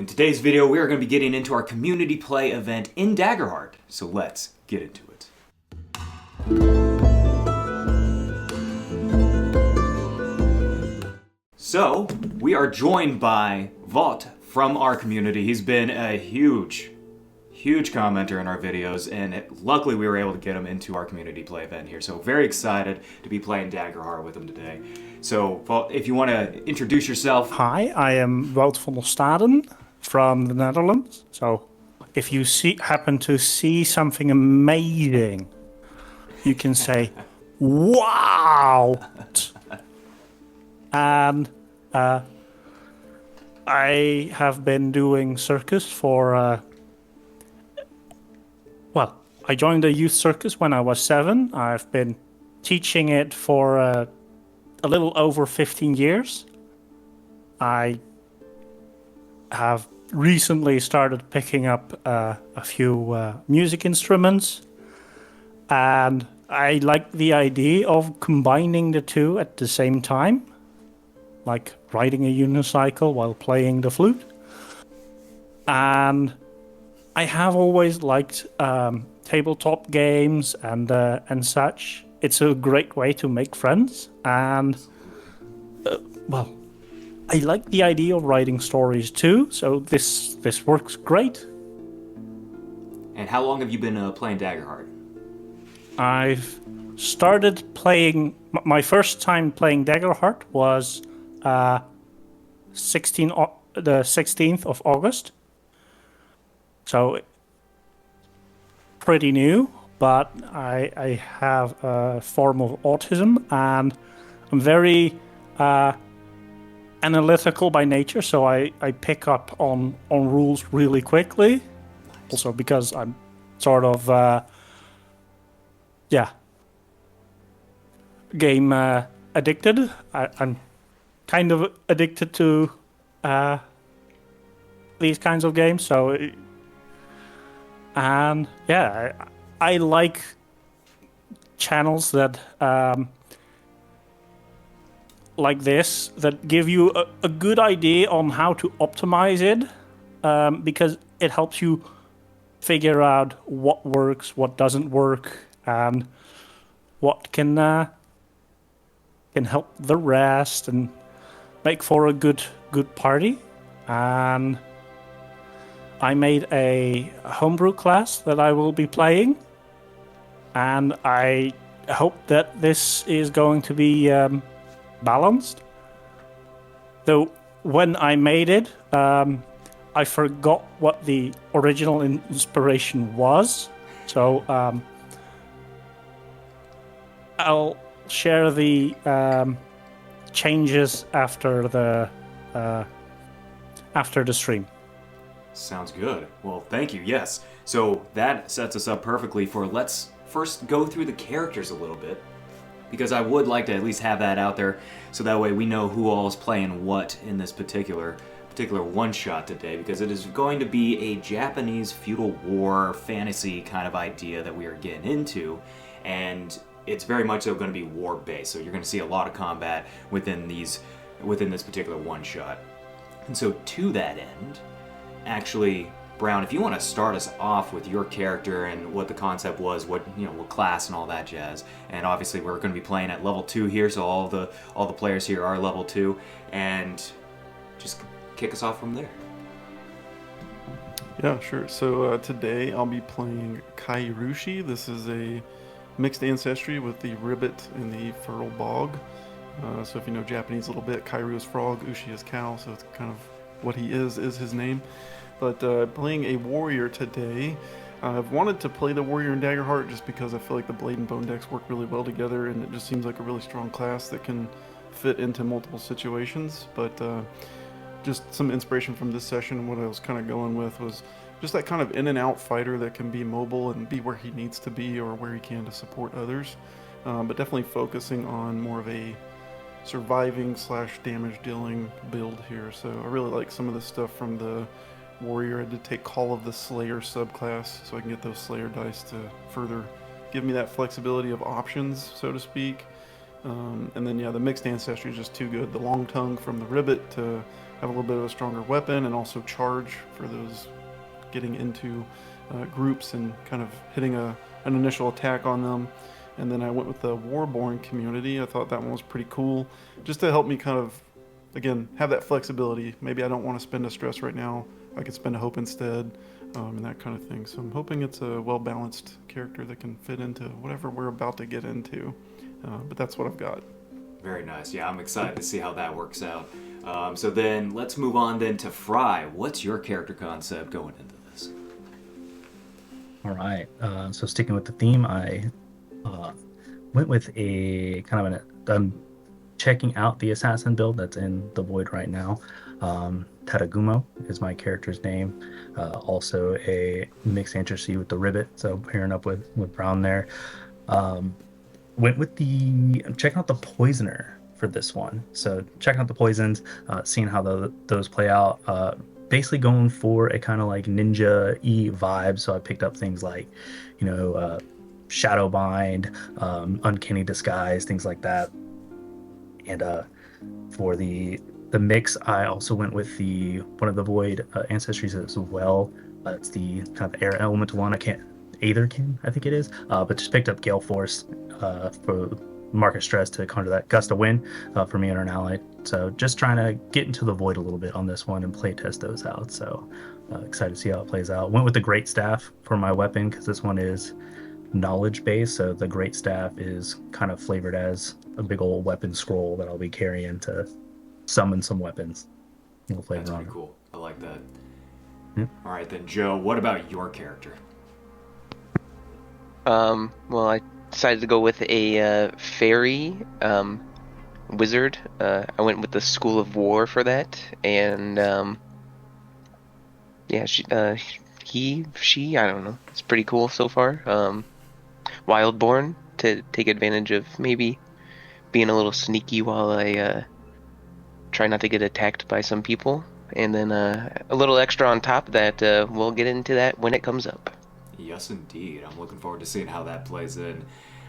In today's video, we are going to be getting into our community play event in Daggerheart, so let's get into it. So, we are joined by Wout from our community. He's been a huge commenter in our videos, and luckily we were able to get him into our community play event here. So very excited to be playing Daggerheart with him today. So, Wout, if you want to introduce yourself. Hi, I am Wout van der Staden from the Netherlands. So if you happen to see something amazing, you can say, wow! And I have been doing circus for, I joined a youth circus when I was 7. I've been teaching it for a little over 15 years. I have recently started picking up a few music instruments, and I like the idea of combining the two at the same time, like riding a unicycle while playing the flute. And I have always liked tabletop games and such. It's a great way to make friends, and I like the idea of writing stories too. So this works great. And how long have you been playing Daggerheart? I've started playing. My first time playing Daggerheart was the 16th of August. So pretty new, but I have a form of autism, and I'm very analytical by nature, so I pick up on rules really quickly. Nice. Also because I'm sort of game addicted. I'm kind of addicted to these kinds of games, so and yeah, I like channels that like this, that give you a good idea on how to optimize it, because it helps you figure out what works, what doesn't work, and what can help the rest and make for a good party. And I made a homebrew class that I will be playing, and I hope that this is going to be balanced. Though when I made it, I forgot what the original inspiration was, so I'll share the changes after the stream. Sounds good. Well, thank you. Yes. So that sets us up perfectly for, let's first go through the characters a little bit, because I would like to at least have that out there, so that way we know who all is playing what in this particular one-shot today, because it is going to be a Japanese feudal war fantasy kind of idea that we are getting into, and it's very much so going to be war-based, so you're going to see a lot of combat within this particular one-shot. And so to that end, actually, Brown, if you want to start us off with your character and what the concept was, what class and all that jazz. And obviously we're going to be playing at level 2 here, so all the players here are level 2, and just kick us off from there. Yeah, sure. So today I'll be playing Kairushi. This is a mixed ancestry with the ribbit and the feral bog. So if you know Japanese a little bit, Kairu is frog, Ushi is cow, so it's kind of what he is his name. But playing a warrior today, I've wanted to play the warrior in Daggerheart just because I feel like the blade and bone decks work really well together, and it just seems like a really strong class that can fit into multiple situations. But just some inspiration from this session, what I was kind of going with was just that kind of in and out fighter that can be mobile and be where he needs to be or where he can to support others, but definitely focusing on more of a surviving / damage dealing build here. So I really like some of the stuff from the warrior. I did take Call of the Slayer subclass so I can get those Slayer dice to further give me that flexibility of options, so to speak. And then the mixed ancestry is just too good. The long tongue from the ribbit to have a little bit of a stronger weapon and also charge for those getting into groups and kind of hitting an initial attack on them. And then I went with the Warborn community. I thought that one was pretty cool, just to help me kind of, again, have that flexibility. Maybe I don't want to spend a stress right now. I could spend a hope instead, and that kind of thing. So I'm hoping it's a well-balanced character that can fit into whatever we're about to get into. But that's what I've got. Very nice. Yeah, I'm excited to see how that works out. So then let's move on then to Fry. What's your character concept going into this? All right. So sticking with the theme, I went with a kind of I'm checking out the assassin build that's in the void right now. Tadagumo is my character's name. Also a mixed ancestry with the ribbit, so pairing up with Brown there. Went with I'm checking out the poisoner for this one. So checking out the poisons, seeing how those play out. Basically going for a kind of like ninja-y vibe. So I picked up things like, Shadowbind, Uncanny Disguise, things like that. And for the mix, I also went with one of the Void ancestries as well. It's the kind of air elemental one. I think it is. But just picked up Gale Force for Market Stress to counter that Gust of Wind for me and an ally. So just trying to get into the Void a little bit on this one and play test those out. So excited to see how it plays out. Went with the Great Staff for my weapon because this one is knowledge based. So the Great Staff is kind of flavored as a big old weapon scroll that I'll be carrying to summon some weapons. That's pretty cool. I like that. Yep. All right, then, Joe, what about your character? Well, I decided to go with a fairy wizard. I went with the School of War for that, and she, I don't know. It's pretty cool so far. Wildborn to take advantage of maybe being a little sneaky while I try not to get attacked by some people, and then a little extra on top that we'll get into that when it comes up. Yes, indeed. I'm looking forward to seeing how that plays in.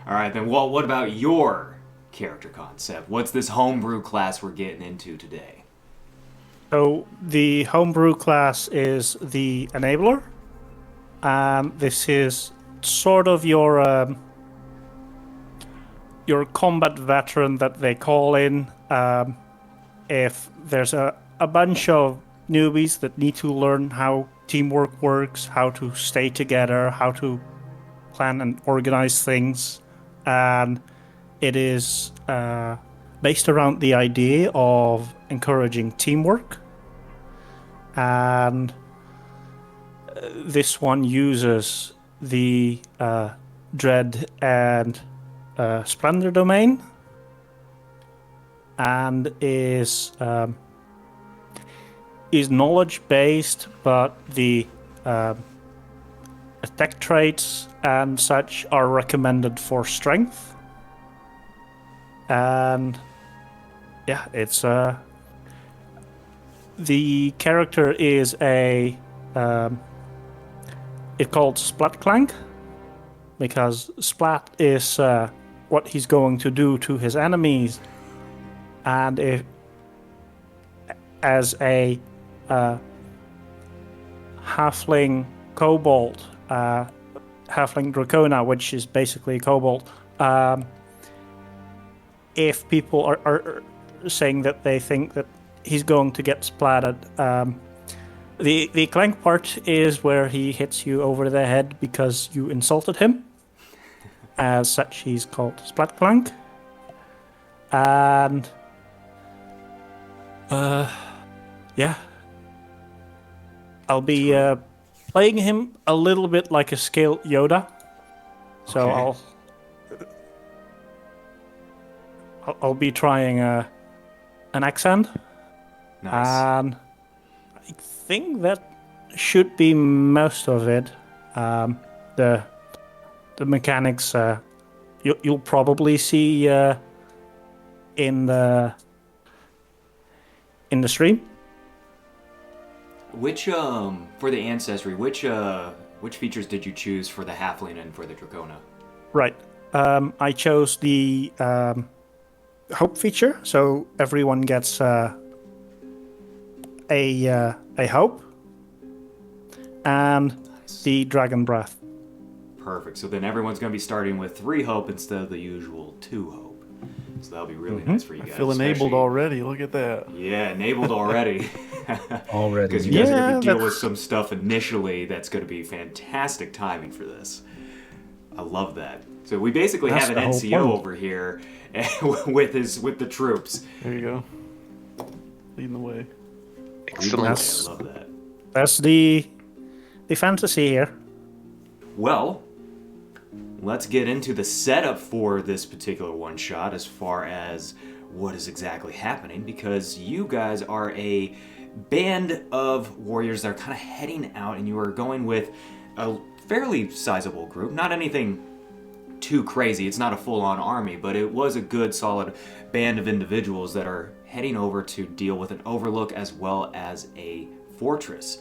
All right, then, Walt, what about your character concept? What's this homebrew class we're getting into today? So the homebrew class is the Enabler, and this is sort of your combat veteran that they call in if there's a bunch of newbies that need to learn how teamwork works, how to stay together, how to plan and organize things. And it is based around the idea of encouraging teamwork. And this one uses the Dread and Splendor domain, and is knowledge based, but the attack traits and such are recommended for strength. And yeah, it's the character is it's called Splat Clank, because Splat is what he's going to do to his enemies, and as a halfling kobold, halfling dracona, which is basically a kobold, if people are saying that they think that he's going to get splatted, the clank part is where he hits you over the head because you insulted him. As such, he's called Splat Clank. And yeah, I'll be playing him a little bit like a scaled Yoda. So Okay. I'll be trying an accent. Nice. And I think that should be most of it. The mechanics you'll probably see in the stream. Which for the ancestry, which features did you choose for the halfling and for the dracona? Right. I chose the hope feature, so everyone gets a hope, and the dragon breath. Perfect. So then everyone's going to be starting with 3 hope instead of the usual 2 hope. So that'll be really nice for you guys. I feel enabled already. Look at that. Yeah, enabled already. Already. Because you guys are going to deal with some stuff initially that's going to be fantastic timing for this. I love that. So we basically have an NCO over here with the troops. There you go. Leading the way. Excellent. I love that. That's the fantasy here. Well, let's get into the setup for this particular one-shot as far as what is exactly happening, because you guys are a band of warriors that are kind of heading out, and you are going with a fairly sizable group. Not anything too crazy. It's not a full-on army, but it was a good, solid band of individuals that are heading over to deal with an overlook as well as a fortress.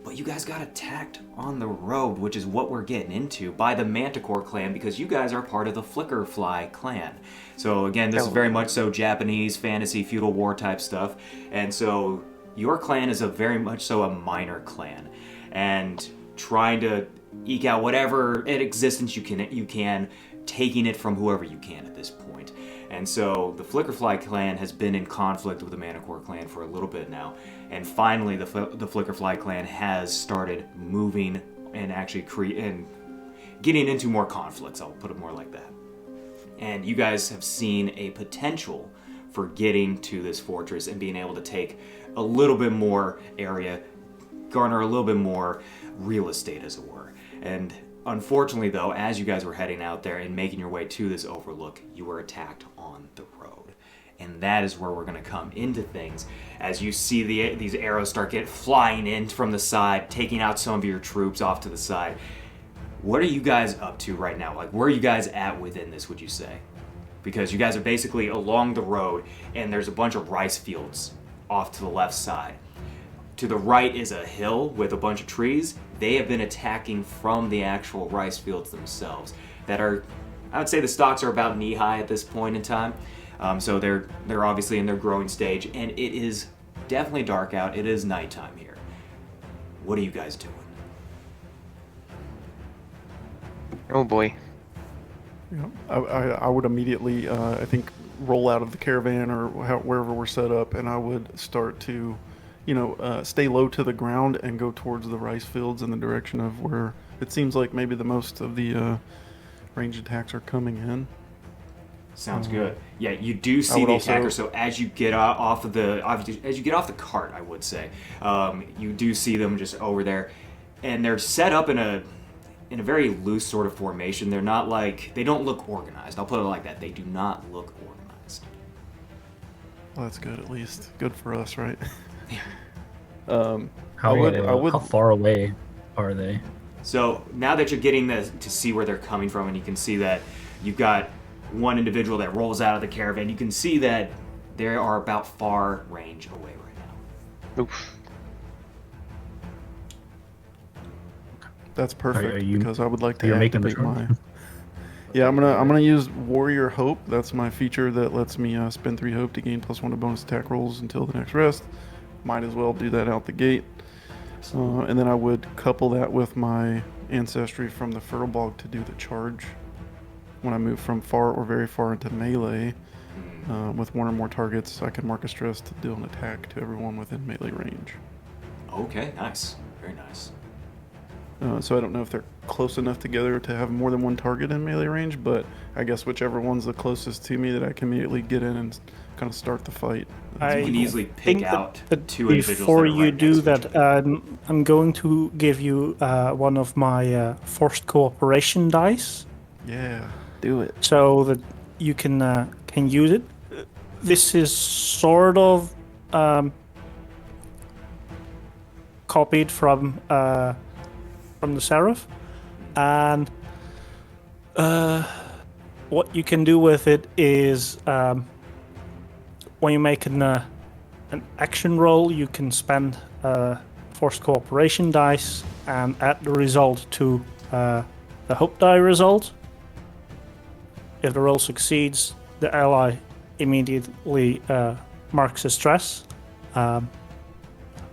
But you guys got attacked on the road, which is what we're getting into, by the Manticore clan, because you guys are part of the Flickerfly clan. So again, this is very much so Japanese fantasy feudal war type stuff. And so your clan is very much so a minor clan. And trying to eke out whatever existence you can, taking it from whoever you can at this point. And so the Flickerfly clan has been in conflict with the Manticore clan for a little bit now. And finally, the Flickerfly clan has started moving and actually getting into more conflicts. I'll put it more like that. And you guys have seen a potential for getting to this fortress and being able to take a little bit more area, garner a little bit more real estate, as it were. And unfortunately, though, as you guys were heading out there and making your way to this overlook, you were attacked on the road. And that is where we're going to come into things. As you see these arrows start flying in from the side, taking out some of your troops off to the side. What are you guys up to right now? Like, where are you guys at within this, would you say? Because you guys are basically along the road, and there's a bunch of rice fields off to the left side. To the right is a hill with a bunch of trees. They have been attacking from the actual rice fields themselves that are, I would say the stalks are about knee-high at this point in time. So they're obviously in their growing stage, and it is definitely dark out. It is nighttime here. What are you guys doing? Oh boy. Yeah, I would immediately, I think, roll out of the caravan or wherever we're set up, and I would start to, stay low to the ground and go towards the rice fields in the direction of where it seems like maybe the most of the ranged attacks are coming in. Sounds good. Yeah, you do see the attacker. So as you get off the cart, I would say, you do see them just over there, and they're set up in a very loose sort of formation. They're not they don't look organized. I'll put it like that. They do not look organized. Well, that's good, at least. Good for us, right? How far away are they? So now that you're getting to see where they're coming from, and you can see that you've got one individual that rolls out of the caravan, you can see that they are about far range away right now. Oof. That's perfect, because I would like to You're making the activate my... charge? Yeah, I'm gonna use Warrior Hope. That's my feature that lets me spend 3 hope to gain +1 to bonus attack rolls until the next rest. Might as well do that out the gate. And then I would couple that with my ancestry from the Fertile Bog to do the charge. When I move from far or very far into melee, with 1 or more targets, I can mark a stress to deal an attack to everyone within melee range. Okay, nice. Very nice. So I don't know if they're close enough together to have more than 1 target in melee range, but I guess whichever one's the closest to me that I can immediately get in and kind of start the fight. You can easily pick out that 2 individuals. Before you right do that, I'm going to give you one of my forced cooperation dice. Yeah, do it. So that you can use it. This is sort of copied from the Seraph, and what you can do with it is when you make an action roll, you can spend forced cooperation dice and add the result to the hope die result. If the roll succeeds, the ally immediately marks a stress.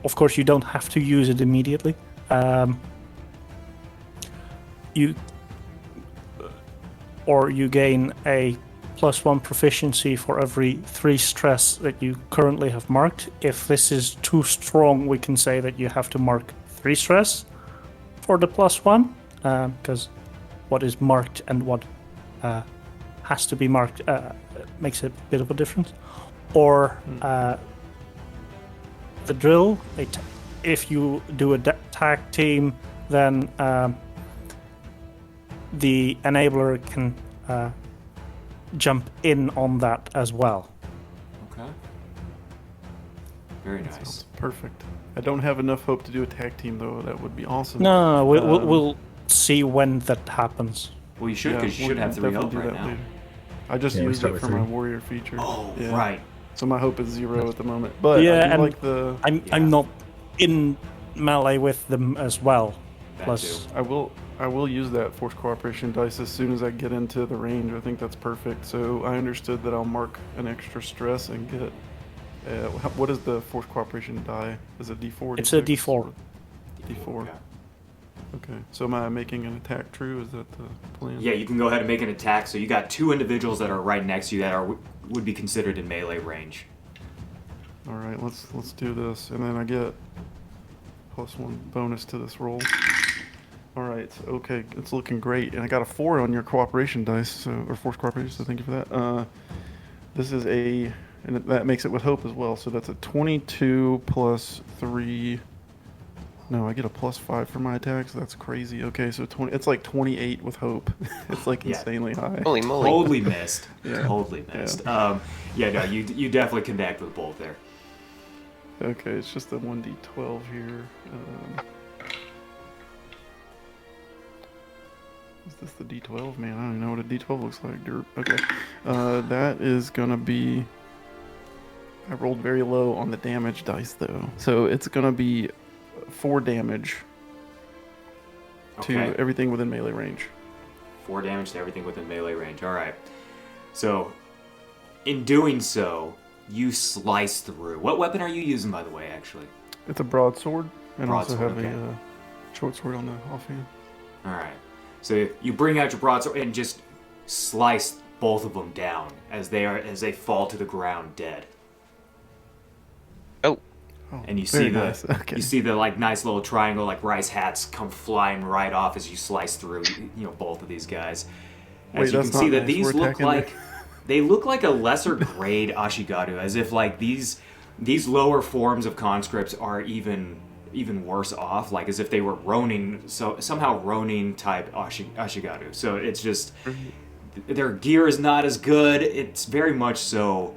of course, you don't have to use it immediately. You gain a +1 proficiency for every 3 stress that you currently have marked. If this is too strong, we can say that you have to mark 3 stress for the +1, because what is marked and what has to be marked makes a bit of a difference. Or the drill, if you do a tag team, then the enabler can jump in on that as well. Okay. Very nice. Sounds perfect. I don't have enough hope to do a tag team though. That would be awesome. No, we'll see when that happens. Well, you should, because you should have 3 hope right now. Later. I just Yeah, we used start it with for 3. my warrior feature. Oh, Yeah. right. So my hope is 0 at the moment. But Yeah, I do and like the. I'm not in melee with them as well. That Plus, too. I will use that force cooperation dice as soon as I get into the range. I think that's perfect. So I understood that I'll mark an extra stress and get. What is the force cooperation die? Is it D4? It's a D6? D4. D4. Yeah. Okay. So am I making an attack true? Is that the plan? Yeah, you can go ahead and make an attack. So you got 2 individuals that are right next to you that would be considered in melee range. All right. Let's do this, and then I get +1 bonus to this roll. All right. Okay. It's looking great, and I got a 4 on your cooperation dice, or force cooperation. So thank you for that. This is and that makes it with hope as well. So that's a 22 plus 3. No, I get a +5 for my attacks. That's crazy. Okay, so 20. It's like 28 with hope. It's like Yeah. insanely high. Holy moly. Totally missed. Yeah. Totally missed. No, you definitely connect with both there. Okay, it's just a 1d12 here. Is this the d12? Man, I don't even know what a d12 looks like. Derp. Okay, that is gonna be. I rolled very low on the damage dice though, so it's gonna be 4 damage to Okay. everything within melee range. 4 damage to everything within melee range. All right. So, in doing so, you slice through. What weapon are you using, by the way, actually? It's a broadsword, and also Broadsword, have okay. a short sword on the offhand. All right. So you bring out your broadsword and just slice both of them down as they fall to the ground dead. Oh, And you very see nice. Okay. you see the like nice little triangle like rice hats come flying right off as you slice through both of these guys. Wait, As you that's can see not that nice. these We're look attacking like they look like a lesser grade Ashigaru, as if like these lower forms of conscripts are even worse off, like as if they were Ronin, so somehow Ronin type Ashigaru. So it's just their gear is not as good. It's very much so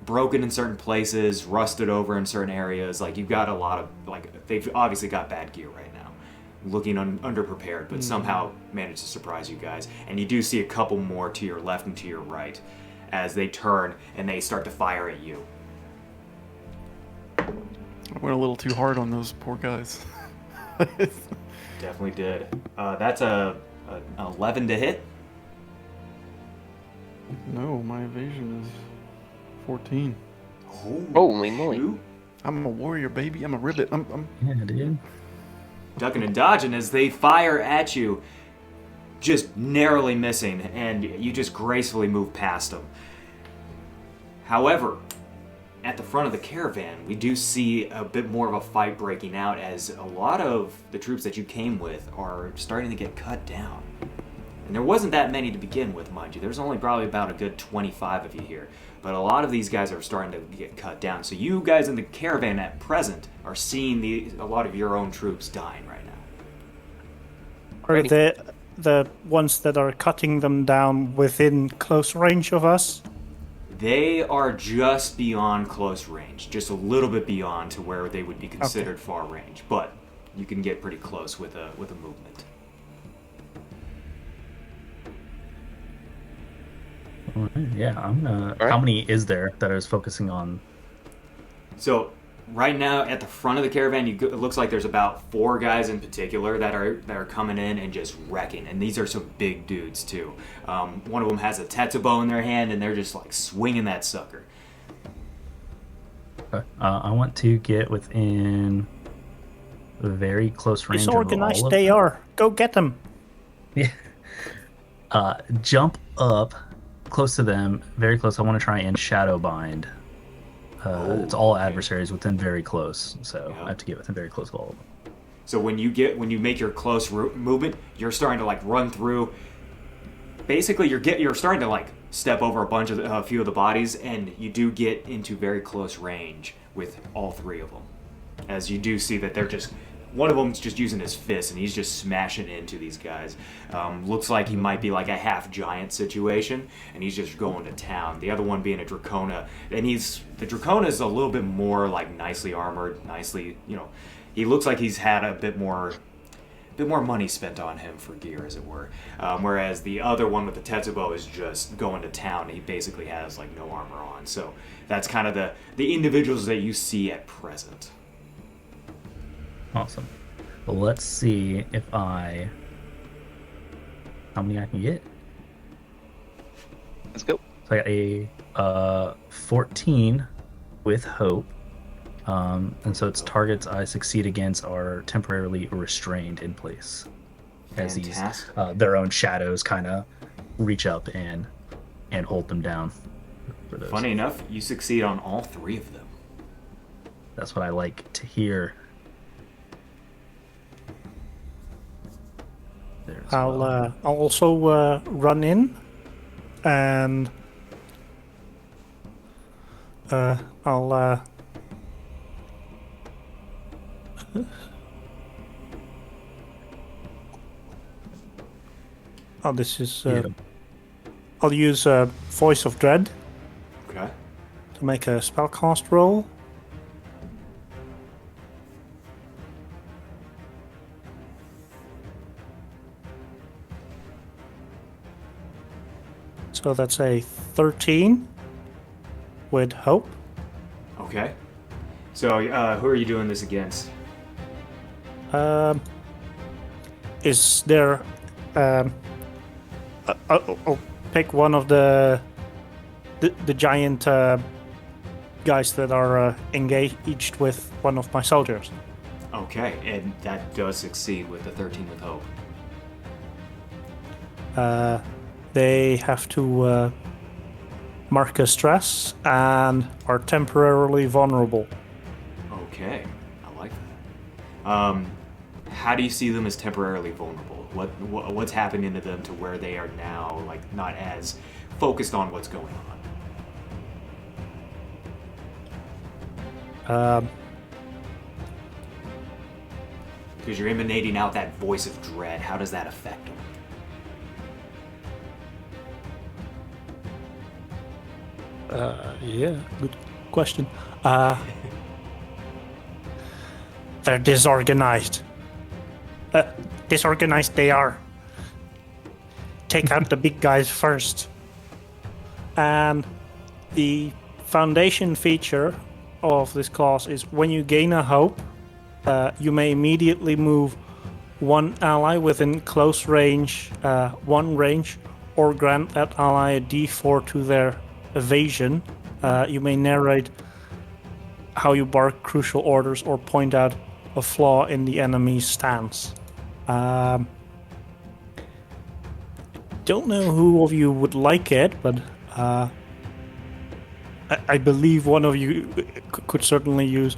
broken in certain places, rusted over in certain areas. Like you've got a lot of like they've obviously got bad gear right now, looking underprepared, but somehow managed to surprise you guys. And you do see a couple more to your left and to your right as they turn and they start to fire at you. I went a little too hard on those poor guys. Definitely did. That's an 11 to hit. No, my evasion is 14. holy moly. Shoot. I'm a warrior, baby. I'm a ribbit. I'm Yeah, dude. Ducking and dodging as they fire at you, just narrowly missing, and you just gracefully move past them. However, at the front of the caravan, we do see a bit more of a fight breaking out as a lot of the troops that you came with are starting to get cut down. And there wasn't that many to begin with, mind you. There's only probably about a good 25 of you here. But a lot of these guys are starting to get cut down. So you guys in the caravan at present are seeing a lot of your own troops dying right now. are the ones that are cutting them down within close range of us? They are just beyond close range, just a little bit beyond to where they would be considered far range. But you can get pretty close with a movement. All right, yeah, I'm gonna. right. How many is there that I was focusing on? So right now at the front of the caravan, it looks like there's about 4 guys in particular that are coming in and just wrecking. And these are some big dudes too. One of them has a tetsubo in their hand, and they're just like swinging that sucker. I want to get within very close range of all Disorganized of they them. are. Go get them. Yeah. Jump up close to them, very close. I want to try and shadow bind. It's all okay. adversaries within very close, so I Yeah. have to get within very close of all of them. So when you make your close movement, you're starting to like run through. Basically, you're starting to like step over a few of the bodies, and you do get into very close range with all three of them. As you do see that they're just one of them's just using his fist, and he's just smashing into these guys. Looks like he might be like a half giant situation, and he's just going to town. The other one being a Dracona, and the Dracona is a little bit more like nicely armored, nicely, he looks like he's had a bit more money spent on him for gear, as it were. Whereas the other one with the Tetsubo is just going to town. He basically has like no armor on. So that's kind of the individuals that you see at present. Awesome. Well, let's see how many I can get. Let's go. So I got a 14 with hope. And so its targets I succeed against are temporarily restrained in place. As these Fantastic. their own shadows kind of reach up and hold them down. For those. Funny enough, you succeed on all three of them. That's what I like to hear. There's I'll also run in, and I'll. Oh, this is. yeah. I'll use Voice of Dread Okay. to make a spellcast roll. So that's a 13 with hope. Okay. So who are you doing this against? Is there? I'll pick one of the giant guys that are engaged with one of my soldiers. Okay, and that does succeed with the 13 with hope. They have to mark a stress and are temporarily vulnerable. Okay, I like that. How do you see them as temporarily vulnerable? What's happening to them to where they are now like not as focused on what's going on? Because you're emanating out that voice of dread. How does that affect them? Yeah, good question. They're disorganized. Disorganized they are. Take out the big guys first. And the foundation feature of this class is when you gain a hope, you may immediately move one ally within close range, one range, or grant that ally a d4 to their evasion. You may narrate how you bark crucial orders or point out a flaw in the enemy's stance. Don't know who of you would like it, but I believe one of you could certainly use.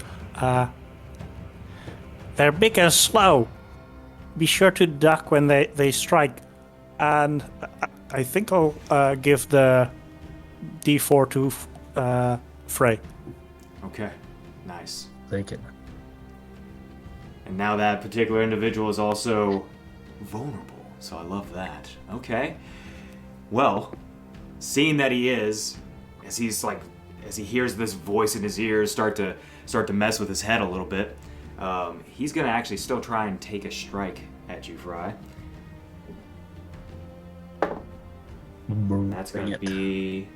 They're big and slow. Be sure to duck when they strike. And I think I'll give the D4 to Frey. Okay, nice. Take it. And now that particular individual is also vulnerable, so I love that. Okay. Well, seeing that he is, as he hears this voice in his ears start to mess with his head a little bit, he's gonna actually still try and take a strike at you, Fry. That's Bring gonna it. be.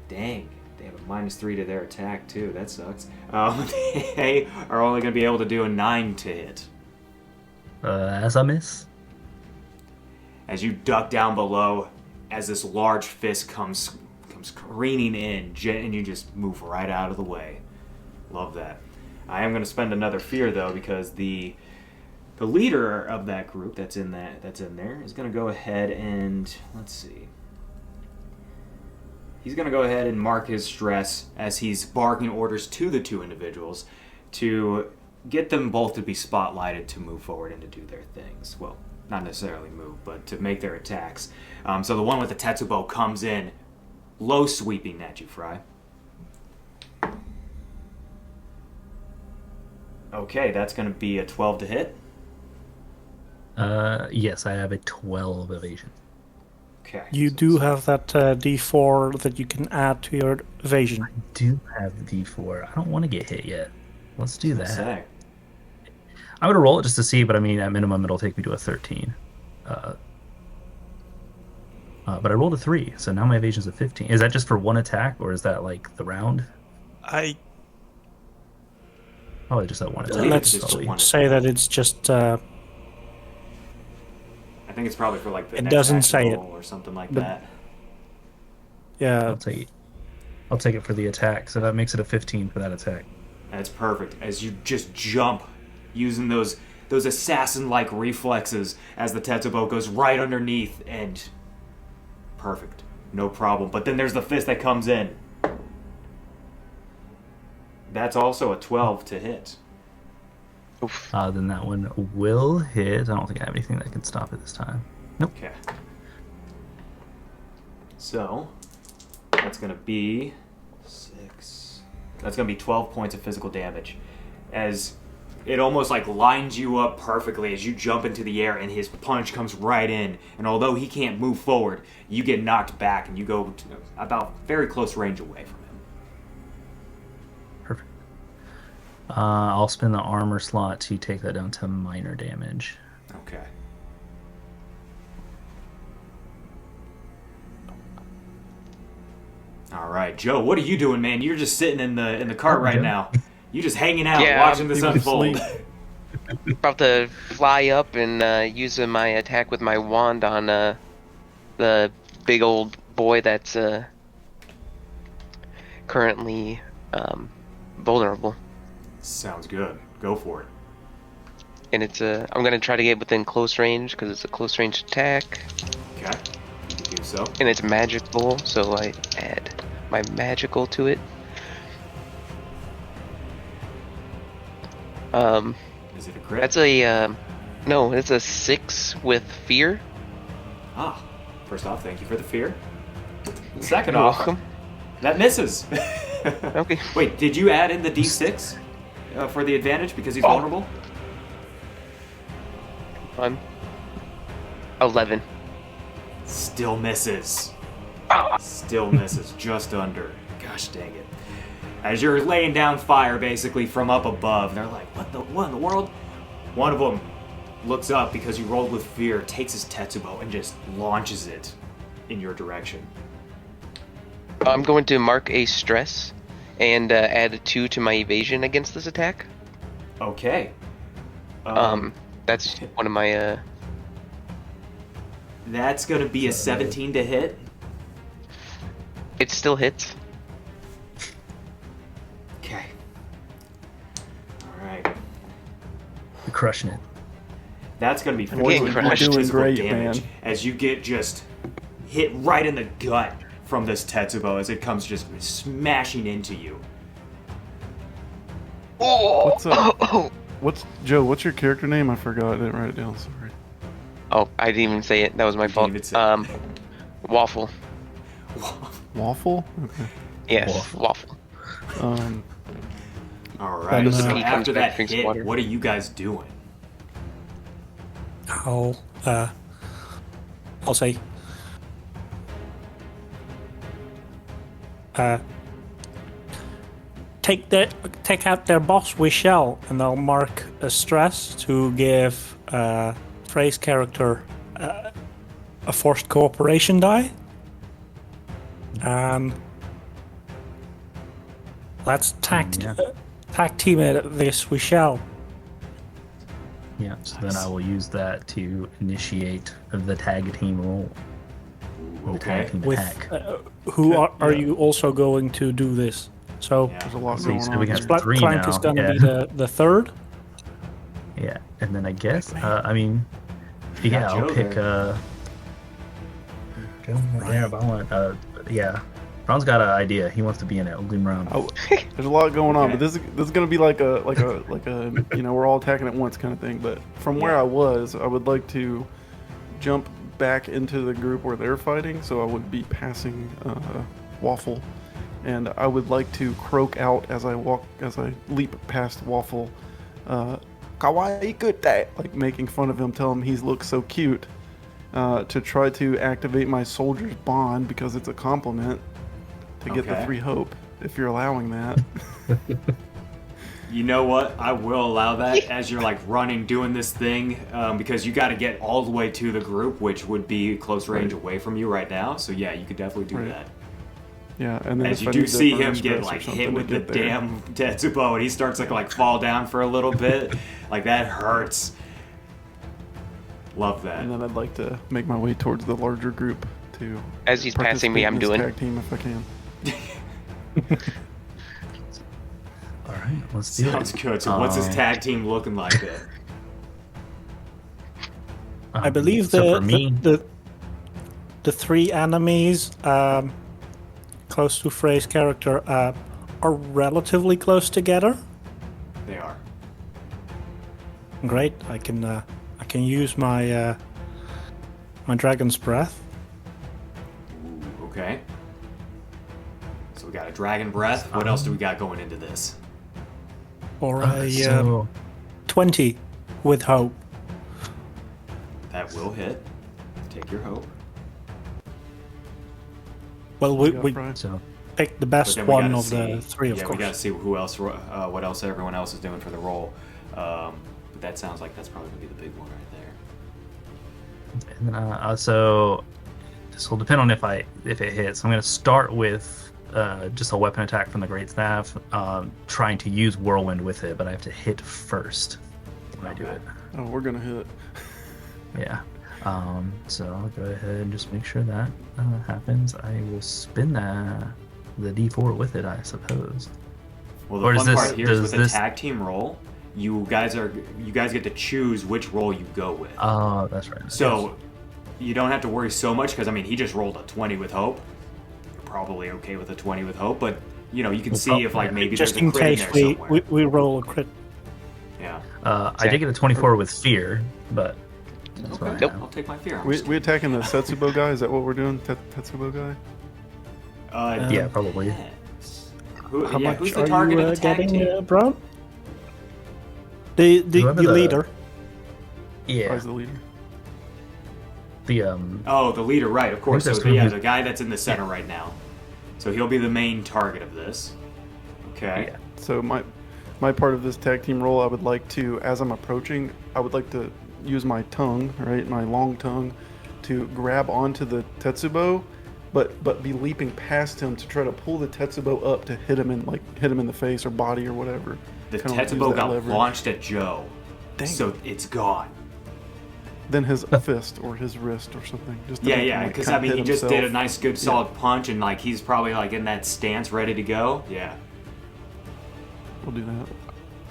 Dang, they have a -3 to their attack too. That sucks. They are only gonna be able to do a 9 to hit. As a miss. As you duck down below, as this large fist comes comes careening in, and you just move right out of the way. Love that. I am going to spend another fear though, because the leader of that group that's in there is going to go ahead and let's see. He's going to go ahead and mark his stress as he's barking orders to the two individuals to get them both to be spotlighted to move forward and to do their things. Well, not necessarily move, but to make their attacks. So the one with the Tetsubo comes in, low sweeping at you, Fry. Okay, that's going to be a 12 to hit. Yes, I have a 12 evasion. Okay. You do have that D4 that you can add to your evasion. I do have the D4. I don't want to get hit yet. Let's do that. Say. I'm going to roll it just to see, but I mean, at minimum, it'll take me to a 13. But I rolled a 3, so now my evasion's a 15. Is that just for one attack, or is that like the round? Probably just that one attack. Let's say that it's just... I think it's probably for like the It next doesn't action say roll or something like but- that. Yeah, I'll take it for the attack, so that makes it a 15 for that attack. That's perfect. As you just jump, using those assassin-like reflexes as the Tetsubo goes right underneath, and perfect. No problem. But then there's the fist that comes in. That's also a 12 to hit. Oof. Then that one will hit. I don't think I have anything that can stop it this time. Nope. Okay. So, that's going to be 6. That's going to be 12 points of physical damage. As it almost like lines you up perfectly as you jump into the air and his punch comes right in. And although he can't move forward, you get knocked back and you go to about very close range away from him. Perfect. I'll spend the armor slot to take that down to minor damage. Okay. All right, Joe, what are you doing, man? You're just sitting in the cart right Joe. now. You just hanging out, Yeah, watching this he was unfold. asleep. About to fly up and use my attack with my wand on the big old boy that's currently vulnerable. Sounds good. Go for it. And it's I'm gonna try to get within close range because it's a close range attack, Okay. You can do so. and it's magical, so I add my magical to it. Is it a crit? That's a no, it's a 6 with fear. Ah, first off, thank you for the fear. Second You're off, welcome. that misses. Okay. Wait, did you add in the D6 for the advantage because he's Oh. vulnerable? I'm 11. Still misses. Ah. Still misses, just under. Gosh dang it. As you're laying down fire basically from up above, they're like, what in the world? One of them looks up because you rolled with fear, takes his Tetsubo, and just launches it in your direction. I'm going to mark a stress and add a 2 to my evasion against this attack. Okay. That's one of my That's gonna be a 17 to hit. it still hits. Okay. Alright. You're crushing it. That's gonna be getting 14 points crushed. of Doing physical great, damage man. as you get just hit right in the gut from this Tetsubo as it comes just smashing into you. What's up? Joe? What's your character name? I forgot. I didn't write it down. Sorry. Oh, I didn't even say it. That was my fault. even say it. Waffle. Waffle. Okay. Yes, waffle. Alright, And, so he comes after back, that drinks hit, water. what are you guys doing? I'll say, take out their boss. We shall, and I'll mark a stress to give Frey's character a forced cooperation die. Let's tag team it at this. We shall. Yeah, so then I will use that to initiate the tag team roll. Ooh, the Okay. tag team With attack. who are Yeah. you also going to do this? So Yeah. There's a lot So you going said on. we got here. Splat 3 Clank now. is going to yeah. be the third. Yeah, and then I guess I mean, got yeah, I'll Joe pick there. Joe. Yeah, if I want. Yeah, Ron's got an idea. He wants to be in it. Gloom Realm. There's a lot going on, Okay. but this is gonna be like a we're all attacking at once kind of thing. But from where Yeah. I was, I would like to jump back into the group where they're fighting, so I would be passing Waffle, and I would like to croak out as I leap past Waffle, kawaii kute, like making fun of him, tell him he looks so cute, to try to activate my soldier's bond because it's a compliment to get the Okay. 3 hope, if you're allowing that. You know what? I will allow that as you're like running, doing this thing, because you got to get all the way to the group, which would be close range Right. away from you right now. So yeah, you could definitely do Right. that. Yeah, and then As if you I do need to see burn him stress get or like something hit to with the get there. damn Tetsubo, and he starts to like fall down for a little bit, like that hurts. Love that. And then I'd like to make my way towards the larger group to As he's passing me, participate I'm in this doing. tag team if I can. All right, let's do Sounds it. good. So what's his tag team looking like then? I believe so for me, the 3 enemies close to Frey's character are relatively close together. They are. Great, I can use my my dragon's breath. Ooh, okay. So we got a dragon breath. What else do we got going into this? Or a so 20 with hope. That will hit. Take your hope. Well, we Fry? so picked the But best then we one gotta of see, the 3, of yeah, we course. gotta see who else, what else everyone else is doing for the roll. But that sounds like that's probably gonna be the big one right there. and then so this will depend on if it hits. I'm gonna start with just a weapon attack from the great staff, trying to use whirlwind with it, but I have to hit first when I do Okay. it. Oh, we're gonna hit. Yeah. So I'll go ahead and just make sure that happens. I will spin the D4 with it, I suppose. Well, the Or fun does part this- here is does with the this- tag team roll, you guys get to choose which roll you go with. Oh, that's right. So you don't have to worry so much because I mean he just rolled a 20 with hope. You're probably okay with a 20 with hope, but you know you can Well, see if like yeah. maybe Just there's a in crit in case there we, somewhere. we roll a crit. Yeah. I did get a 24 with fear, but that's what I Okay. have. I'll take my fear. I'm We just- attacking the Setsubo guy? Is that what we're doing? Tetsubo guy? Yeah, probably. yes. Who, How yeah, much who's the are target you of the tag getting, team? Brown? The Whoever the- Oh, leader. Yeah. he's the leader. The Oh, the leader, right? Of course. there's So yeah, gonna the guy that's in the center right now. So he'll be the main target of this. Okay. Yeah. So my part of this tag team role, I would like to, as I'm approaching, I would like to use my tongue, right, my long tongue, to grab onto the Tetsubo, but be leaping past him to try to pull the Tetsubo up to hit him in the face or body or whatever. The Kinda like use Tetsubo that got leverage. launched at Joe, Dang. so it's gone. Then his fist or his wrist or something. Just to Yeah, make him, yeah, like, because kinda I mean, hit he just did a himself. nice, good, solid punch, and like he's probably like in that stance, ready to go. Yeah. We'll do that.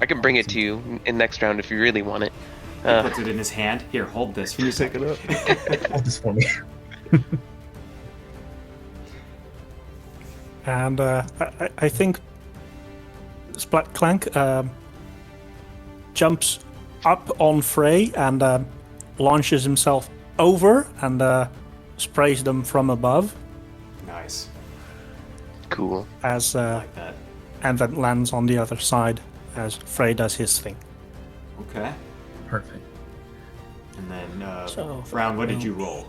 I can bring it to you in next round if you really want it. He puts it in his hand. Here, hold this. Can you take it up? hold this for me. And I think Splat Clank jumps up on Frey and launches himself over and sprays them from above Nice. Cool. as I like that. and then lands on the other side as Frey does his thing. Okay. Perfect. And then, So, Round, what did you roll?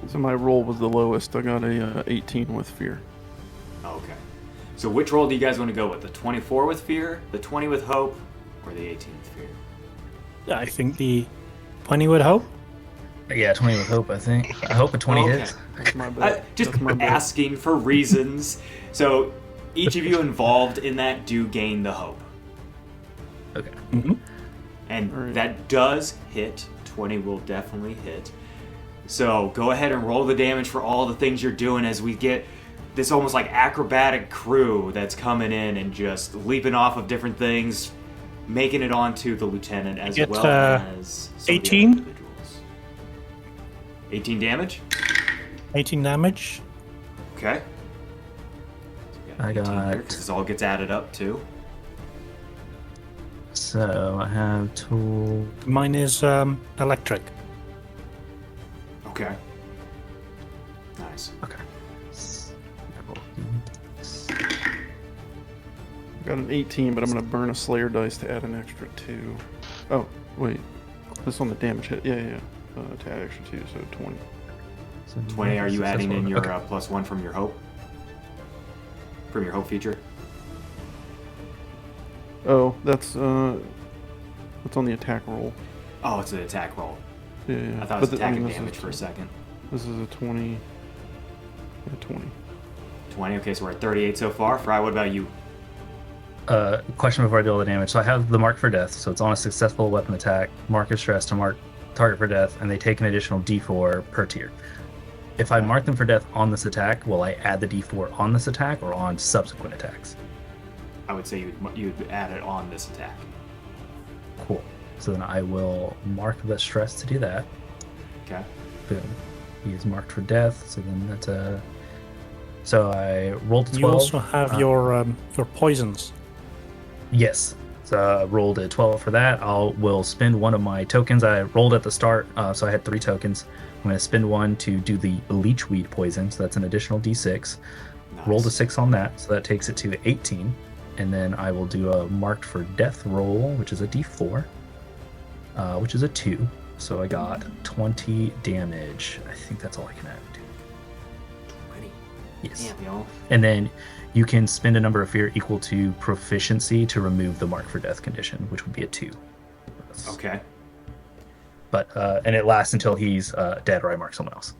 So my roll was the lowest. I got a 18 with fear. Okay. So which roll do you guys want to go with? The 24 with fear, the 20 with hope, or the 18 with fear? I think the 20 would hope. Yeah, 20 with hope, I think. I hope a 20 Okay. hits. That's my bet. Just That's my bet. asking for reasons. So each of you involved in that do gain the hope. Okay. And Alright. that does hit. 20 will definitely hit. So go ahead and roll the damage for all the things you're doing as we get this almost like acrobatic crew that's coming in and just leaping off of different things, making it onto the lieutenant as It's, well as some of the other 18. individuals. 18 damage? 18 damage. Okay. I 18 here, got. 'cause this all gets added up too. So I have tool. Mine is electric. Okay. Nice. Okay. I got an 18, but I'm going to burn a Slayer dice to add an extra 2. Oh, wait. This on the damage hit. Yeah. To add extra 2, so 20. 20, are you adding in your Okay. +1 from your hope? From your hope feature? Oh, that's on the attack roll. Oh, it's an attack roll. Yeah. I thought it was But attacking this damage is- for a second. This is a 20. Yeah, 20. 20, okay, so we're at 38 so far. Fry, what about you? Question before I do all the damage. So I have the mark for death. So it's on a successful weapon attack. Mark of stress to mark target for death, and they take an additional D4 per tier. If I mark them for death on this attack, will I add the D4 on this attack or on subsequent attacks? I would say you'd add it on this attack. Cool. So then I will mark the stress to do that. Okay. Boom. He is marked for death. So then that's a. So I rolled a 12. You also have your poisons. Yes. So I rolled a 12 for that. Will spend one of my tokens. I rolled at the start, so I had 3 tokens. I'm going to spend one to do the leechweed poison, so that's an additional D6. Nice. Rolled a 6 on that, so that takes it to 18. And then I will do a marked for death roll, which is a D4, which is a 2. So I got 20 damage. I think that's all I can add. 20. Yes. Damn, y'all. And then you can spend a number of fear equal to proficiency to remove the mark for death condition, which would be a 2. Okay. But and it lasts until he's dead or I mark someone else.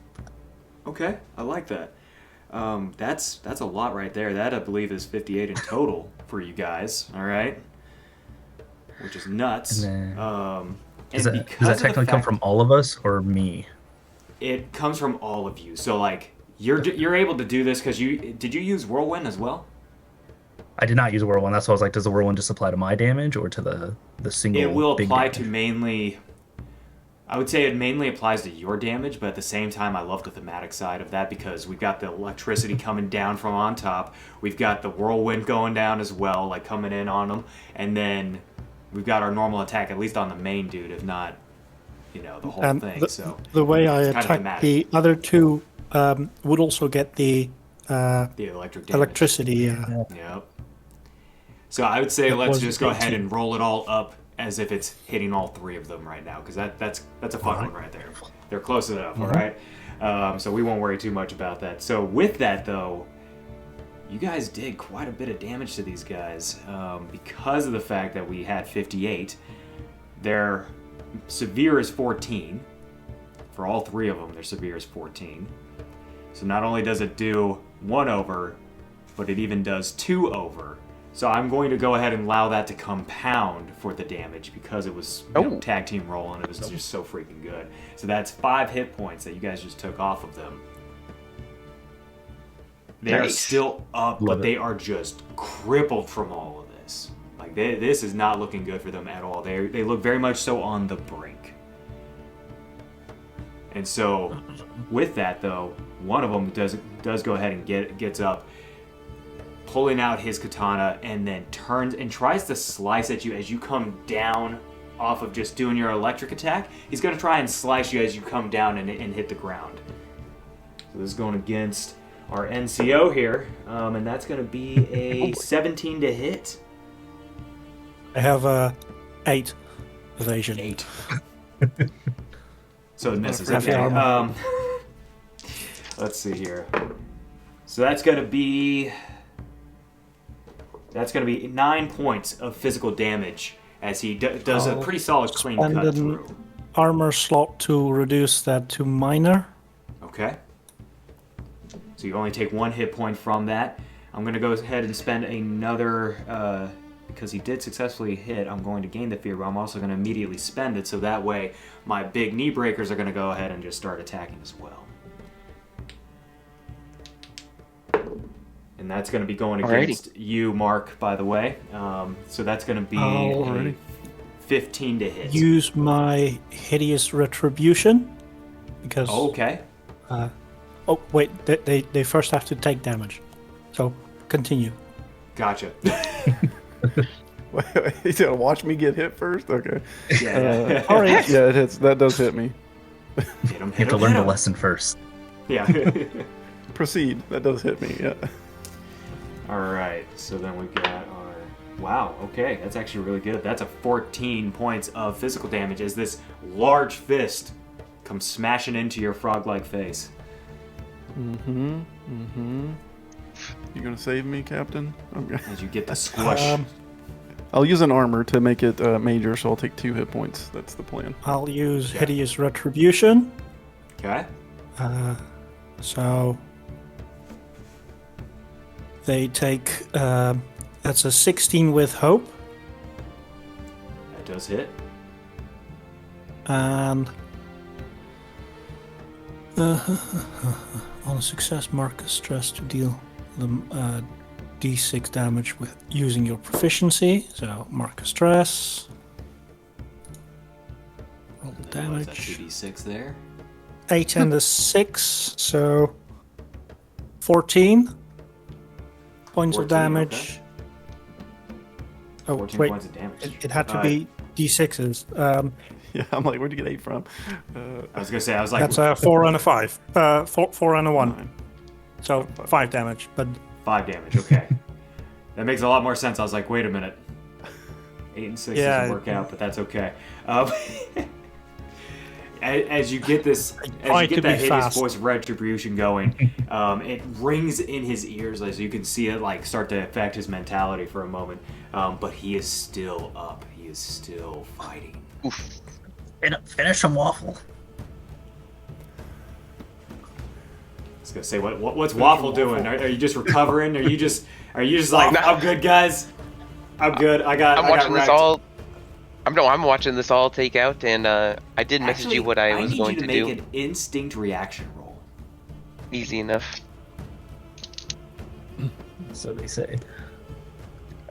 Okay, I like that. That's a lot right there. That, I believe, is 58 in total for you guys, all right? Which is nuts. And then- And Does that because of the technically come fact- from all of us or me? It comes from all of you. So, like, you're able to do this because did you use Whirlwind as well? I did not use a whirlwind. That's why I was like, does the whirlwind just apply to my damage or to the single? It will big apply damage? to mainly. I would say it mainly applies to your damage, but at the same time, I love the thematic side of that because we've got the electricity coming down from on top. We've got the whirlwind going down as well, like coming in on them, and then we've got our normal attack, at least on the main dude, if not, the whole And thing. So the way I it's kind of attack thematic. the other two would also get the the electric damage. electricity. Yep. So I would say It let's was just go ahead 18. and roll it all up as if it's hitting all 3 of them right now, because that's a fun one right there. They're close enough, all right? So we won't worry too much about that. So with that, though, you guys did quite a bit of damage to these guys because of the fact that we had 58. Their severe is 14. For all 3 of them, their severe is 14. So not only does it do 1 over, but it even does 2 over. So I'm going to go ahead and allow that to compound for the damage because it was tag team roll and it was just so freaking good. So that's 5 hit points that you guys just took off of them. They are Nice. still up, Love but it. they are just crippled from all of this. Like this is not looking good for them at all. They look very much so on the brink. And so, with that though, one of them does go ahead and gets up, pulling out his katana, and then turns and tries to slice at you as you come down off of just doing your electric attack. He's going to try and slice you as you come down and hit the ground. So this is going against our NCO here, and that's going to be a 17 to hit. I have 8 evasion. 8. So it misses. Half Okay. armor. Let's see here. So that's going to be 9 points of physical damage as he does a pretty solid clean spend cut an through. armor slot to reduce that to minor. Okay. So you only take 1 hit point from that. I'm going to go ahead and spend another, because he did successfully hit, I'm going to gain the fear, but I'm also going to immediately spend it, so that way my big knee breakers are going to go ahead and just start attacking as well. And that's going to be going against you, Mark, by the way. So that's going to be a 15 to hit. Use my hideous retribution because. Okay. Oh wait, they first have to take damage. So continue. Gotcha. Wait, he's gonna watch me get hit first. Okay. Yeah. All right. Yeah, it hits. That does hit me. Hit him, You have to learn the lesson first. Yeah. Proceed. That does hit me. Yeah. All right. So then we've got our. Wow. Okay, that's actually really good. That's a 14 points of physical damage as this large fist comes smashing into your frog-like face. You gonna save me, Captain? Okay. As you get the squish. I'll use an armor to make it major, so I'll take 2 hit points. That's the plan. I'll use hideous retribution. Okay. So they take. That's a 16 with hope, That does hit. and on a success, mark a stress to deal the d6 damage with using your proficiency. So mark a stress. Roll the That damage. 2d6 there. 8 and a 6, so 14 points 14, of damage. Oh 14 wait, points of damage. it had to be d6s. Yeah, I'm like, where'd you get 8 from? I was gonna say, I was like, That's a 4 and a 5. 4 and a 1. 9. So 5 damage, but 5 damage. Okay. That makes a lot more sense. I was like, wait a minute. 8 and 6 Yeah. doesn't work out, but that's okay. As you get this, as tried you to get that be hideous fast. voice of retribution going, it rings in his ears as you can see it like start to affect his mentality for a moment. But he is still up. He is still fighting. Oof. Finish him, Waffle. I was gonna say, what's Waffle doing? Are you just recovering? Are you just like, No. I'm good, guys. I'm good. I'm I watching got this wrecked. all. I'm watching this all take out, and I did message Actually, you what I was need going you to make do. an instinct reaction roll. Easy enough. So they say.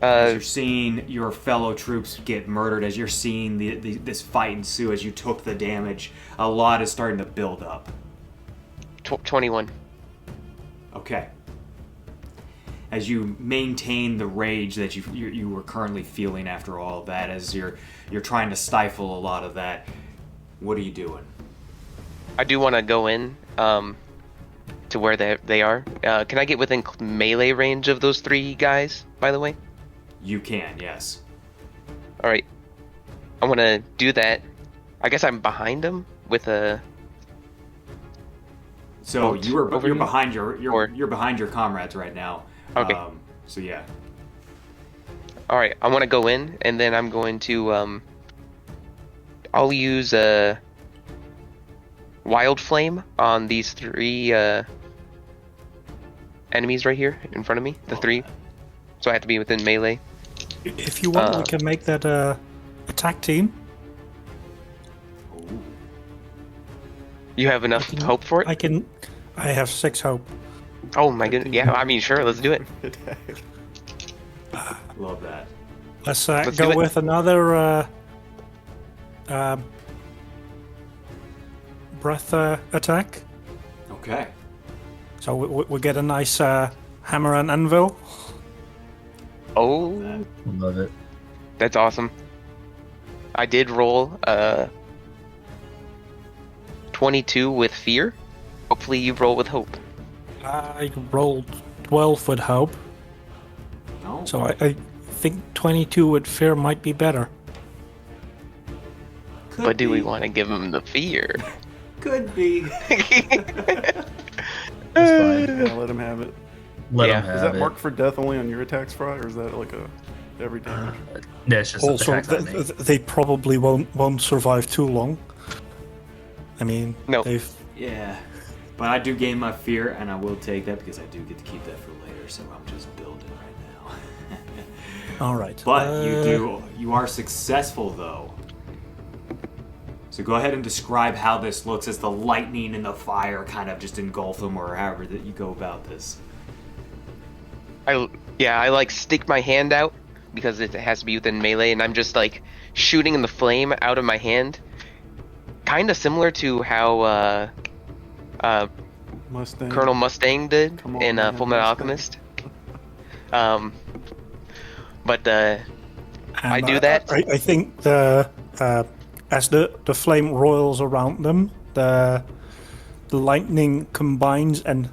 As you're seeing your fellow troops get murdered, as you're seeing this fight ensue, as you took the damage, a lot is starting to build up. 21. Okay. As you maintain the rage that you were currently feeling after all of that, as you're trying to stifle a lot of that, what are you doing? I do want to go in to where they are. Can I get within melee range of those 3 guys, by the way? You can, yes. All right. I want to do that. I guess I'm behind them with a. So Boat you're over here? behind Or- you're behind your comrades right now. Okay. So yeah. All right. I want to go in, and then I'm going to. I'll use a wild flame on these 3 enemies right here in front of me. The 3. So I have to be within melee. if you want, we can make that attack team. Ooh. You have enough hope for it? I have 6 hope. Oh my goodness. Yeah, I mean, sure, let's do it. Love that. Let's Let's do go it. with another breath attack. Okay. So we get a nice hammer and anvil. Oh, Love it. that's awesome. I did roll 22 with fear. Hopefully you roll with hope. I rolled 12 with hope, No. so I think 22 with fear might be better. Could But do we be. want to give him the fear? Could be. That's fine. Yeah, let him have it. Let Yeah. him have Is that it. marked for death only on your attacks, Fry, or is that like a every damage? Yeah, it's just Also, attacks on me. they probably won't survive too long. I mean, No. they've Yeah. But I do gain my fear, and I will take that because I do get to keep that for later, so I'm just building right now. All right. But you are successful though. So go ahead and describe how this looks as the lightning and the fire kind of just engulf them, or however that you go about this. I like stick my hand out because it has to be within melee, and I'm just like shooting in the flame out of my hand, kind of similar to how Mustang. Colonel Mustang did Come on, in man, Full Metal Mustang. Alchemist. But I And do that. I think as the flame roils around them, the lightning combines and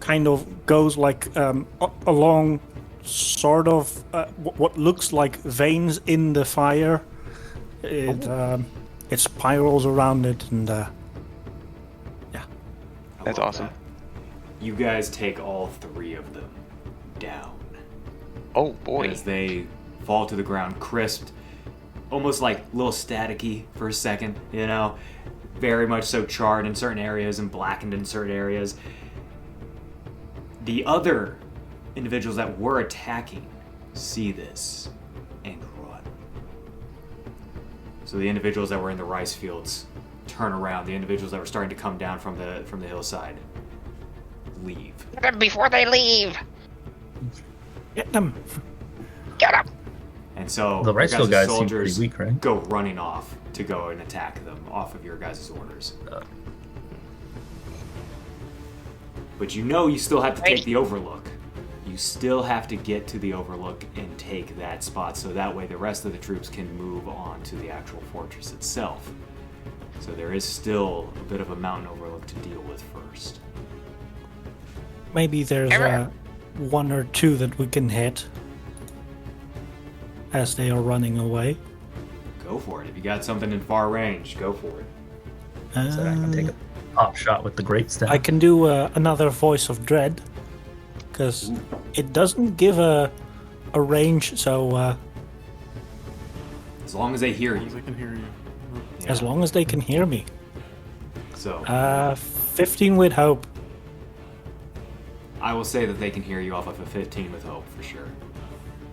kind of goes like along sort of what looks like veins in the fire. It spirals around it, and I That's love awesome. that. You guys take all 3 of them down Oh boy. as they fall to the ground, crisped, almost like a little staticky for a second, you know? Very much so charred in certain areas and blackened in certain areas. The other individuals that were attacking see this and run. So the individuals that were in the rice fields turn around. The individuals that were starting to come down from the hillside leave. Get them before they leave. get them. Get them. And so The your Ricefield guys seem soldiers pretty weak, right? go running off to go and attack them off of your guys' orders. But you know you still have to take the Overlook. You still have to get to the Overlook and take that spot, so that way the rest of the troops can move on to the actual fortress itself. So there is still a bit of a mountain overlook to deal with first. Maybe there's 1 or 2 that we can hit as they are running away. Go for it. If you got something in far range, go for it. So I can take a pop shot with the great staff. I can do another Voice of Dread, because it doesn't give a range, so As long as they hear As I you. can hear you. as long as they can hear me. So 15 with hope. I will say that they can hear you off of a 15 with hope for sure.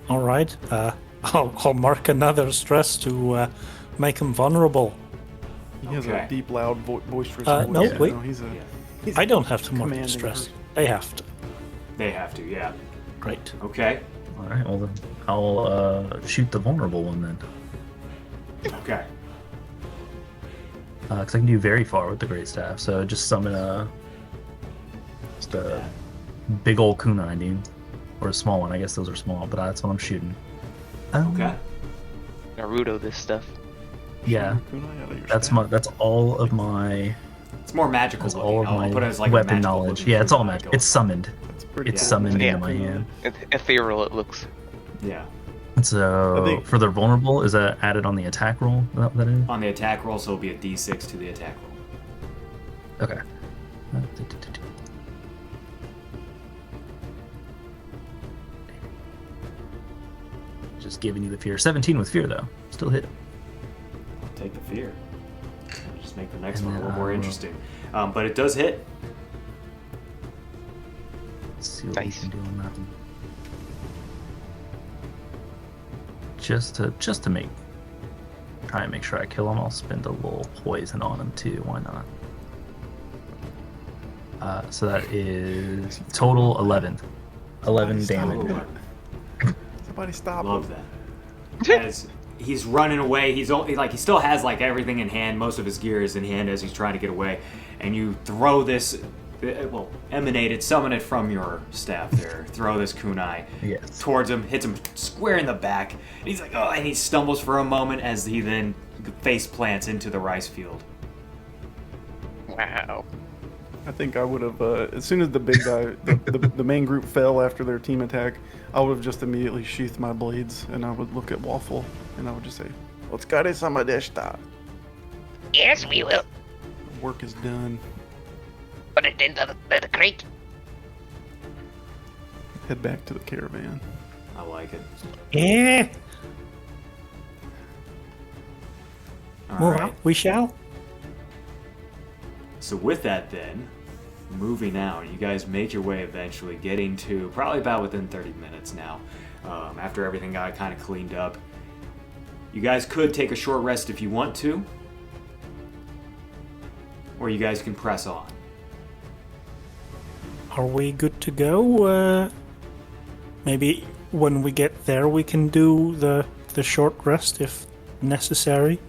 All right. I'll mark another stress to make him vulnerable. He has Okay. a deep, loud, boisterous No, voice. wait. You know, he's a, Yeah. he's I don't have to mark the commanding stress. person. They have to. They have to, yeah. Great. Okay. All right, well then I'll shoot the vulnerable one then, Okay. because I can do very far with the great staff. So just summon a big old kunai, dude, or a small one. I guess those are small, but that's what I'm shooting. Okay. Naruto this stuff. Yeah, Kunai out of your that's staff. that's all of my It's more magical that's looking. all of I'll my put it as like a weapon magical knowledge. looking Yeah, it's all kunai magic. going It's summoned. That's pretty It's cool. summoned Yeah. into my hand. Ethereal it looks. Yeah. So I think- for the vulnerable, is that added on the attack roll? Is that what that is? On the attack roll, so it'll be a d6 to the attack roll. Okay. Just giving you the fear. 17 with fear though. Still hit. Take the fear. Just make the next And one a then little more I will- interesting. But it does hit. Let's see what Nice. we can do on that one. Just to make try and make sure I kill him, I'll spend a little poison on him too. Why not? So that is total 11. 11 damage. Somebody stop Love him. that. As he's running away, he still has like everything in hand. Most of his gear is in hand as he's trying to get away. And you throw this, emanate it, summon it from your staff there. Throw this kunai Yes. towards him, hits him square in the back. And he's like, oh, and he stumbles for a moment as he then face plants into the rice field. Wow. I think I would have, as soon as the big guy, the main group fell after their team attack, I would have just immediately sheathed my blades and I would look at Waffle and I would just say, "Otsukare sama deshita." Yes, we will. Work is done. Put it into the crate. Head back to the caravan. I like it. Yeah. All Move right. out. We shall. So with that, then, moving out. You guys make your way eventually, getting to probably about within 30 minutes now, after everything got kind of cleaned up. You guys could take a short rest if you want to, or you guys can press on. Are we good to go? Maybe when we get there we can do the short rest if necessary.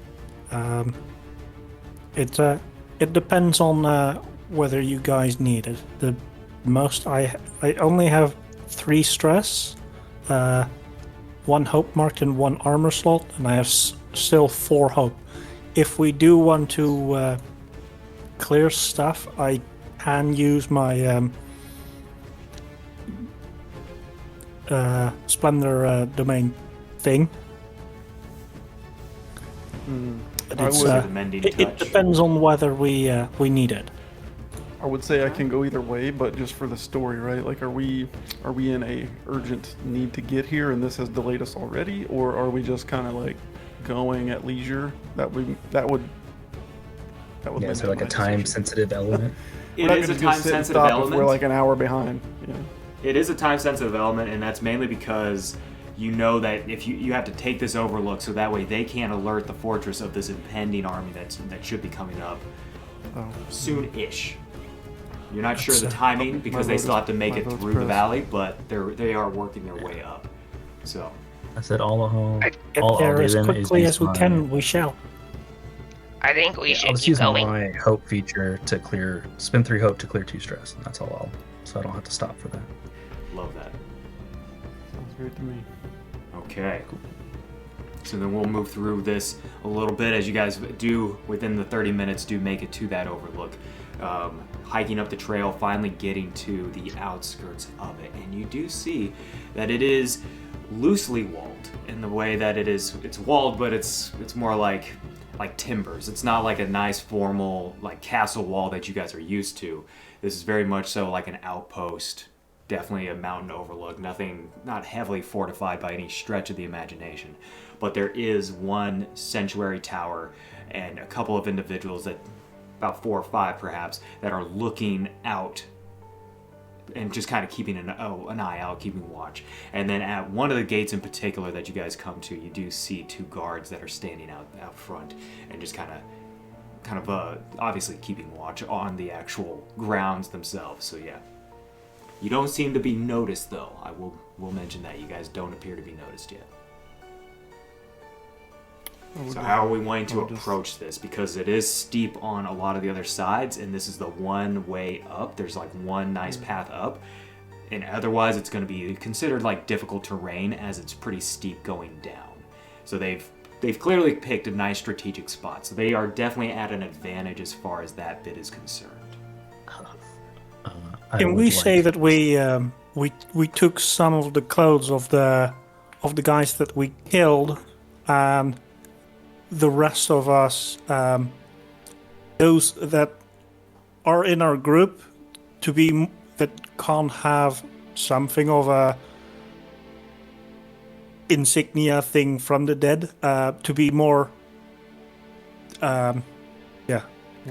It depends on whether you guys need it. The most I only have 3 stress, 1 hope marked and 1 armor slot, and I have still 4 hope. If we do want to clear stuff, I can use my Splendor domain thing. But it's, would- The mending it touch. depends on whether we need it. I would say I can go either way, but just for the story, right? Like, are we in a urgent need to get here, and this has delayed us already, or are we just kind of like going at leisure? That would. Yeah, limit is there like my a time decision. sensitive element? It We're not is a gonna just sit and time-sensitive stop element. If we're like an hour behind. Yeah. It is a time-sensitive element, and that's mainly because you know that if you have to take this overlook, so that way they can't alert the fortress of this impending army that should be coming up Oh. soon-ish. You're not sure the That's, timing because they still have to make my it vote's through the pressed. valley, but they are working their way up. So I said all along. Get All I'll there do as then is quickly use as we my- can. We shall. I think we I'll should just keep use going. my hope feature to spend 3 hope to clear 2 stress. And that's all so I don't have to stop for that. love that. Sounds great to me. Okay. So then we'll move through this a little bit as you guys do within the 30 minutes do make it to that overlook. Hiking up the trail, finally getting to the outskirts of it, and you do see that it is loosely walled in the way that it's walled, but it's more like timbers. It's not like a nice formal like castle wall that you guys are used to. This is very much so like an outpost, definitely a mountain overlook, not heavily fortified by any stretch of the imagination. But there is one sanctuary tower and a couple of individuals that, about 4 or 5 perhaps, that are looking out and just kind of keeping an eye out, keeping watch. And then at one of the gates in particular that you guys come to, you do see 2 guards that are standing out front and just kind of obviously keeping watch on the actual grounds themselves. So yeah, you don't seem to be noticed though. I will mention that you guys don't appear to be noticed yet. So how are we wanting to approach this? Because it is steep on a lot of the other sides, and this is the one way up. There's like one nice path up, and otherwise it's going to be considered like difficult terrain as it's pretty steep going down. So they've clearly picked a nice strategic spot. So they are definitely at an advantage as far as that bit is concerned. Can we say that we took some of the clothes of the guys that we killed, and the rest of us, those that are in our group, that can't have something of a insignia thing from the dead, to be more, More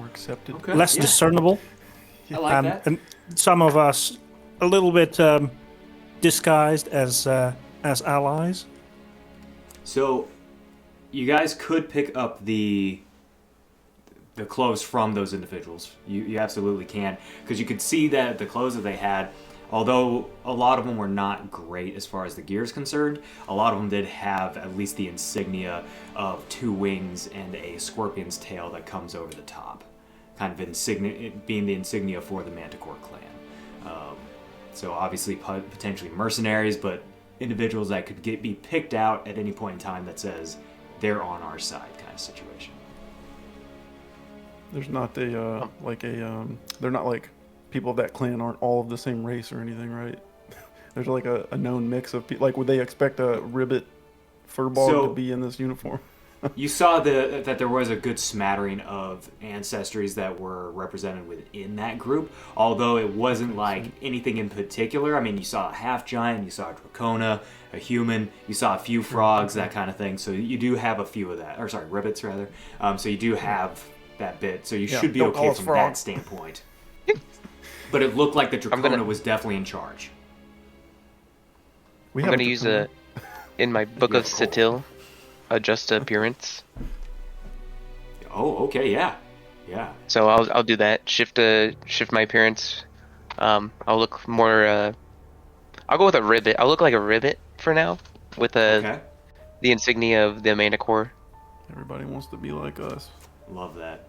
accepted. Okay. less yeah. discernible. I like that. And some of us a little bit disguised as allies. So you guys could pick up the clothes from those individuals. You absolutely can, because you could see that the clothes that they had, although a lot of them were not great as far as the gear is concerned, a lot of them did have at least the insignia of 2 wings and a scorpion's tail that comes over the top, kind of being the insignia for the Manticore clan. So obviously potentially mercenaries, but individuals that could be picked out at any point in time that says they're on our side kind of situation. There's not they're not like people of that clan aren't all of the same race or anything, right? There's like a known mix of people. Like, would they expect a ribbit furball to be in this uniform? You saw that there was a good smattering of ancestries that were represented within that group, although it wasn't like anything in particular. I mean, you saw a half-giant, you saw a dracona, a human, you saw a few frogs, that kind of thing. So you do have a few of that. Or sorry, ribbits, rather. So you do have that bit. So you should be don't call okay us from frogs. that standpoint. But it looked like the Dracona gonna- was definitely in charge. We I'm have gonna use a in my book of Yeah, cool. Satil, adjust appearance. Oh, okay, yeah. Yeah. So I'll do that. Shift my appearance. I'll look more. I'll go with a ribbit. I'll look like a ribbit for now, with Okay. the insignia of the Mana Corps, Everybody wants to be like us. Love that.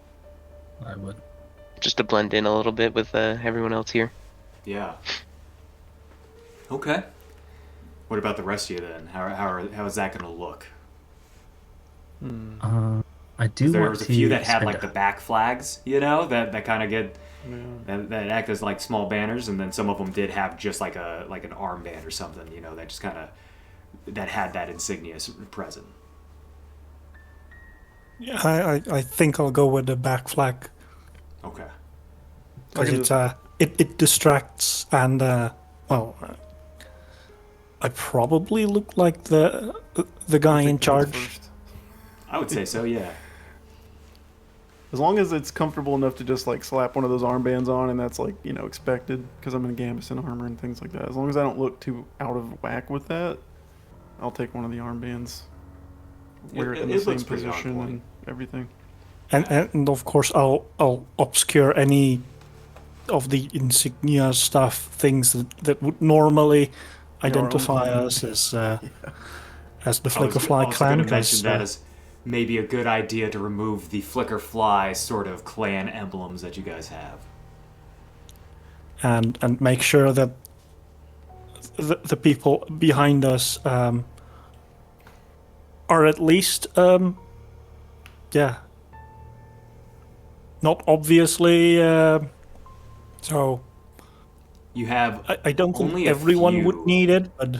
I would. just to blend in a little bit with everyone else here. Yeah. Okay. What about the rest of you then? How is that going to look? I do There want was a to few that had spend like the back flags, that kind of get Yeah. that act as like small banners, and then some of them did have just like an armband or something, that just kind of that had that insignia present. Yeah, I think I'll go with the back flag Okay. because can it's it distracts and I probably look like the guy in Take that charge. first. I would say so. Yeah. As long as it's comfortable enough to just like slap one of those armbands on, and that's like expected because I'm in Gambeson armor and things like that. As long as I don't look too out of whack with that, I'll take one of the armbands. Wear it in the It same looks pretty on position point. and everything. And of course I'll obscure any of the insignia stuff, things that would normally identify own us as the I was Flickerfly also clan. going to mention 'cause, that as maybe a good idea to remove the Flickerfly sort of clan emblems that you guys have. and make sure that the people behind us are at least not obviously so You have I don't think only a everyone would few. need it, but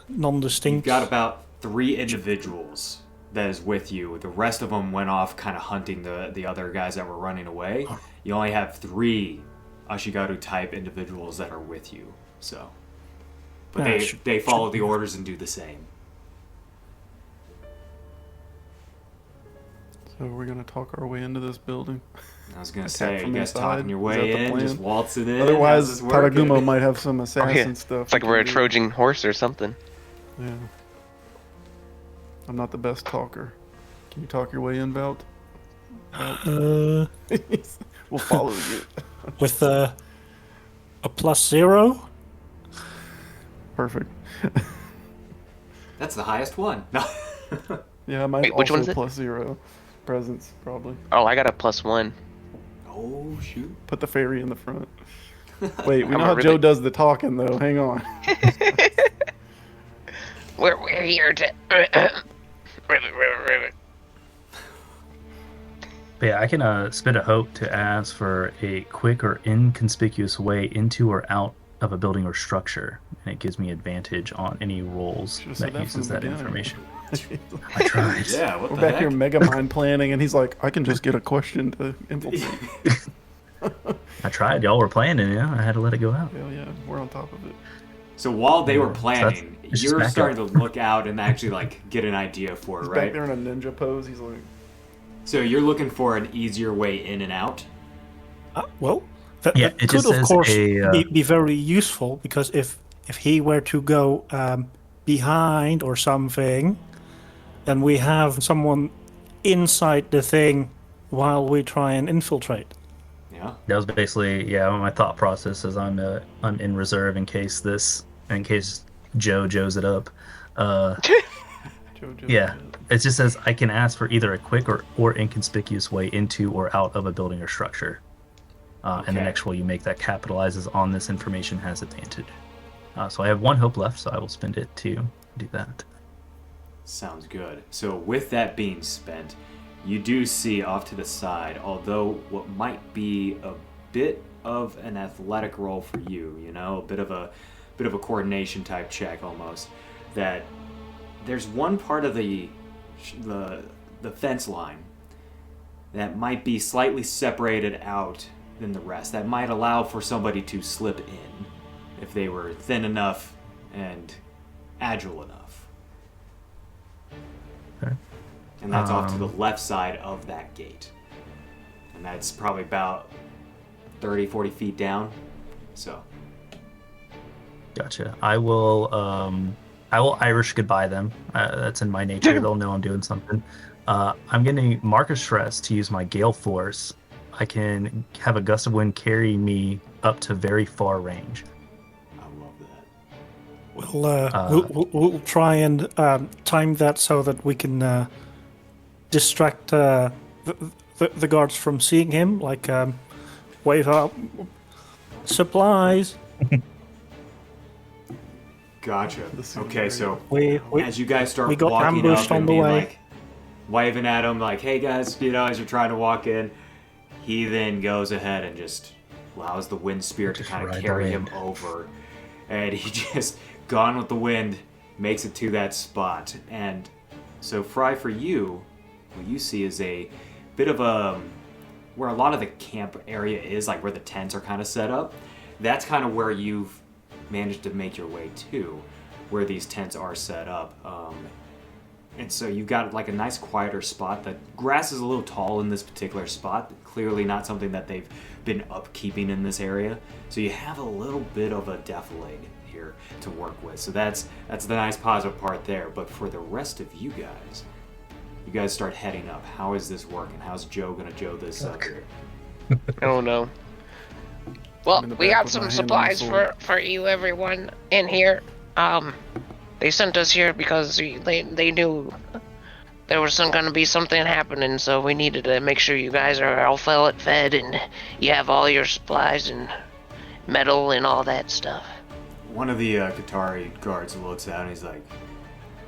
non-distinct. You've got about 3 individuals that is with you. The rest of them went off kind of hunting the other guys that were running away. You only have 3 Ashigaru type individuals that are with you. So, but Yeah, they follow should the be orders and do the same. So we're gonna talk our way into this building. I was gonna Attack say, from you guys inside? talking your Is that way the in, plan? just waltzing in. Otherwise, how's this working? Taragumo might have some assassin stuff. It's like we we're a can do. Trojan horse or something. Yeah. I'm not the best talker. Can you talk your way in, Wout? We'll follow you. With a +0. Perfect. That's the highest one. Yeah, mine's Wait, which also one's it? +0. Presence, probably. Oh, I got a +1. Oh shoot! Put the fairy in the front. Wait, we I'm know a how Joe ribbit. does the talking, though. Hang on. We're here to. Ribbit. But yeah, I can spend a hope to ask for a quick or inconspicuous way into or out of a building or structure, and it gives me advantage on any rolls Should've said that that from uses the that beginning. information. I tried. Yeah, what We're the back heck? here mega mind planning, and he's like, I can just get a question to infiltrate. I tried. Y'all were playing it, yeah. I had to let it go out. Hell yeah, we're on top of it. So while they were So that's- planning, it's just you're backup. starting to look out and actually like get an idea for it, He's right? back there in a ninja pose. He's like, So you're looking for an easier way in and out. Well, that, Yeah, that it could just of says course a, be very useful, because if he were to go behind or something, then we have someone inside the thing while we try and infiltrate. Yeah. That was basically my thought process is I'm in reserve in case Joe Joes it up. Jojo. Yeah, it just says I can ask for either a quick or inconspicuous way into or out of a building or structure. And the Okay. next roll you make that capitalizes on this information has advantage. So I have 1 hope left, so I will spend it to do that. Sounds good. So with that being spent, you do see off to the side, although what might be a bit of an athletic roll for you, a bit of a coordination type check almost, that there's one part of the fence line that might be slightly separated out than the rest. That might allow for somebody to slip in if they were thin enough and agile enough. Okay. And that's off to the left side of that gate. And that's probably about 30, 40 feet down. So, Gotcha. I will Irish goodbye them. That's in my nature. They'll know I'm doing something. I'm getting Marcus Stress to use my gale force. I can have a gust of wind carry me up to very far range. I love that. We'll try and time that so that we can distract the guards from seeing him. Like wave up supplies. Gotcha. This is Okay, great. so We as you guys start we got walking ambushed up on and the being way. like waving at him like, hey guys, as you're trying to walk in, he then goes ahead and just allows the wind spirit to Just kind of ride the carry him wind. over. And he just, gone with the wind, makes it to that spot. And so Fry, for you, what you see is a bit of a, where a lot of the camp area is, like where the tents are kind of set up. That's kind of where you've managed to make your way to, where these tents are set up. And so you've got like a nice quieter spot. The grass is a little tall in this particular spot. Clearly not something that they've been upkeeping in this area. So you have a little bit of a defilade here to work with. So that's the nice positive part there. But for the rest of you guys start heading up. How is this working? How's Joe gonna Joe this up here? Oh no. Well, in the we back got with my some hand on the supplies sword. for you, everyone in here. They sent us here because they knew there was gonna be something happening, so we needed to make sure you guys are all fed and you have all your supplies and metal and all that stuff. One of the Qatari guards looks out and he's like,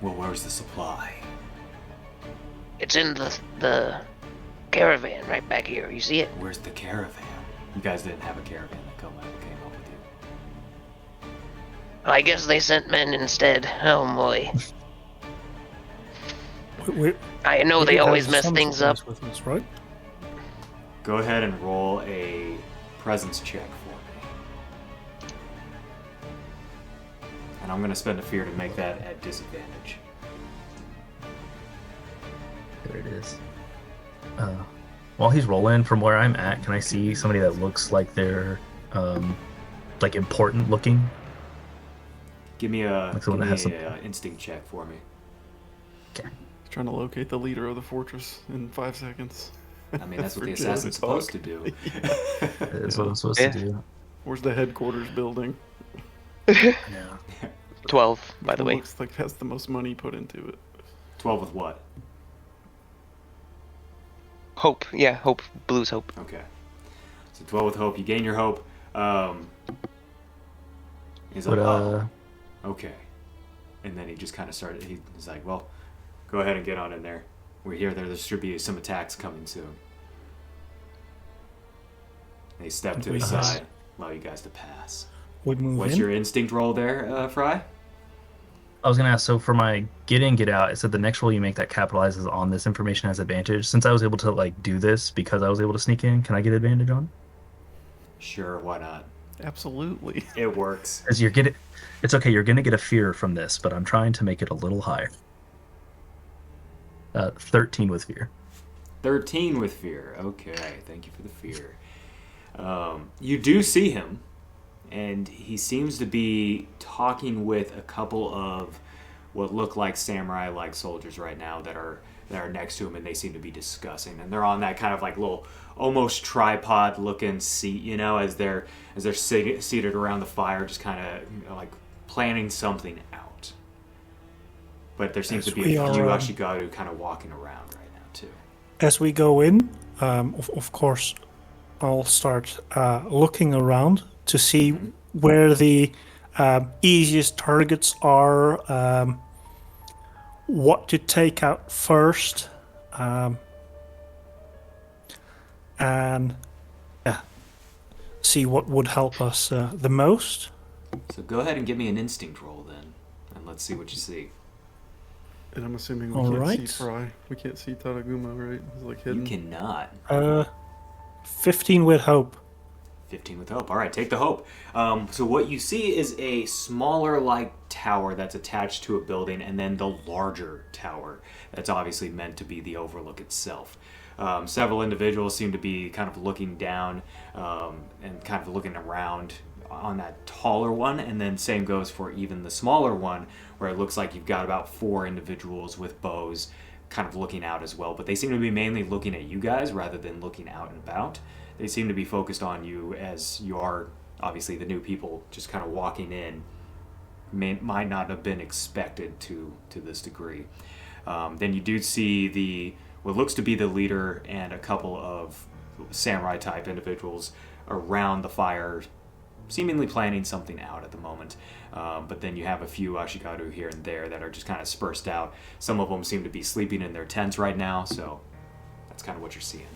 well, where's the supply? It's in the caravan right back here. You see it? Where's the caravan? You guys didn't have a caravan that came up with you. I guess they sent men instead. Oh boy. I know they do always have mess some things up. supplies with us, right? Go ahead and roll a presence check for me. And I'm going to spend a fear to make that at disadvantage. There it is. While he's rolling, from where I'm at, can I see somebody that looks like they're like important looking? Give me a, Like someone that has instinct check for me. Okay. Trying to locate the leader of the fortress in 5 seconds. I mean, that's what the For Joe assassin's to talk. supposed to do. That's what I'm supposed Yeah. to do. Where's the headquarters building? Yeah. 12, by the way. Looks like has the most money put into it. 12 with what? Hope. Yeah, hope. Blue's hope. Okay. So 12 with hope. You gain your hope. He's like, But oh, okay. And then he just kind of started, he's like, well, go ahead and get on in there. We're here. There should be some attacks coming soon. And he stepped to his side, allow you guys to pass. We move What's in. your instinct roll there, Fry? I was gonna ask. So for my get in, get out, it said the next roll you make that capitalizes on this information has advantage. Since I was able to like do this because I was able to sneak in, can I get advantage on? Sure, why not? Absolutely. It works. As it's okay. You're gonna get a fear from this, but I'm trying to make it a little higher. 13 with fear. 13 with fear. Okay, thank you for the fear. You do see him, and he seems to be talking with a couple of what look like samurai-like soldiers right now that are next to him, and they seem to be discussing. And they're on that kind of like little, almost tripod-looking seat, as they're seated around the fire, just kind of like planning something out. But there seems to be we a are, few Ashigaru kind of walking around right now too. As we go in, of course, I'll start looking around to see where the easiest targets are, what to take out first, and see what would help us the most. So go ahead and give me an instinct roll then, and let's see what you see. And I'm assuming we All can't right. see Fry. We can't see Taraguma, right? He's like You hidden. cannot. 15 with hope. 15 with hope. All right, take the hope. So what you see is a smaller like tower that's attached to a building, and then the larger tower that's obviously meant to be the overlook itself. Several individuals seem to be kind of looking down and kind of looking around on that taller one, and then same goes for even the smaller one, where it looks like you've got about 4 individuals with bows kind of looking out as well, but they seem to be mainly looking at you guys rather than looking out and about. They seem to be focused on you, as you are obviously the new people just kind of walking in. Might not have been expected to this degree. Then you do see what looks to be the leader and a couple of samurai type individuals around the fire, seemingly planning something out at the moment. But then you have a few Ashigaru here and there that are just kind of dispersed out. Some of them seem to be sleeping in their tents right now, so that's kind of what you're seeing.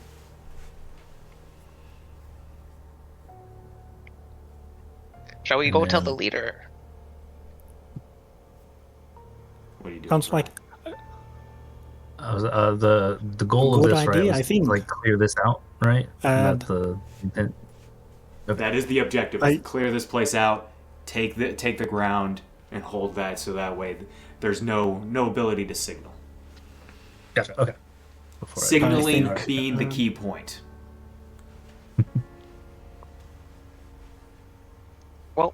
Shall we go tell the leader? What are you doing? Sounds like the goal of good this, right, idea, was I think. to, like, clear this out, right? And- Not the intent. That is the objective. Clear this place out, take the ground, and hold that, so that way there's no ability to signal. Gotcha. Okay. Signaling I think- being the key point. Well,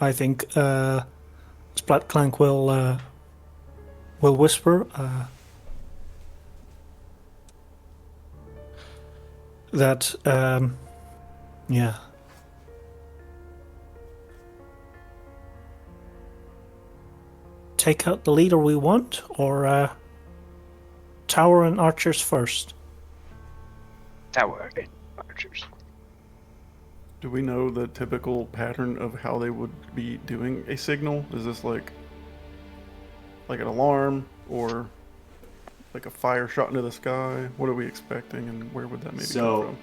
I think Splat Clank will whisper that yeah. Take out the leader we want, or tower and archers first. tower and archers. Do we know the typical pattern of how they would be doing a signal? Is this like an alarm, or like a fire shot into the sky? What are we expecting, and where would that maybe come from?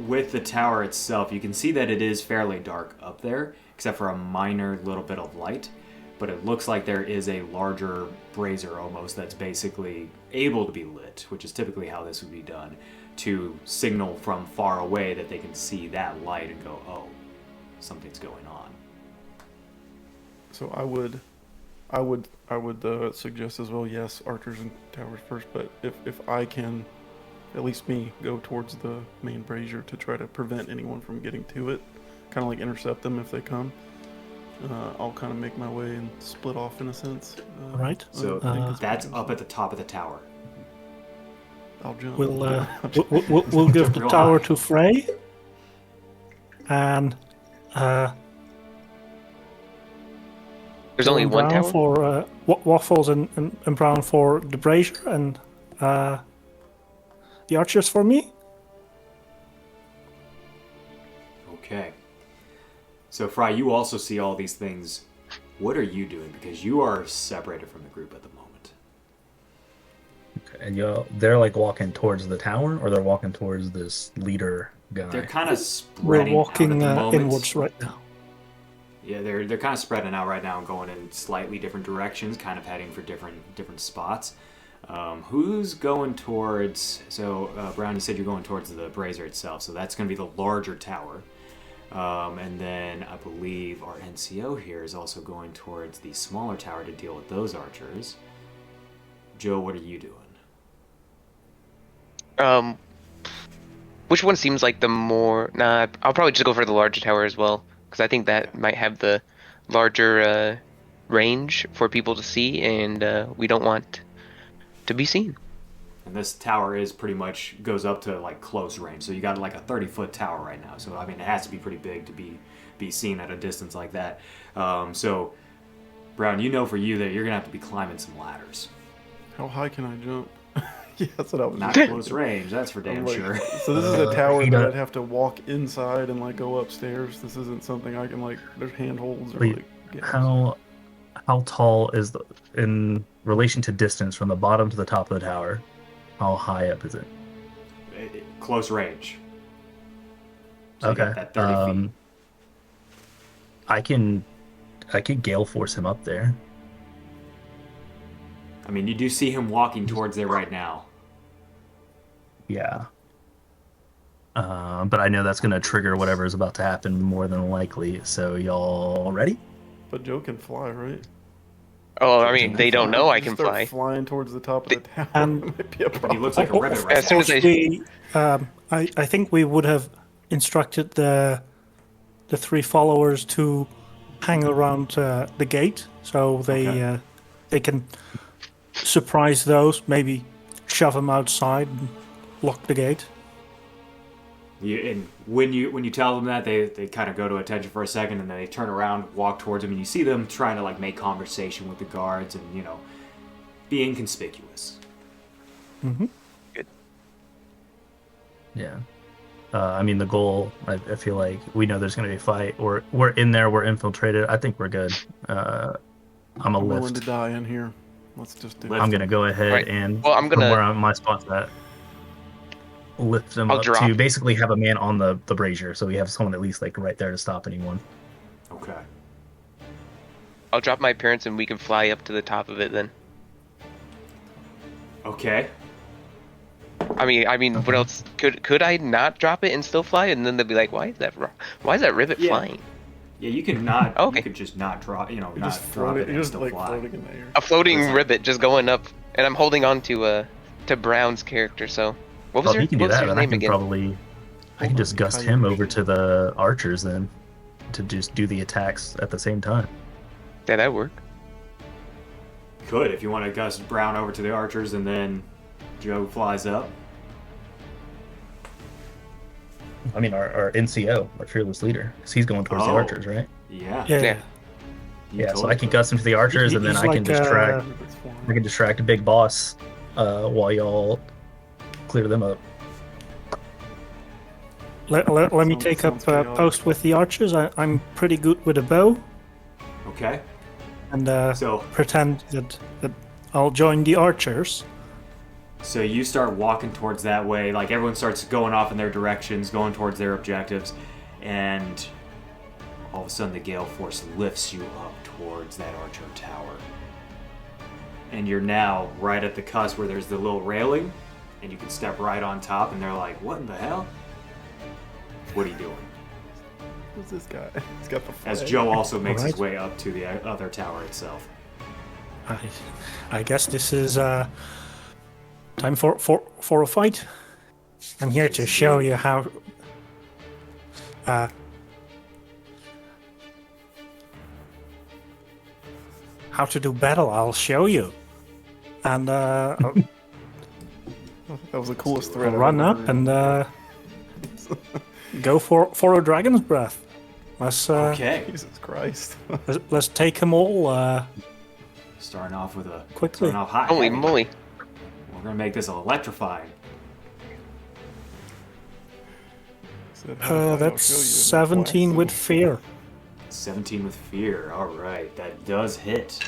With the tower itself, you can see that it is fairly dark up there, except for a minor little bit of light. But it looks like there is a larger brazier almost that's basically able to be lit, which is typically how this would be done, to signal from far away that they can see that light and go, oh, something's going on. So I would suggest as well, yes, archers and towers first, but if I can, at least me, go towards the main brazier to try to prevent anyone from getting to it, kind of like intercept them if they come, I'll kind of make my way and split off in a sense. Right. So that's up at the top of the tower. I'll jump. We'll give the Real tower high. to Frey, and There's only one brown tower? for waffles, and brown for the brazier, and the archers for me. Okay. So, Fry, you also see all these things. What are you doing? Because you are separated from the group at the moment. Okay. And they're like walking towards the tower, or they're walking towards this leader guy. They're kind of We're spreading walking out at the moment. inwards right now. Yeah, they're kind of spreading out right now and going in slightly different directions, kind of heading for different spots. Who's going towards? So, Brown, you said you're going towards the brazier itself, so that's going to be the larger tower. And then I believe our NCO here is also going towards the smaller tower to deal with those archers. Joe, what are you doing? Which one seems like the more? Nah, I'll probably just go for the larger tower as well, because I think that might have the larger range for people to see, and we don't want to be seen. And this tower is pretty much goes up to like close range, so you got like a 30-foot tower right now. So I mean, it has to be pretty big to be seen at a distance like that. So, Brown, you know for you that you're gonna have to be climbing some ladders. How high can I jump? Yeah, that's what I was Not thinking. close range, that's for damn I'm like, sure. So this is a tower you that know- I'd have to walk inside and like go upstairs. This isn't something I can like. There's handholds or Wait, like. Get How tall is in relation to distance from the bottom to the top of the tower? How high up is it? Close range. So you Okay. got that 30 feet. I could gale force him up there. I mean, you do see him walking towards there right now. Yeah. but I know that's going to trigger whatever is about to happen more than likely. So y'all ready? But Joe can fly, right? Oh, I mean, they don't know I Just can start fly. flying towards the top of the tower. And- It might be a He problem. looks like a ribbit right As soon as now. I- we, I think we would have instructed the three followers to hang around the gate, so Okay. they can surprise those, maybe shove them outside and lock the gate. And when you tell them that, they kind of go to attention for a second, and then they turn around, walk towards him, and you see them trying to like make conversation with the guards and be inconspicuous. Yeah. I mean, the goal, I feel like we know there's going to be a fight. We're in there, we're infiltrated. I think we're good. I'm a I'm willing lift. to die in here. Let's just do Lift. it. I'm going to go ahead Right. and, Well, I'm from gonna- where my spot's at, lift them I'll up drop. to basically have a man on the brazier. So we have someone at least like right there to stop anyone. Okay. I'll drop my parents and we can fly up to the top of it then. Okay. I mean, what else? Could I not drop it and still fly? And then they'll be like, why is that ribbit Yeah. flying? Yeah, you can not. Okay. You could just not drop. You're Not just drop floating. it and You're just still like fly. floating in the air. A floating Listen. ribbit just going up, and I'm holding on to Brown's character. So, what was Well, if your, you can do what was that, your then name again? I can just gust him over to the archers then, to just do the attacks at the same time. Yeah, that'd work. Could if you want to gust Brown over to the archers, and then Joe flies up. I mean, our NCO, our fearless leader, because he's going towards the Oh. archers, right? Yeah. Yeah. Yeah. You Yeah, so totally I can could. gust him to the archers, and then He's I can like, distract. Ribbit's flying. I can distract a big boss while y'all clear them up. Let me Sounds- take up sounds chaotic. post with the archers. I'm pretty good with a bow, Okay. and So pretend that I'll join the archers. So you start walking towards that way, like everyone starts going off in their directions, going towards their objectives, and all of a sudden the gale force lifts you up towards that archer tower. And you're now right at the cusp where there's the little railing, and you can step right on top, and they're like, what in the hell? What are you doing? Who's this guy? He's got the flag. As Joe also makes his Alright. way up to the other tower itself. I guess this is time for a fight. I'm here to show you how to do battle. I'll show you, and I'll That was the coolest threat. I've run ever up heard. and go for a dragon's breath. Let's Okay. Jesus Christ. let's take them all. Starting off with a Quickly. starting off hot. Holy heavy. moly! We're gonna make this electrifying. Said, "Have a fight, I'll That's show you." 17 with fear. 17 with fear. All right, that does hit.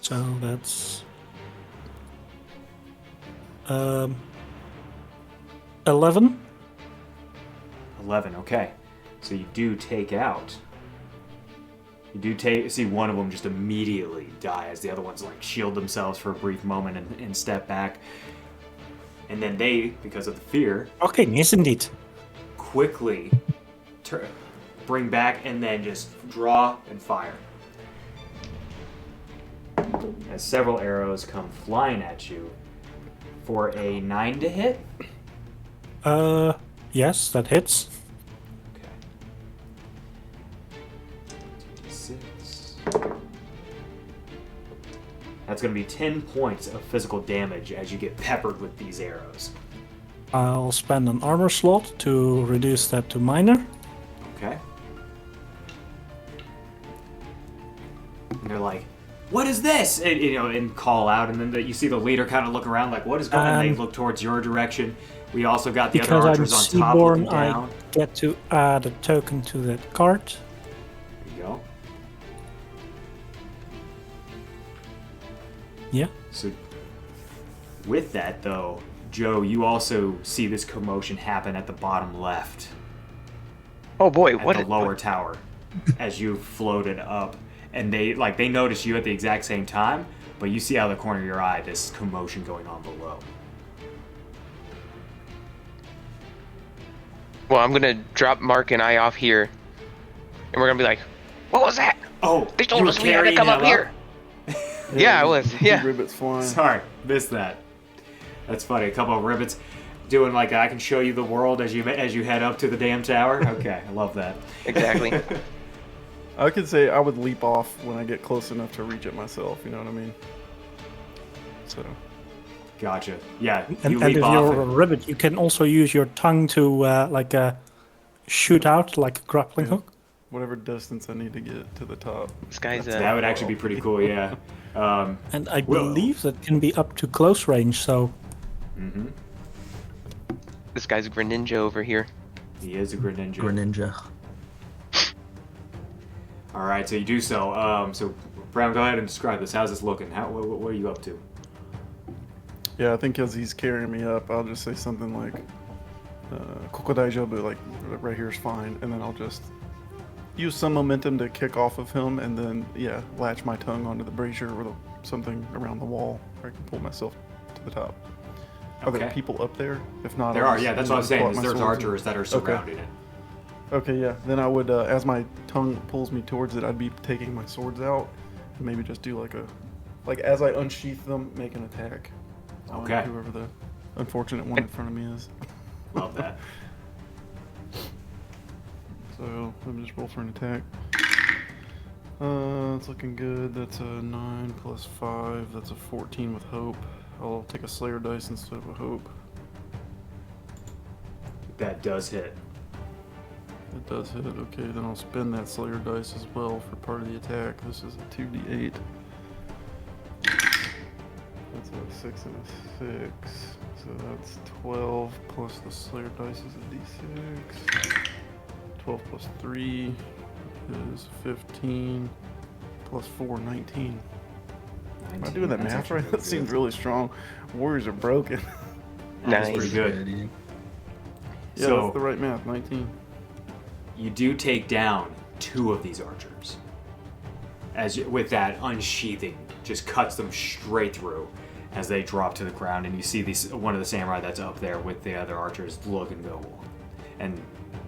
So that's 11. 11. Okay, so you do take out. You do see one of them just immediately die as the other ones like shield themselves for a brief moment and step back, and then they, because of the fear, Okay, yes indeed. quickly bring back and then just draw and fire. As several arrows come flying at you for a 9 to hit. Yes, that hits. Okay. 6. That's going to be 10 points of physical damage as you get peppered with these arrows. I'll spend an armor slot to reduce that to minor. Okay. And they're like, "What is this?" And call out, and then you see the leader kind of look around, like, "What is going on?" They look towards your direction. We also got the other Because I'm archers on top looking seaborn, down. I get to add a token to that card. There you go. Yeah. So, with that though, Joe, you also see this commotion happen at the bottom left, Oh boy, at what? the lower tower, as you floated up, and they notice you at the exact same time, but you see out of the corner of your eye this commotion going on below. Well, I'm gonna drop Mark and I off here, and we're gonna be like, What was that? Oh, They told you us were we had to carrying come up him here. Yeah, I was, the yeah. Ribbits flying. Sorry, missed that. That's funny. A couple of ribbits doing like I can show you the world as you head up to the damn tower. Okay, I love that. exactly. I could say I would leap off when I get close enough to reach it myself. You know what I mean? So. Gotcha. Yeah, And, you and leap if off. you're a ribbit, you can also use your tongue to shoot out like a grappling hook. Whatever distance I need to get to the top. This guy's That would actually be pretty cool. Yeah. And I Whoa. believe that can be up to close range, so this guy's a Greninja over here. He is a Greninja. Greninja. All right, so you do so. So Brown, go ahead and describe this. How's this looking? What are you up to? Yeah, I think as he's carrying me up, I'll just say something like, "Kokodaijobu," like right here is fine, and then I'll just use some momentum to kick off of him, and then latch my tongue onto the brazier or something around the wall where I can pull myself to the top. Are there Okay. people up there? If not, There I'll are. just Yeah, that's what I was pull saying. out my There's swords and- archers that are surrounding it. Okay, yeah. Then I would, as my tongue pulls me towards it, I'd be taking my swords out, and maybe just do like as I unsheath them, make an attack. On Okay. whoever the unfortunate one in front of me is. Love that. So let me just roll for an attack. It's looking good. That's a 9 plus 5. That's a 14 with hope. I'll take a Slayer dice instead of a hope. That does hit. It does hit. Okay, then I'll spend that Slayer dice as well for part of the attack. This is a 2d8. That's a 6 and a 6. So that's 12 plus the Slayer dice is a d6. 12 plus 3 is 15. Plus 4, 19. Am I doing that That's math actually right? really That seems good. really strong. Warriors are broken. That's Nice. pretty good. Yeah, So- that's the right math. 19. You do take down 2 of these archers. With that unsheathing, just cuts them straight through as they drop to the ground, and you see one of the samurai that's up there with the other archers look and go, and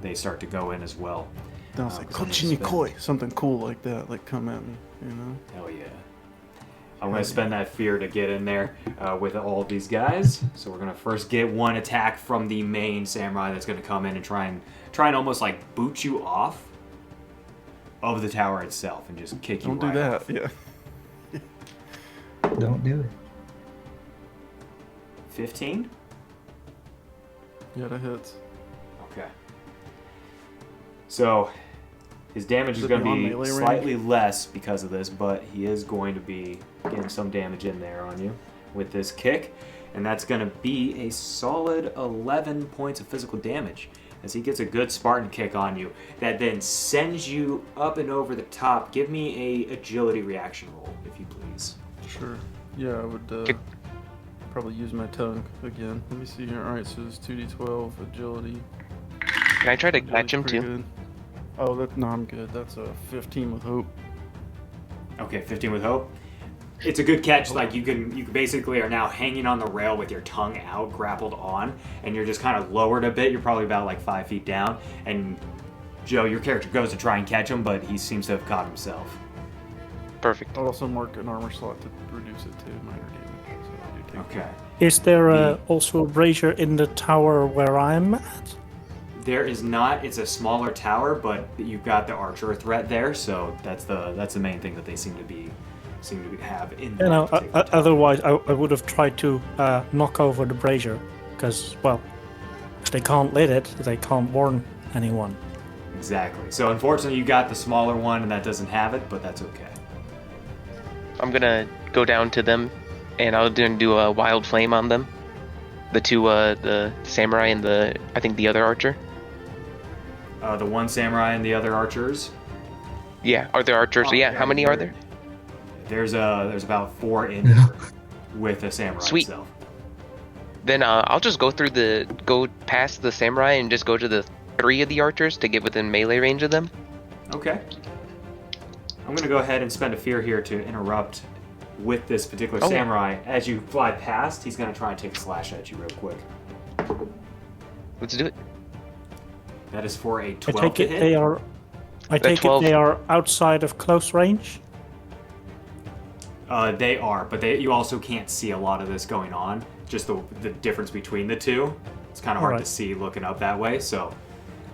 they start to go in as well. Then I'll say, so I'm gonna Kochi spend- Nikoi. Something cool like that. Like, come at me, you know? Hell yeah. I'm going to spend that fear to get in there with all of these guys. So we're going to first get one attack from the main samurai that's going to come in and try and almost like boot you off of the tower itself and just kick you Don't do right that. off. Yeah. Don't do it. 15? Yeah, that hits. Okay. So his damage is Is it going to beyond be melee range? slightly less because of this, but he is going to be getting some damage in there on you with this kick. And that's going to be a solid 11 points of physical damage as he gets a good Spartan kick on you that then sends you up and over the top. Give me a agility reaction roll, if you please. Sure. Yeah, I would probably use my tongue again. Let me see here. Alright, so it's 2d12 agility. Can I try to catch him Agility's too? pretty good. Oh, no, I'm good. That's a 15 with hope. Okay, 15 with hope. It's a good catch. Like you basically are now hanging on the rail with your tongue out, grappled on, and you're just kind of lowered a bit. You're probably about like 5 feet down. And Joe, your character goes to try and catch him, but he seems to have caught himself. Perfect. I'll also mark an armor slot to reduce it to minor damage. So I do take Okay. is there also a brazier in the tower where I'm at? There is not. It's a smaller tower, but you've got the archer threat there, so that's the main thing that they seem to have in. You know, that particular tower. otherwise I would have tried to knock over the brazier, because, well, if they can't lit it, they can't warn anyone. Exactly. So unfortunately, you got the smaller one, and that doesn't have it, but that's okay. I'm gonna go down to them, and I'll do a wild flame on them. The two, the samurai and I think the other archer. The one samurai and the other archers. Yeah, are there archers? Oh, Yeah, how many are there? There's about 4 in here with a samurai Sweet. itself. Then I'll just go past the samurai and just go to the 3 of the archers to get within melee range of them. Okay. I'm gonna go ahead and spend a fear here to interrupt with this particular Oh. samurai. As you fly past, he's going to try and take a slash at you real quick. Let's do it. That is for a I 12 take to it hit. they are. I take it 12. they are outside of close range. They are, but you also can't see a lot of this going on. Just the difference between the two. It's kind of hard Alright. to see looking up that way. So,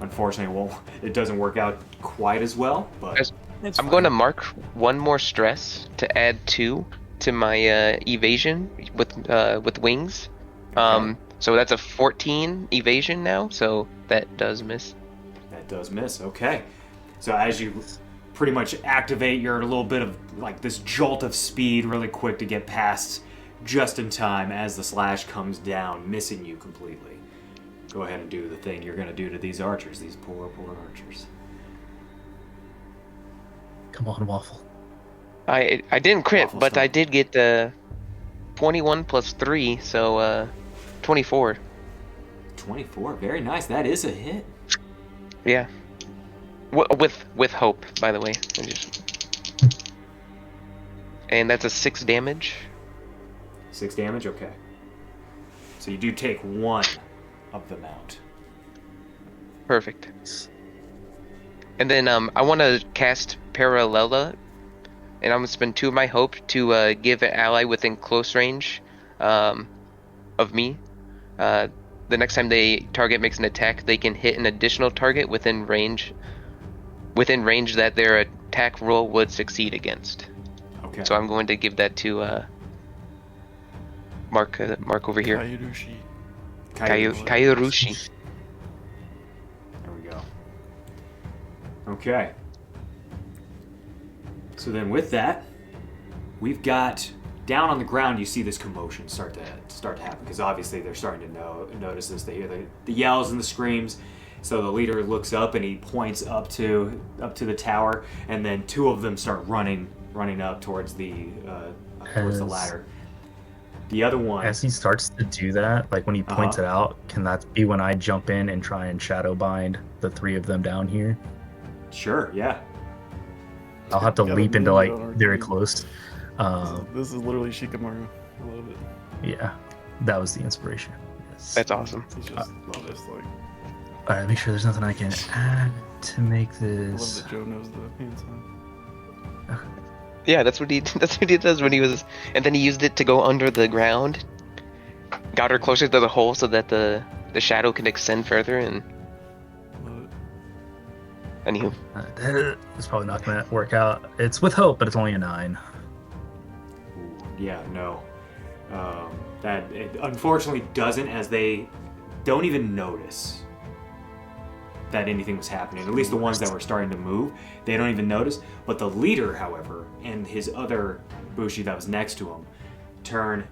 unfortunately, it doesn't work out quite as well. But Guys, it's I'm fine. going to mark one more stress to add 2 to my evasion with wings. So that's a 14 evasion now. So that does miss. That does miss. Okay. So as you pretty much activate your little bit of like this jolt of speed really quick to get past just in time as the slash comes down, missing you completely. Go ahead and do the thing you're going to do to these archers, these poor archers. Come on, Waffle. I didn't crit, Awful but I stuff. did get 21 plus 3, so 24. 24. Very nice. That is a hit. Yeah. With hope, by the way. And that's a 6 damage. 6 damage? Okay. So you do take 1 of them out. Perfect. And then I want to cast Paralela, and I'm gonna spend 2 of my hope to give an ally within close range of me. The next time the target makes an attack, they can hit an additional target within range that their attack roll would succeed against. Okay. So I'm going to give that to Mark over here. Kairushi. Kairushi. There we go. Okay. So then with that, we've got down on the ground. You see this commotion start to happen because obviously they're starting to notice this. They hear the yells and the screams. So the leader looks up and he points up to the tower, and then 2 of them start running up towards the ladder. The other one. As he starts to do that, like when he points it out, can that be when I jump in and try and shadow bind the 3 of them down here? Sure. Yeah. I'll have to Got a leap into minute like on our very team. close. This is literally Shikamaru. I love it. Yeah, that was the inspiration. Yes. That's awesome. He's just like, All right, make sure there's nothing I can add to make I love this. that Joe knows the hand sign. Yeah, that's what he does when he was, and then he used it to go under the ground, got her closer to the hole so that the shadow can extend further. And Love it. anywho, It's probably not going to work out. It's with hope, but it's only a 9. Ooh, yeah. No. That it unfortunately doesn't, as they don't even notice that anything was happening. At least the ones that were starting to move, they don't even notice. But the leader, however, and his other Bushi that was next to him, turn,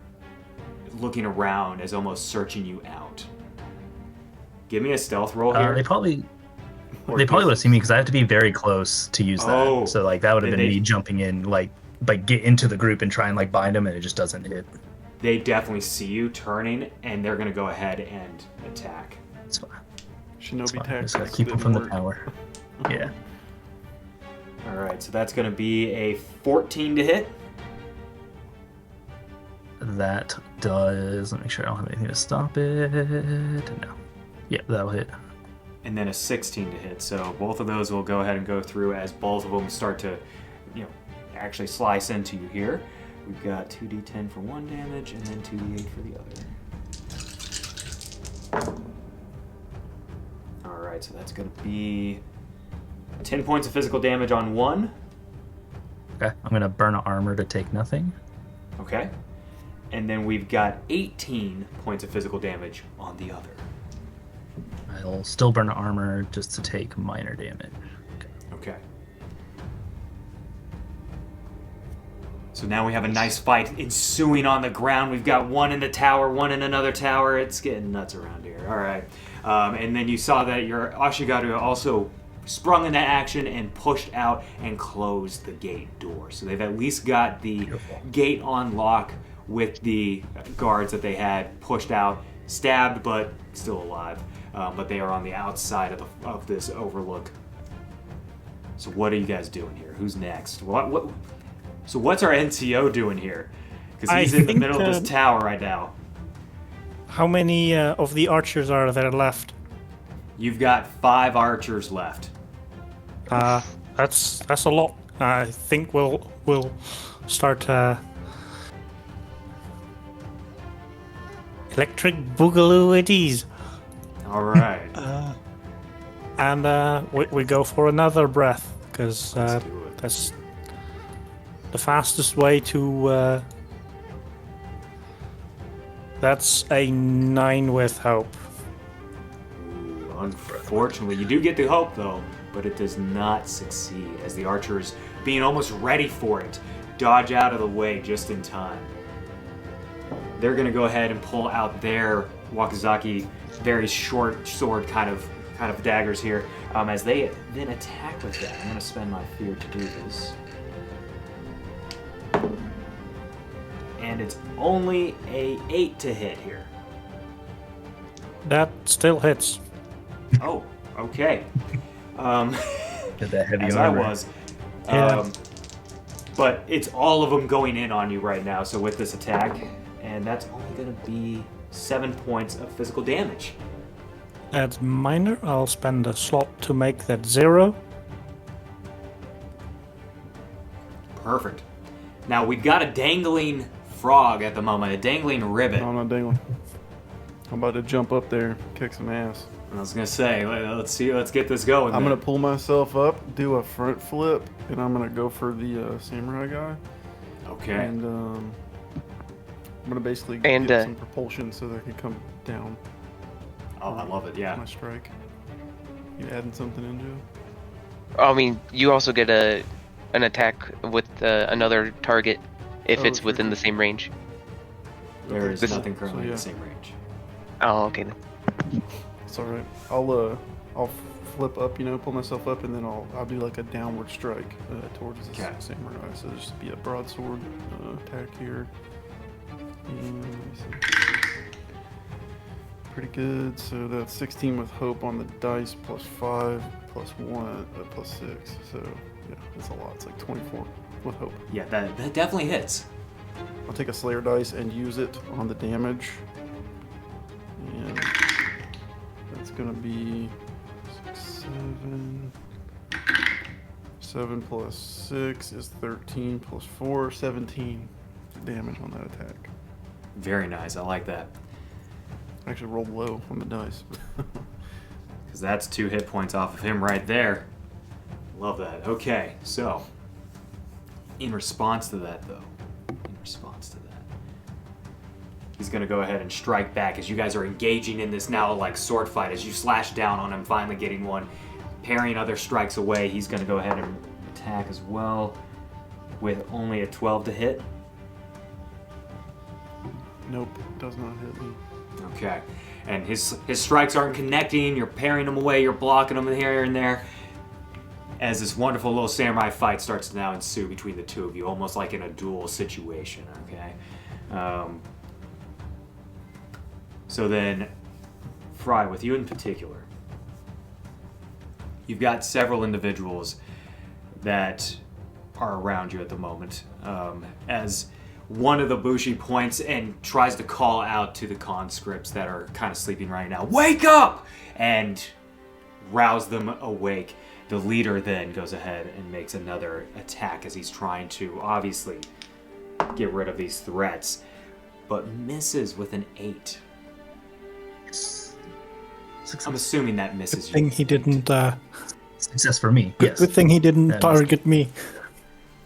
looking around as almost searching you out. Give me a stealth roll here. They probably Or would have just- seen me because I have to be very close to use that. Oh, So like that would have then been they- me jumping in, like get into the group and try and like bind them, and it just doesn't hit. They definitely see you turning, and they're going to go ahead and attack. It's fine. It's Shinobi fine. tactics. Just gotta keep them from the didn't tower. Yeah. All right, so that's going to be a 14 to hit. That does. Let me make sure I don't have anything to stop it. No. Yeah, that'll hit. And then a 16 to hit. So both of those will go ahead and go through as both of them start to, actually slice into you here. We've got 2d10 for 1 damage and then 2d8 for the other. All right, so that's going to be 10 points of physical damage on one. Okay. I'm gonna burn armor to take nothing. Okay. And then we've got 18 points of physical damage on the other. I'll still burn armor just to take minor damage. Okay. So now we have a nice fight ensuing on the ground. We've got one in the tower, one in another tower. It's getting nuts around here. All right. And then you saw that your Ashigaru also sprung into action and pushed out and closed the gate door. So they've at least got the Beautiful. gate on lock with the guards that they had pushed out, stabbed, but still alive. But they are on the outside of this overlook. So what are you guys doing here? Who's next? What So what's our NCO doing here? Because I he's in the think, middle of this tower right now. How many of the archers are there left? You've got 5 archers left. That's a lot. I think we'll start electric boogaloo at ease, All right. and we go for another breath because Let's do it. that's the fastest way to. That's a 9 with hope. Ooh, unfortunately, you do get the hope though, but it does not succeed as the archers, being almost ready for it, dodge out of the way just in time. They're going to go ahead and pull out their Wakazaki very short sword kind of daggers here as they then attack with that. I'm going to spend my fear to do this. And it's only a 8 to hit here. That still hits. Oh, okay. Did that heavy As I armor. was. Yeah. But it's all of them going in on you right now, so with this attack, and that's only going to be 7 points of physical damage. That's minor. I'll spend a slot to make that 0. Perfect. Now we've got a dangling frog at the moment, a dangling ribbit. No, I'm not dangling. I'm about to jump up there, kick some ass. I was gonna say, let's get this going. I'm then. gonna pull myself up, do a front flip, and I'm gonna go for the samurai guy. Okay. And I'm gonna basically And, get some propulsion so that I can come down. Oh, I love it. Yeah. My strike. You adding something in, Joe? I mean, you also get an attack with another target if Oh, it's sure, within sure. the same range. There is This- nothing currently in yeah. the same range. Oh, okay then. It's all right. I'll flip up, pull myself up, and then I'll do like a downward strike towards the Okay. samurai. So there's just be a broadsword attack here. And let me see. Pretty good. So that's 16 with hope on the dice, plus 5, plus 1, plus 6. So yeah, that's a lot. It's like 24 with hope. Yeah, that definitely hits. I'll take a Slayer dice and use it on the damage. And that's gonna be 7. 7 plus 6 is 13 plus 4, 17 damage on that attack. Very nice. I like that. I actually rolled low on the dice. Because that's 2 hit points off of him right there. Love that. Okay, so in response to that, he's going to go ahead and strike back as you guys are engaging in this now like sword fight. As you slash down on him, finally getting one, parrying other strikes away, he's going to go ahead and attack as well with only a 12 to hit. Nope, does not hit me. Okay, and his strikes aren't connecting. You're parrying them away. You're blocking them here and there. As this wonderful little samurai fight starts to now ensue between the two of you, almost like in a duel situation. Okay. So then, Fry, with you in particular, you've got several individuals that are around you at the moment. As one of the Bushi points and tries to call out to the conscripts that are kind of sleeping right now, "Wake up!" and rouse them awake. The leader then goes ahead and makes another attack as he's trying to obviously get rid of these threats, but misses with an 8. I'm assuming that misses you. Thing he didn't. Success for me. Yes. Good thing he didn't That is- target me.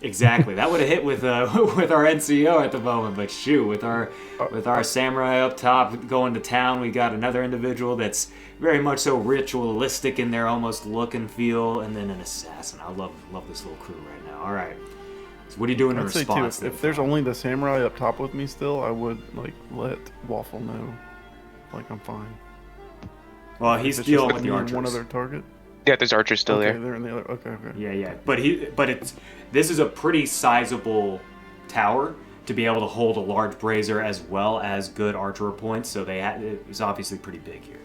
Exactly. That would have hit with with our NCO at the moment, but shoot, with our samurai up top going to town, we got another individual that's very much so ritualistic in their almost look and feel, and then an assassin. I love this little crew right now. All right. So what are you doing in I'd say too, response? if there's only the samurai up top with me still, I would let Waffle know, like I'm fine. Well, he's If it's dealing just with the me and archers. one other target. Yeah, there's archers still Okay, there. they're in the other. Okay. Yeah. But this is a pretty sizable tower to be able to hold a large brazier as well as good archer points. So it's obviously pretty big here.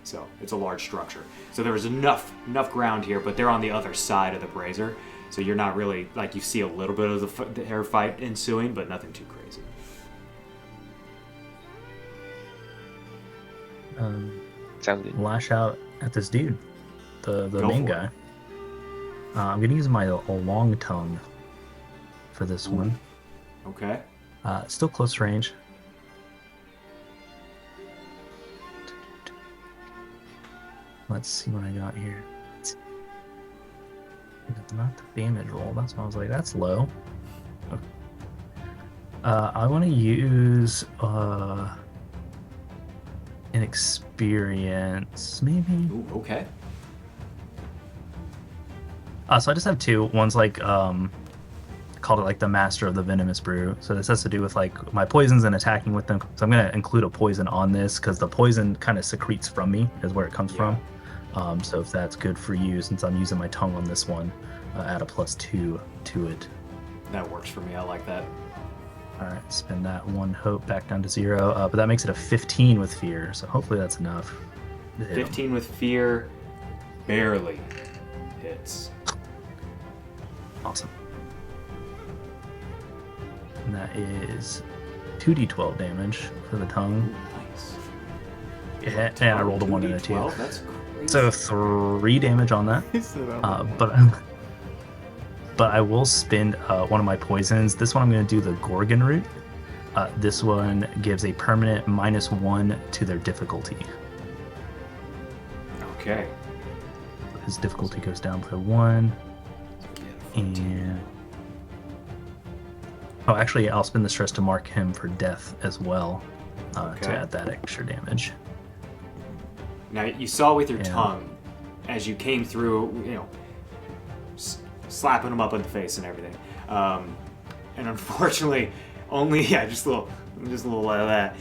So it's a large structure. So there was enough ground here, but they're on the other side of the brazier. So you're not really, like, you see a little bit of the hair fight ensuing, but nothing too crazy. Sounds good. Lash out at this dude, the Go main for guy. I'm gonna use my long tongue for this one. Okay. Still close range. Let's see what I got here. Not the damage roll. That's why I was like, that's low. Okay. I want to use an experience, maybe. Ooh, okay. So I just have two. One's like called it like the Master of the Venomous Brew. So this has to do with like my poisons and attacking with them. So I'm gonna include a poison on this because the poison kind of secretes from me is where it comes from. So if that's good for you, since I'm using my tongue on this one, add a +2 to it. That works for me. I like that. All right, spend that one hope back down to 0. But that makes it a 15 with fear. So hopefully that's enough. to hit him. 15 with fear, barely hits. Awesome. And that is 2d12 damage for the tongue. Nice. Yeah, and I rolled a 1 and a 2. 2d12, that's crazy. So 3 damage on that. He said, But I will spend one of my poisons. This one I'm going to do the Gorgon root. This one gives a permanent -1 to their difficulty. Okay. His difficulty goes down by 1. And actually, I'll spend the stress to mark him for death as well, to Okay. add that extra damage. Now, you saw with your Yeah. tongue, as you came through, slapping him up in the face and everything. And unfortunately, only, just a little like that.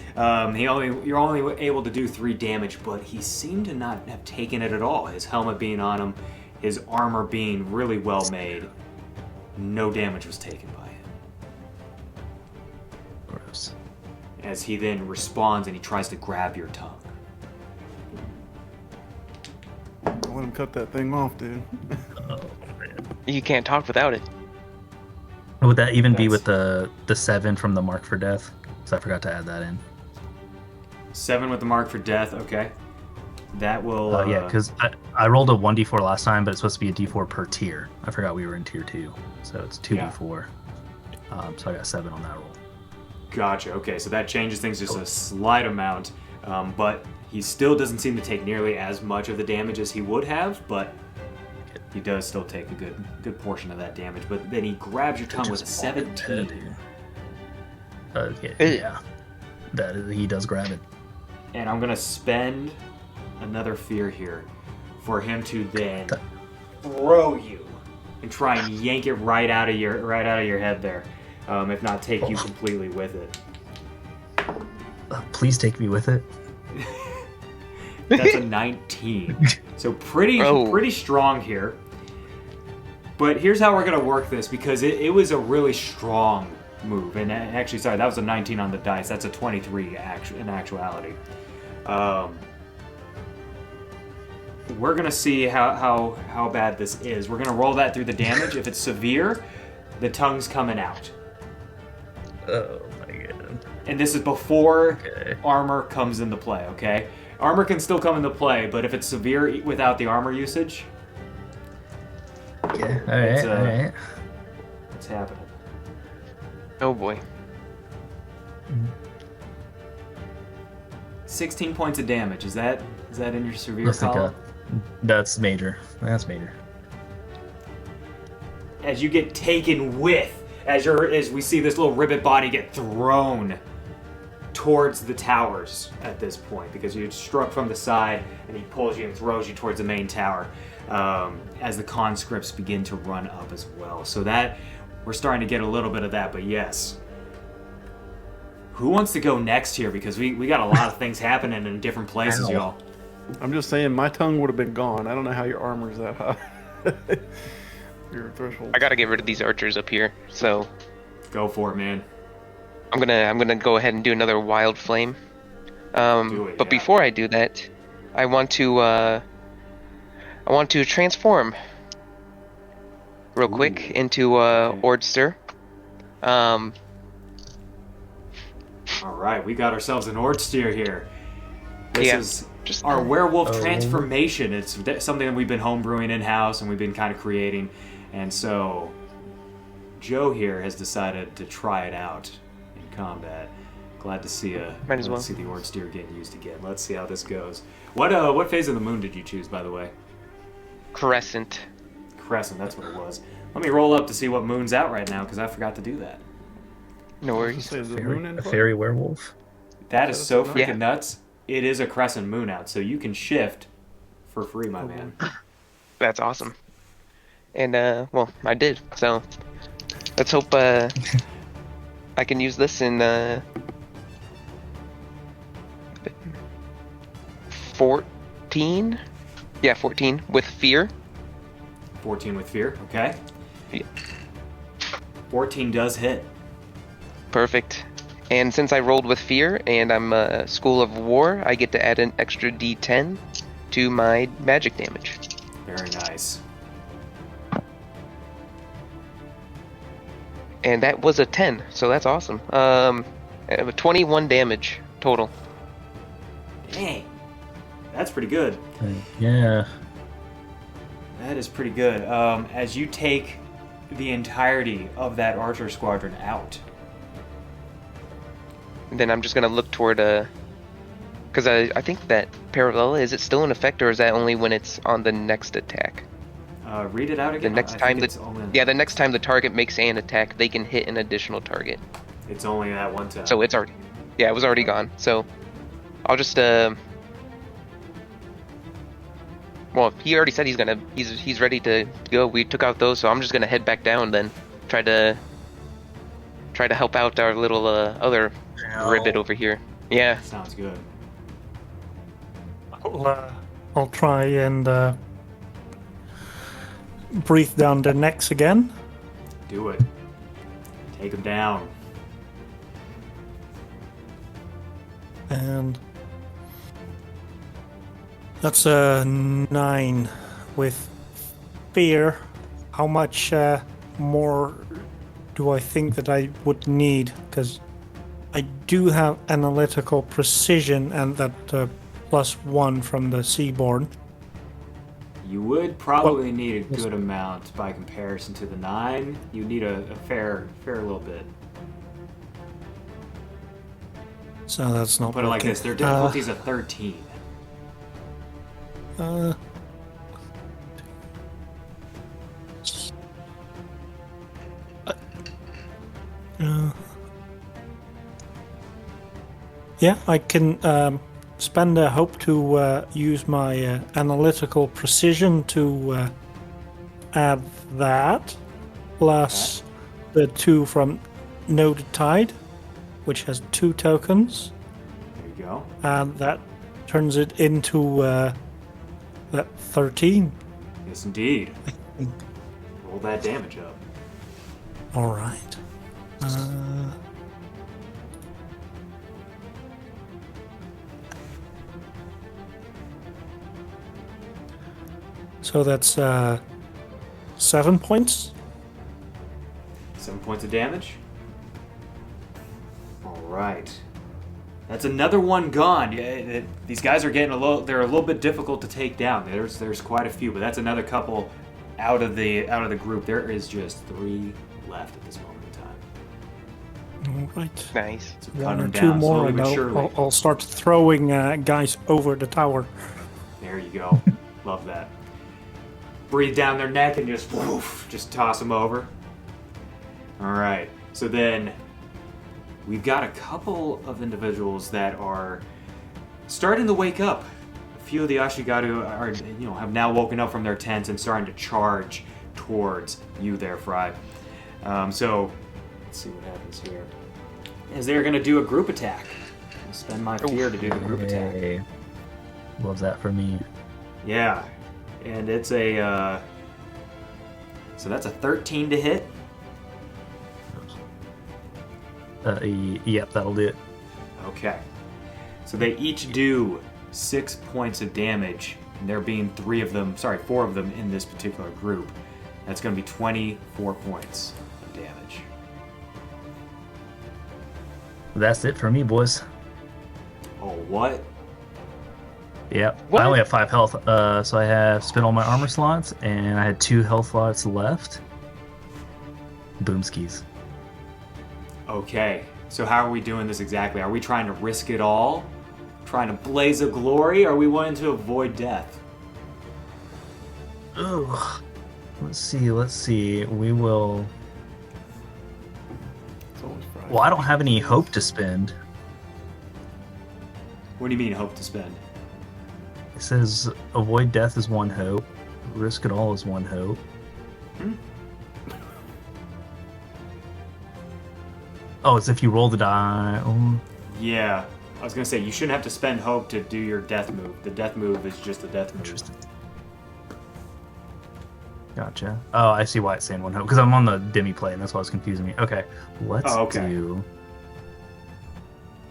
You're only able to do 3 damage, but he seemed to not have taken it at all. His helmet being on him, his armor being really well made, no damage was taken by him. Gross. As he then responds and he tries to grab your tongue. I'll let him cut that thing off, dude. Oh, man. You can't talk without it. Would that even be That's- with the 7 from the mark for death? Because I forgot to add that in. 7 with the mark for death, okay. That will... Yeah, because I rolled a 1d4 last time, but it's supposed to be a d4 per tier. I forgot we were in tier 2, so it's 2d4. So I got 7 on that roll. Gotcha. Okay, so that changes things just a slight amount, but he still doesn't seem to take nearly as much of the damage as he would have, but he does still take a good portion of that damage. But then he grabs your tongue with a 17. Yeah. He does grab it. And I'm gonna spend another fear here for him to then throw you and try and yank it right out of your head there, if not take you completely with it. Please take me with it. That's a 19. So pretty strong here. But here's how we're gonna work this, because it was a really strong move. And actually, sorry, that was a 19 on the dice. That's a 23 in actuality. We're gonna see how bad this is. We're gonna roll that through the damage. If it's severe, the tongue's coming out. Oh my god. And this is before Okay. armor comes into play, okay? Armor can still come into play, but if it's severe without the armor usage, Yeah, It's, alright. it's happening. Oh boy. 16 points of damage. Is that in your severe Let's think, column? that's major. That's major. As you get taken with, as we see this little ribbit body get thrown towards the towers at this point, because you struck from the side and he pulls you and throws you towards the main tower, as the conscripts begin to run up as well. So that we're starting to get a little bit of that, but yes. Who wants to go next here? Because we got a lot of things happening in different places, Ow. y'all. I'm just saying, my tongue would have been gone. I don't know how your armor's that high. Your threshold. I gotta get rid of these archers up here. So Go for it, man. I'm gonna go ahead and do another wild flame. Do it, But yeah. before I do that, I want to transform. real quick Ooh. into Okay. Ordster. Um, All right, we got ourselves an Ordsteer here. This Yeah, is just our werewolf Oh. transformation. It's something that we've been homebrewing in-house and we've been kind of creating. And so Joe here has decided to try it out in combat. Glad to see Might as glad well. to see the Ordsteer getting used again. Let's see how this goes. What phase of the moon did you choose, by the way? Crescent. Crescent, that's what it was. Let me roll up to see what moon's out right now, because I forgot to do that. No I was worries. gonna say, is the Fairy, moon a input? fairy werewolf. That is That's so nice. freaking Yeah. nuts. It is a crescent moon out, so you can shift for free, my man. That's awesome. And well, I did. So let's hope I can use this in 14. Yeah, 14 with fear. 14 with fear, okay. Yeah. 14 does hit. Perfect. And since I rolled with fear and I'm a School of War, I get to add an extra D10 to my magic damage. Very nice. And that was a 10, so that's awesome. 21 damage total. Dang. That's pretty good. Yeah. That is pretty good. As you take the entirety of that archer squadron out. And then I'm just gonna look toward because I think that parallel, is it still in effect, or is that only when it's on the next attack? Read it out again. The next I time think that it's only, the next time the target makes an attack, they can hit an additional target. it's only that one time. So it's already, it was already gone. So I'll just well, he already said he's ready to go. We took out those, so I'm just gonna head back down then. Try to help out our little other ribbit over here. Yeah. Sounds good. I'll try and breathe down their necks again. Do it. Take them down. And that's a 9 with fear. How much more do I think that I would need? Because I do have analytical precision and that +1 from the Seaborn. You would probably need a good amount by comparison to the 9. You need a fair little bit. So that's not Put it like working. this: their difficulty's a 13. Uh, yeah, I can spend a hope to use my analytical precision to add that, plus the 2 from Noted Tide, which has 2 tokens, There you go. and that turns it into that 13. Yes, indeed. Roll that damage up. All right. So that's 7 points. 7 points of damage. All right. That's another one gone. Yeah, these guys are getting they're a little bit difficult to take down. There's quite a few, but that's another couple out of the group. There is just 3 left at this moment in time. All right. Nice. So cut One them or two down more, slowly and but surely. I'll start throwing guys over the tower. There you go. Love that. Breathe down their neck and just woof, just toss them over. All right. So then we've got a couple of individuals that are starting to wake up. A few of the Ashigaru are, have now woken up from their tents and starting to charge towards you there, Fry. So let's see what happens here. As they're going to do a group attack. I'll spend my fear to do the group attack. Yay. Love that for me. Yeah, and it's a so that's a 13 to hit. Yep, that'll do it. Okay, so they each do 6 points of damage, and there being 4 of them in this particular group. That's going to be 24 points of damage. That's it for me, boys. Oh, what? Yep. What? I only have 5 health, so I have spent all my armor slots, and I had 2 health slots left. Boomskis. Okay, so how are we doing this exactly? Are we trying to risk it all? Trying to blaze a glory? Or are we wanting to avoid death? Ugh. Let's see. We will... It's always Friday. Well, I don't have any hope to spend. What do you mean, hope to spend? It says avoid death is 1 hope. Risk it all is 1 hope. Oh, it's if you roll the die. Yeah, I was going to say, you shouldn't have to spend hope to do your death move. The death move is just a death move. Interesting. Gotcha. Oh, I see why it's saying 1 hope. Because I'm on the demi play, and that's why it's confusing me. Okay, let's do...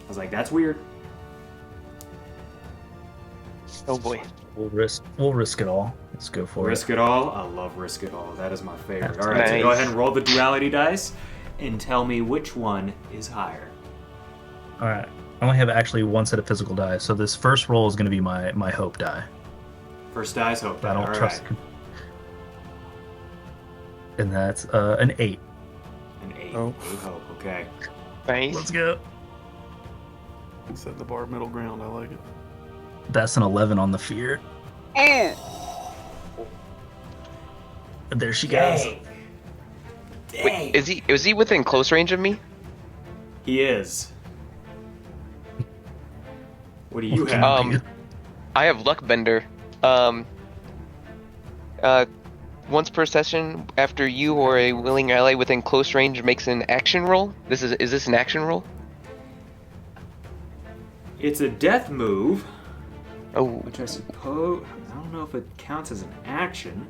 I was like, that's weird. Oh boy. We'll risk it all. Let's go for Risk it all? I love risk it all. That is my favorite. That's All right, so nice. go ahead and roll the duality dice and tell me which one is higher. it. All right. I only have actually 1 set of physical die, so this first roll is going to be my hope die. First dice, hope I die. don't All trust. right. And that's an 8. An 8. Oh. 8 hope, okay. Nice. Let's go. Set the bar middle ground. I like it. That's an 11 on the fear. There she goes. Dang. Dang. Wait, is he within close range of me? He is. What do you Okay. have? I have Luckbender. Once per session, after you or a willing ally within close range makes an action roll. Is this an action roll? It's a death move, Oh, which I suppose... I don't know if it counts as an action.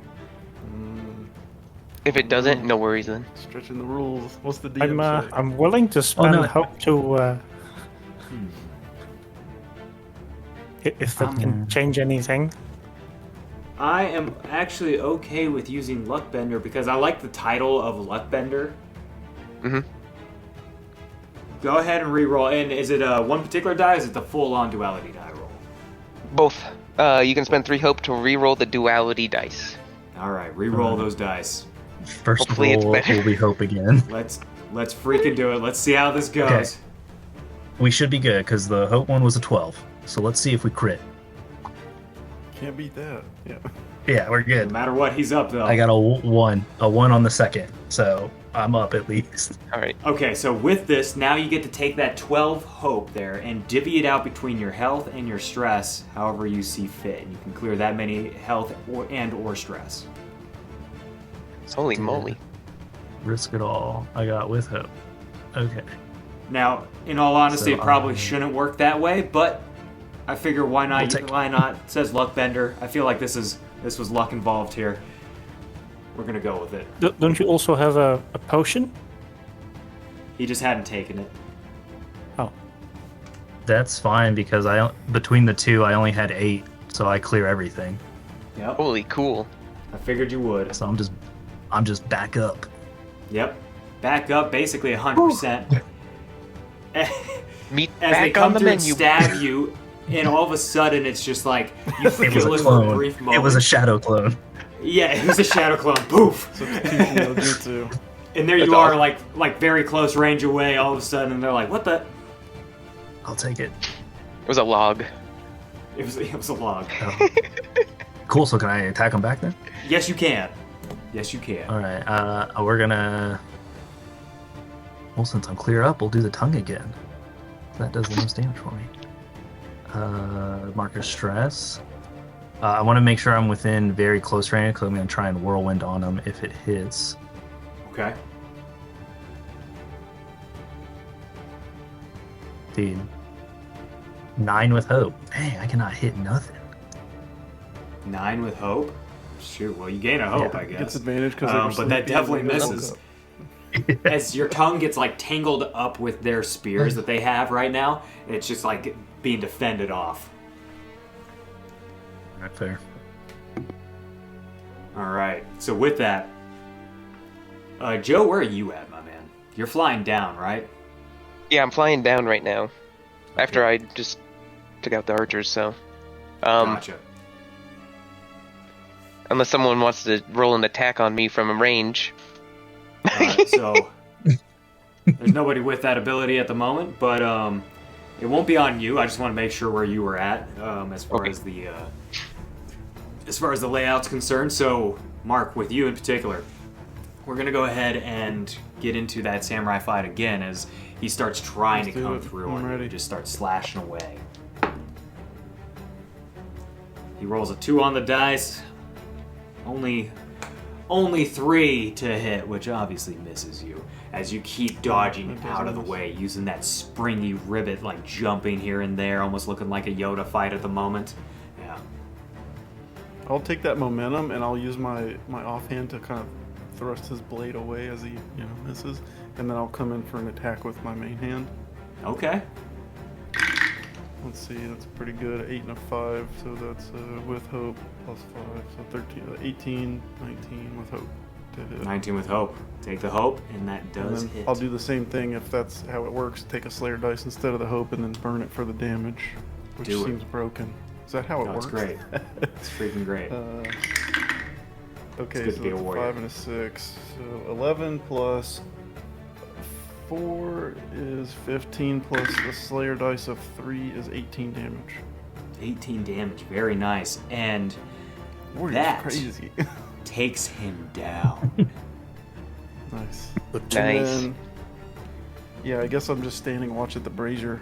if it doesn't, no worries then. Stretching the rules. What's the DM say? I'm willing to spend no. hope to... if that can change anything. I am actually okay with using Luckbender because I like the title of Luckbender. Mhm. Go ahead and re-roll. And is it one particular die or is it the full-on duality die roll? Both. You can spend 3 hope to re-roll the duality dice. All right, re-roll those dice. First Hopefully it's roll better. will be hope again. Let's freaking do it. Let's see how this goes. Okay. We should be good because the hope one was a 12. So let's see if we crit. Can't beat that. Yeah. Yeah, we're No good. matter what, he's up though. I got a 1 on the second, so I'm up at least. All right. Okay, so with this, now you get to take that 12 hope there and divvy it out between your health and your stress, however you see fit. And you can clear that many health or stress. Holy moly. Risk it all. I got with hope. Okay. Now, in all honesty, So, it probably shouldn't work that way, but I figure why not? We'll take- Why not? It says Luckbender. I feel like this was luck involved here. We're gonna go with it. Don't you also have a potion? He just hadn't taken it. Oh, That's fine because between the two I only had 8, so I clear everything. Yep. Holy cool. I figured you would. So I'm just back up. Yep. Back up, basically 100%. Meat As they back on come the through and menu. stab you, and all of a sudden it's just like you It forget was a for a clone. brief moment. It was a shadow clone. Yeah, it was a shadow clone. Poof. Substitution no jutsu. And there That's you are, awesome. like very close range away. All of a sudden, and they're like, "What the?" I'll take it. It was a log. It was a log. Oh. Cool. So can I attack him back then? Yes, you can. Yes, you can. All right. We're gonna. Well, since I'm clear up, we'll do the tongue again. That does the most damage for me. Marker stress. I want to make sure I'm within very close range because I'm going to try and whirlwind on him if it hits. Okay. Dude. 9 with hope. Dang, I cannot hit nothing. 9 with hope. Shoot. Well, you gain a hope, Yeah, I Gets guess. advantage because But that definitely misses. As your tongue gets like tangled up with their spears that they have right now, and it's just like being defended off. Not fair. All right. So with that, Joe, where are you at, my man? You're flying down, right? Yeah, I'm flying down right now. After I just took out the archers, so. Gotcha. Unless someone wants to roll an attack on me from a range. So there's nobody with that ability at the moment, but it won't be on you. I just want to make sure where you were at as far as the layout's concerned. So, Mark, with you in particular, we're gonna go ahead and get into that samurai fight again as he starts trying to come through and you just start slashing away. He rolls a 2 on the dice. Only 3 to hit, which obviously misses you as you keep dodging out of the way, using that springy ribbit, like jumping here and there, almost looking like a Yoda fight at the moment. Yeah. I'll take that momentum and I'll use my offhand to kind of thrust his blade away as he misses, and then I'll come in for an attack with my main hand. Okay. Let's see, that's pretty good. 8 and a 5, so that's with hope plus 5, so 13, 18, 19 with hope to hit. 19 with hope. Take the hope, and that does hit. I'll do the same thing if that's how it works. Take a Slayer dice instead of the hope, and then burn it for the damage, which seems broken. Is that how it works? It's great. It's freaking great. Okay, it's so good to be a that's a warrior. 5 and a 6, so 11 plus 4 is 15, plus the Slayer dice of 3 is 18 damage. 18 damage. Very nice. And Warrior's that crazy. takes him down. Nice. Nice. And then, yeah, I guess I'm just standing watch at the brazier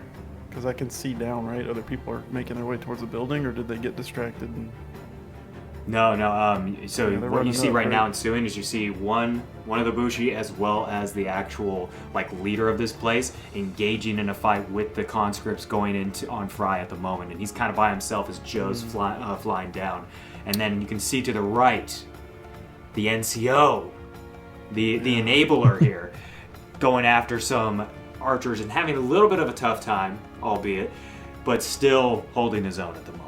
because I can see down, right? Other people are making their way towards the building, or did they get distracted? No. So they're what you running see up, right now right? ensuing is you see one of the Bushi as well as the actual leader of this place engaging in a fight with the conscripts going into on Fry at the moment, and he's kind of by himself as Joe's flying down, and then you can see to the right the NCO, the enabler here, going after some archers and having a little bit of a tough time, albeit, but still holding his own at the moment.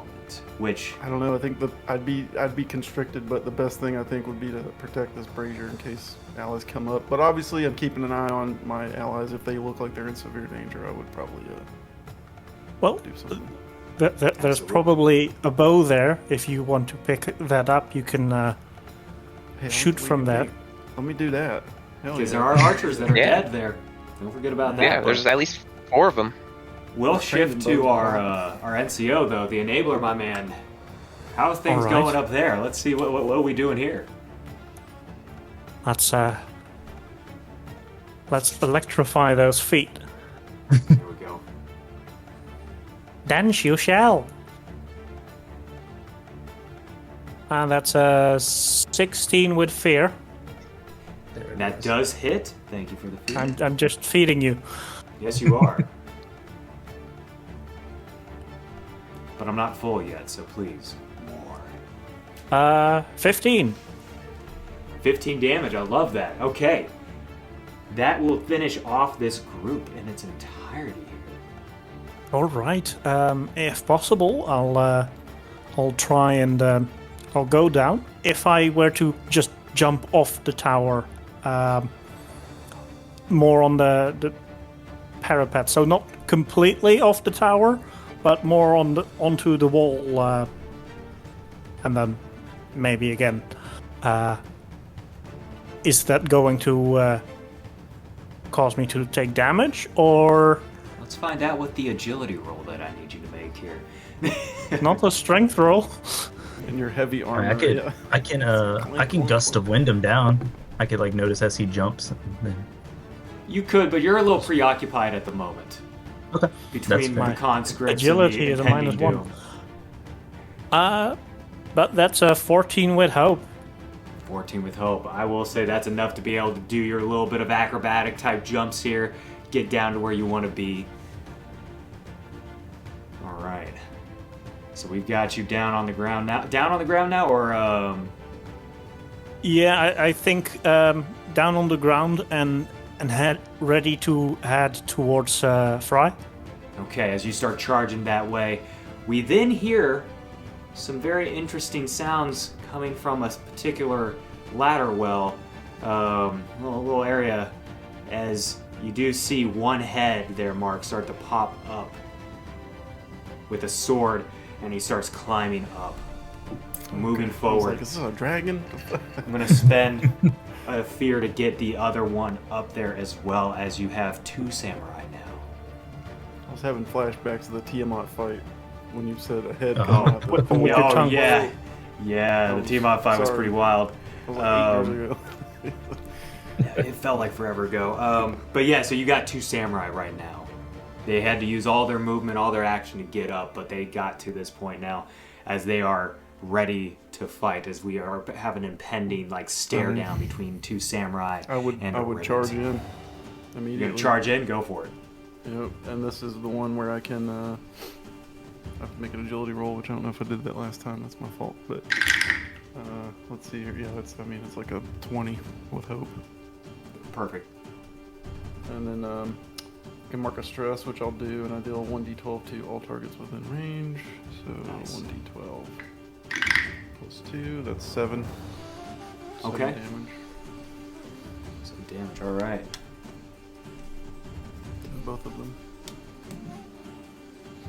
Which I don't know. I think I'd be constricted, but the best thing I think would be to protect this brazier in case allies come up. But obviously, I'm keeping an eye on my allies. If they look like they're in severe danger, I would probably do something. There's probably a bow there. If you want to pick that up, you can shoot from that. Let me do that. Hell because yeah. there are archers that are Yeah. dead there. Don't forget about that. Yeah, but there's at least 4 of them. we'll trained shift in to both our NCO though, the enabler, my man. How's things All right. going up there? Let's see what are we doing here. Let's electrify those feet. Here we go. Dance you shall. And that's a 16 with fear. There it That is. does hit. Thank you for the feedback. I'm just feeding you. Yes, you are. But I'm not full yet, so please, more. 15. 15 damage. I love that. Okay. That will finish off this group in its entirety here. All right. If possible, I'll try and I'll go down. If I were to just jump off the tower, more on the parapet, so not completely off the tower, but more onto the wall, and then maybe again. Is that going to cause me to take damage, or Let's find out what the agility roll that I need you to make here. not a strength roll? In your heavy I armor. mean, Yeah. I can gust of wind him down. I could notice as he jumps. And then, You could, but you're a little preoccupied at the moment. okay. Between fair. the conscripts Agility and is the a minus impending 1. doom. But that's a 14 with hope. 14 with hope. I will say that's enough to be able to do your little bit of acrobatic type jumps here, get down to where you want to be. All right. So we've got you down on the ground now. Down on the ground now, or Yeah, I think down on the ground and ready to head towards Fry. okay? As you start charging that way, we then hear some very interesting sounds coming from a particular ladder well little area, as you do see one head there, Mark, start to pop up with a sword, and he starts climbing up, moving I was forward. like, is this a dragon? I'm gonna spend a fear to get the other one up there, as well as you have 2 samurai now. I was having flashbacks of the Tiamat fight when you said a head Uh-huh. coming out the With pole. your Oh tongue. yeah, yeah. The Tiamat fight was Sorry. pretty wild. That was like 8 years ago. It felt like forever ago. But yeah, so you got 2 samurai right now. They had to use all their movement, all their action to get up, but they got to this point now as they are ready to fight, as we have an impending stare down between 2 samurai. I would charge in immediately. You're gonna charge in? Go for it. Yep, and this is the one where I can I have to make an agility roll, which I don't know if I did that last time. That's my fault. But let's see here. Yeah, it's like a 20 with hope. Perfect. And then I can mark a stress, which I'll do, and I deal 1d12 to all targets within range. So Nice. 1d12 plus 2, that's 7. Okay. 7 damage. Some damage. All right. To both of them.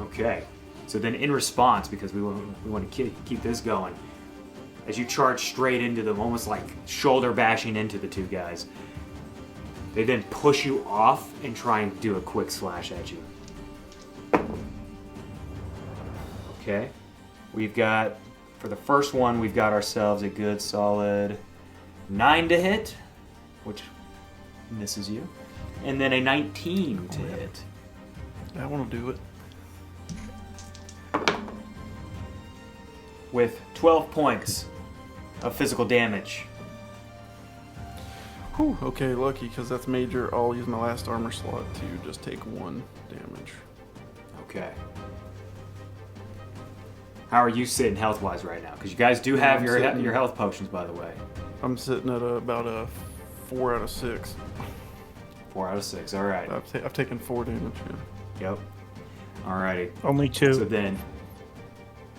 Okay. So then, in response, because we want to keep this going, as you charge straight into them, almost like shoulder bashing into the 2 guys, they then push you off and try and do a quick slash at you. Okay. We've got, for the first one, we've got ourselves a good solid 9 to hit, which misses you, and then a 19 to hit. I want to do it. With 12 points of physical damage. Whew, okay, lucky, because that's major. I'll use my last armor slot to just take 1 damage. Okay. How are you sitting health-wise right now? Because you guys do have I'm your sitting- your health potions, by the way. I'm sitting at about a 4 out of 6. 4 out of 6. All right. I've taken 4 damage. Yeah. Yep. Alrighty. Only 2. So then,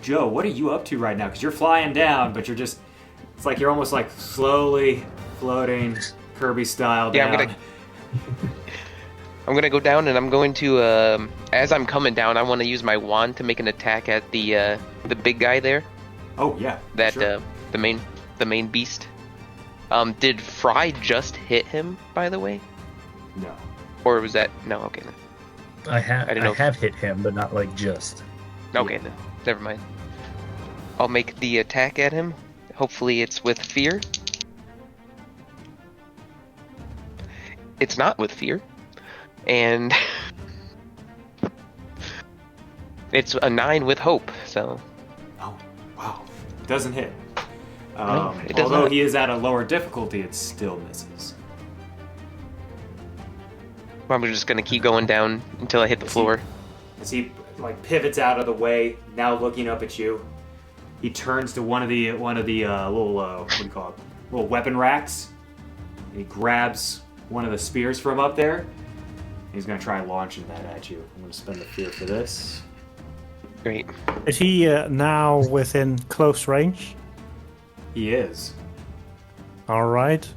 Joe, what are you up to right now? Because you're flying down, but it's like you're almost like slowly floating Kirby style Yeah, down. I'm gonna go down, and I'm going to, as I'm coming down, I want to use my wand to make an attack at the big guy there. Oh yeah. That sure. the main beast. Did Fry just hit him, by the way, No. or was that no? Okay, then. I have I didn't know. have hit him, but not like just. Okay, then. Never mind. I'll make the attack at him. Hopefully, it's with fear. It's not with fear, and it's a 9 with hope. So Oh wow. Doesn't hit. No, it does Although not. he is at a lower difficulty, it still misses. I'm just gonna keep going down until I hit the floor. As he pivots out of the way, now looking up at you, he turns to one of the little what do you call it? Little weapon racks. And he grabs one of the spears from up there. He's gonna try launching that at you. I'm gonna spend the fear for this. Great. Is he now within close range? He is. All right.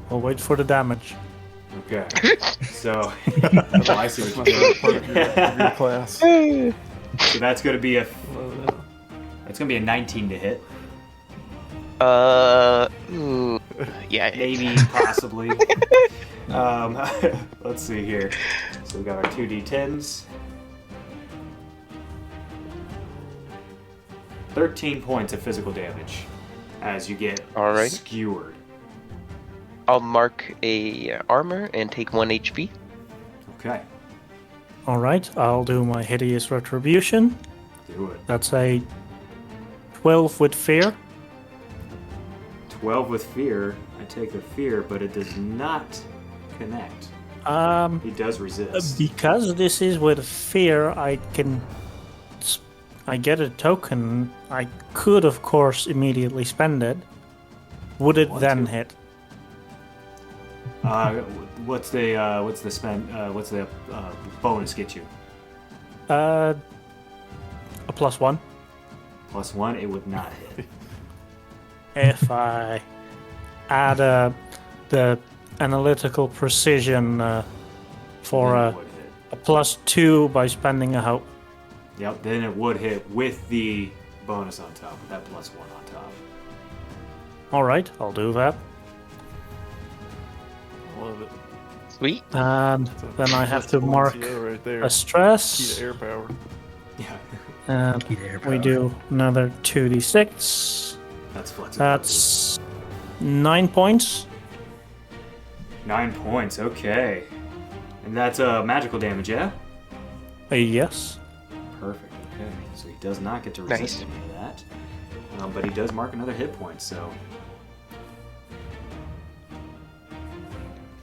I'll wait for the damage. Okay. So oh, I see what you're Part of your class. doing. So that's gonna be a Love that. It's gonna be a 19 to hit. Ooh, yeah. Maybe, possibly. Let's see here. So we got our 2d10s. 13 points of physical damage as you get Alright. skewered. I'll mark a armor and take 1 HP. Okay, All right. I'll do my hideous retribution. do it. That's a 12 with fear. 12 with fear. I take the fear, but it does not connect. He does resist. Because this is with fear, I get a token. I could, of course, immediately spend it. Would it Want then to? hit? What's the bonus get you? A +1. +1. It would not hit. If I add the analytical precision for Then a, it would hit. a +2 by spending a hope. Yep, then it would hit with the bonus on top, with that +1 on top. All right, I'll do that. Love it. Sweet. And It's a- then I have that's to mark NCO right there. a Key stress. to air power. Yeah, And Key to air we power. do another 2d6. that's flexibility. That's 9 points. 9 points, okay. And that's magical damage, yeah? Yes. Perfect, okay. So he does not get to resist Nice. any of that. But he does mark another hit point, so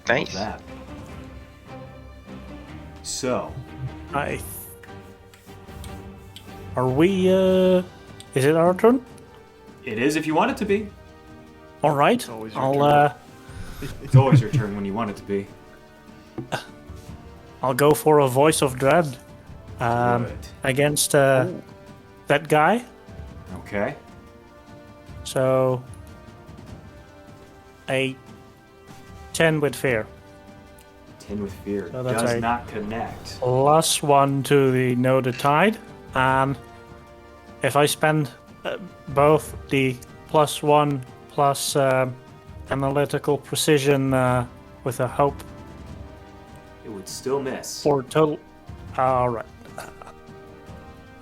Nice. that. So, Are we? Is it our turn? it is if you want it to be. All right. always your I'll turn. It's always your turn when you want it to be. I'll go for a voice of dread Good. against that guy. Okay. So a 10 with fear. 10 with fear So that's does a- not connect. +1 to the noted tide, and if I spend both the +1 plus analytical precision with a hope It would still miss. for total. All right.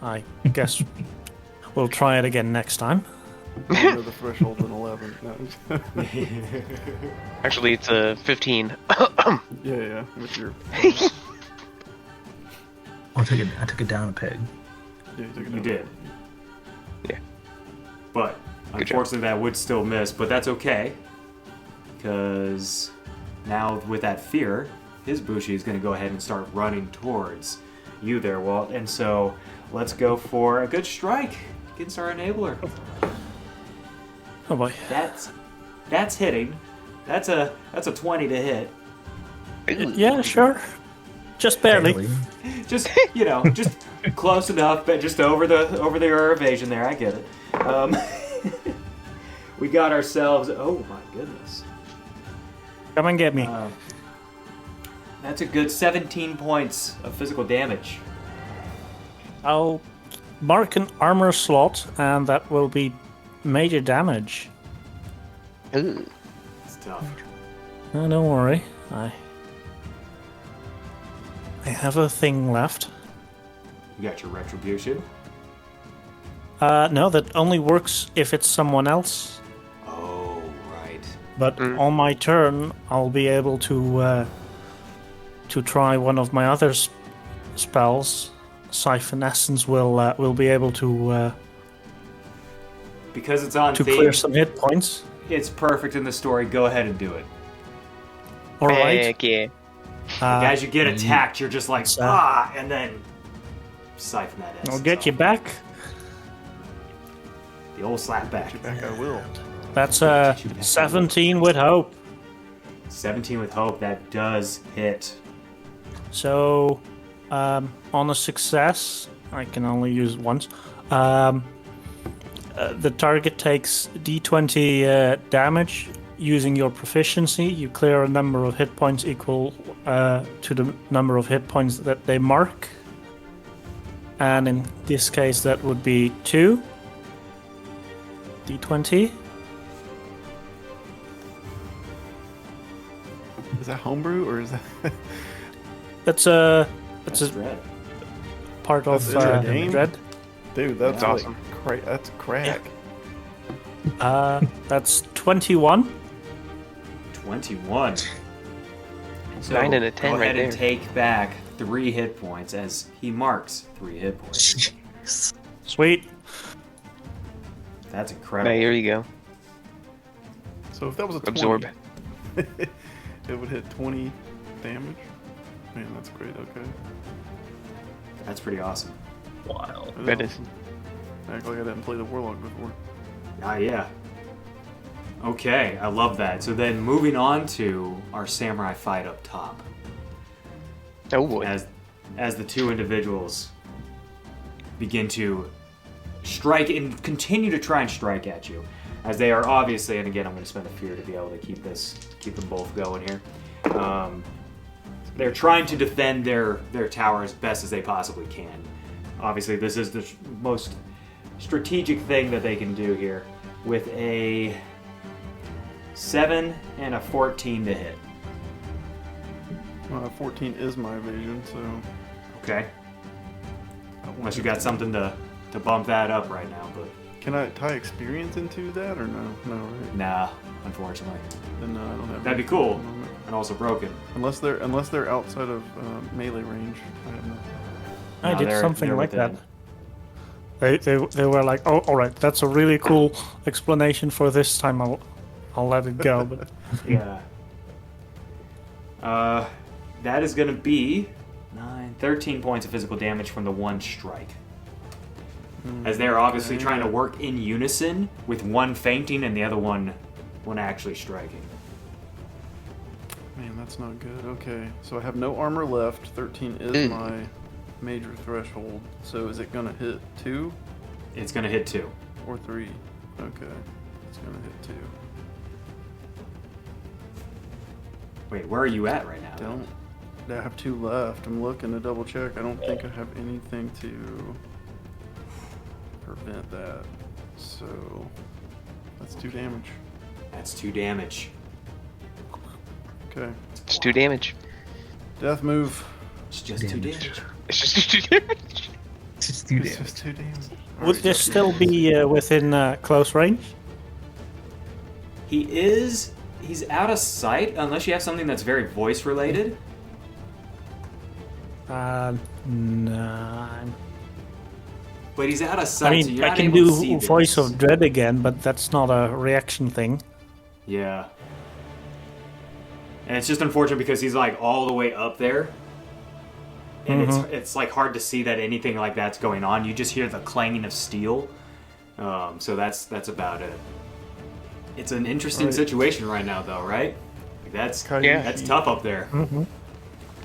I guess we'll try it again next time. Under the threshold than 11. No. Actually, it's a 15. yeah. With your. I took it down a peg. Yeah, you took it You out. did. Yeah. But Good job. unfortunately, that would still miss. But that's okay, because now with that fear, his Bushi is going to go ahead and start running towards you there, Walt. And so let's go for a good strike against our enabler. Oh boy. That's hitting. That's a 20 to hit. Yeah, sure. Just barely. Just just close enough, but just over the air evasion there. I get it. We got ourselves. Oh my goodness. Come and get me. That's a good 17 points of physical damage. I'll mark an armor slot, and that will be major damage. Ooh. It's tough. No, don't worry. I have a thing left. You got your retribution. No, that only works if it's someone else. Oh right. But on my turn, I'll be able to try one of my other spells. Siphon Essence will be able to Because it's on to theme. clear some hit points. It's perfect in the story. Go ahead and do it. All right. Heck yeah. As you get attacked, you're just like and then siphon that. I'll essence get you off. back. The old slap back. Back I will. That's 17 with hope. 17 with hope. That does hit. So, on a success, I can only use it once. The target takes d20 damage using your proficiency. You clear a number of hit points equal to the number of hit points that they mark. And in this case, that would be 2 d20. Is that homebrew or is that? That's a That's dread. part of That's in the game? Dread. Dude, that's That's like awesome. that's crack. That's 21. 21. So 9 and a 10 go right ahead and there. take back 3 hit points as he marks 3 hit points. Sweet. That's Right, incredible. here you go. So if that was a 20, Absorb. it would hit 20 damage. Man, that's great. Okay. That's pretty awesome. Wild. That is. Act like I didn't play the warlock before. Ah, yeah. Okay, I love that. So then moving on to our samurai fight up top. Oh boy. As the two individuals begin to strike and continue to try and strike at you. as they are obviously, and again, I'm going to spend a fear to be able to keep them both going here. They're trying to defend their tower as best as they possibly can. Obviously, this is the most strategic thing that they can do here, with a 7 and a 14 to hit. 14 is my evasion, so... Okay. Unless you got something to bump that up right now, but... Can I tie experience into that, or no? No, right? Nah, unfortunately. Then I don't have... That'd be cool, and also broken. Unless they're outside of melee range, I have nothing. I No, did they're something like within. that. They were like, oh, all right, that's a really cool explanation for this time. I'll let it go. But Yeah. That is going to be 13 points of physical damage from the one strike. As they're obviously trying to work in unison, with one fainting and the other one actually striking. Man, that's not good. Okay, so I have no armor left. 13 is my major threshold. So is it gonna hit 2 It's going to hit 2. or 3? Okay, it's gonna hit 2. Wait, where are you at right now? I have 2 left. I'm looking to double check. I don't think I have anything to prevent that. So that's 2 damage. That's 2 damage. Okay. It's 2 damage. Death move. It's just 2 Damage. damage. It's just 2 damage. Just do It's damage. just 2 damage. would this still be within close range? He's out of sight, unless you have something that's very voice related. Nah. But he's out of sight, I so mean, you're I not can able to see do this. Voice of Dread again, but that's not a reaction thing. Yeah. And it's just unfortunate because he's like all the way up there. And it's like hard to see that anything like that's going on. You just hear the clanging of steel. So that's about it. It's an interesting Right. situation right now, though, right? Like that's Yeah. that's tough up there.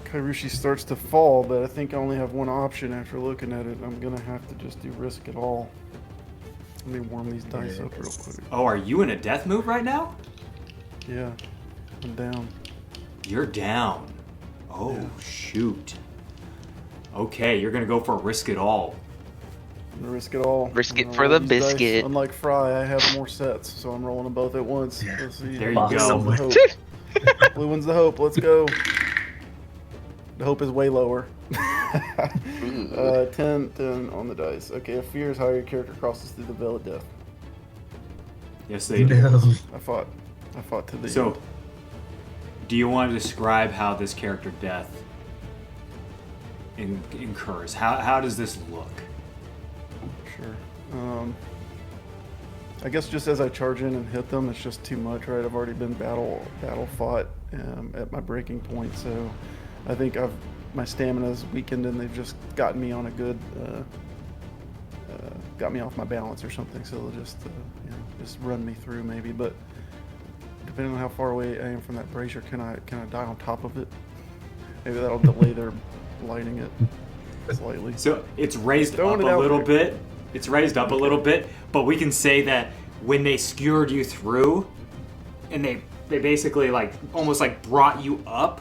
Kairushi starts to fall, but I think I only have one option after looking at it. I'm gonna have to just do risk it all. Let me warm these dice up real quick. Oh, are you in a death move right now? Yeah, I'm down. You're down. Oh, shoot. Okay, you're gonna go for a risk it all. I'm gonna risk it all. Risk I'm it gonna for roll the these dice. biscuit. Unlike Fry, I have more sets, so I'm rolling them both at once. Yeah. Let's see. There you Blue go. one's the hope. Blue one's the hope. Let's go. The hope is way lower. 10 on the dice. Okay, if fear is how your character crosses through the veil of death. Yes, they do. No. I fought to the So, end. do you want to describe how this character death incurs? How does this look? Sure. I guess just as I charge in and hit them, it's just too much, right? I've already been battle fought at my breaking point, so I think my stamina's weakened and they've just gotten me on a good, got me off my balance or something. So they'll just run me through maybe. But depending on how far away I am from that brazier, can I die on top of it? Maybe that'll delay their lighting it slightly. So it's raised Throwing up it a out little there. bit. It's raised up a little bit, but we can say that when they skewered you through, and they basically like almost like brought you up,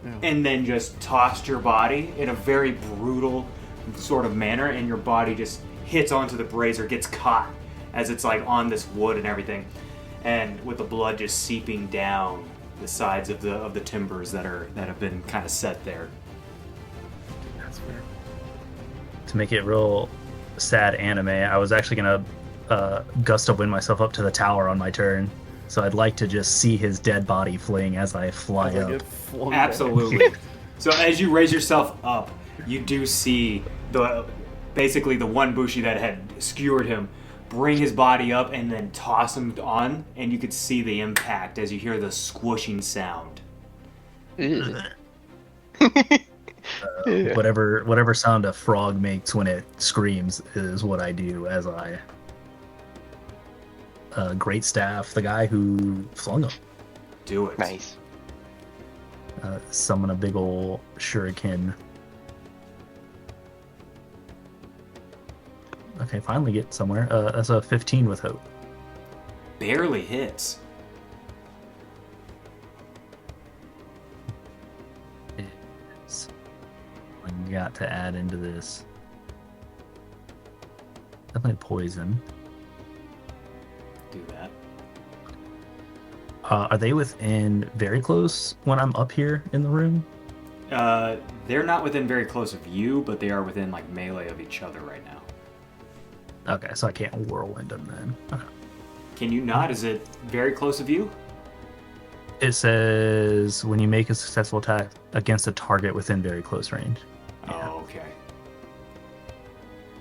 Yeah. and then just tossed your body in a very brutal sort of manner, and your body just hits onto the brazier, gets caught as it's like on this wood and everything, and with the blood just seeping down the sides of the timbers that have been kind of set there. That's fair. To make it real sad anime, I was actually gonna gust of wind myself up to the tower on my turn. So I'd like to just see his dead body fling as I fly As I up. get flung back. Absolutely. So as you raise yourself up, you do see basically the one Bushi that had skewered him bring his body up and then toss him on, and you could see the impact as you hear the squishing sound. Ew. Whatever sound a frog makes when it screams is what I do as I great staff the guy who flung him. Do it. Nice. Summon a big ol' shuriken. Okay, finally get somewhere. That's a 15 with hope. barely hits. It's I got to add into this. Definitely poison. Do that. Are they within very close when I'm up here in the room? They're not within very close of you, but they are within like melee of each other right now. Okay, so I can't whirlwind them then. Okay. Can you not? Is it very close of you? It says when you make a successful attack against a target within very close range. Yeah. Oh, okay.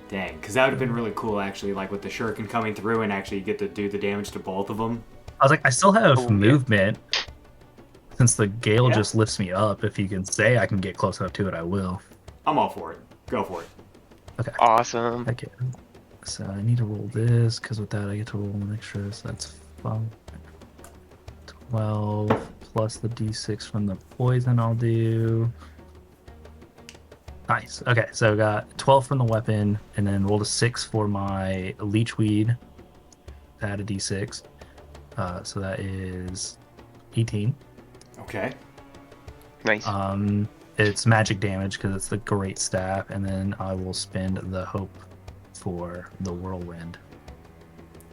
Dang, because that would have been really cool, actually, like with the shuriken coming through and actually you get to do the damage to both of them. I was like, I still have Oh, yeah. movement. Since the gale Yeah. just lifts me up, if you can say I can get close enough to it, I will. I'm all for it. Go for it. Okay. Awesome. Okay. So I need to roll this, because with that I get to roll an extra, so that's 12 plus the d6 from the poison I'll do. Nice. Okay, so I got 12 from the weapon, and then rolled a 6 for my leech weed. Add a d6. So that is 18. Okay. Nice. It's magic damage because it's the great staff, and then I will spend the hope for the whirlwind.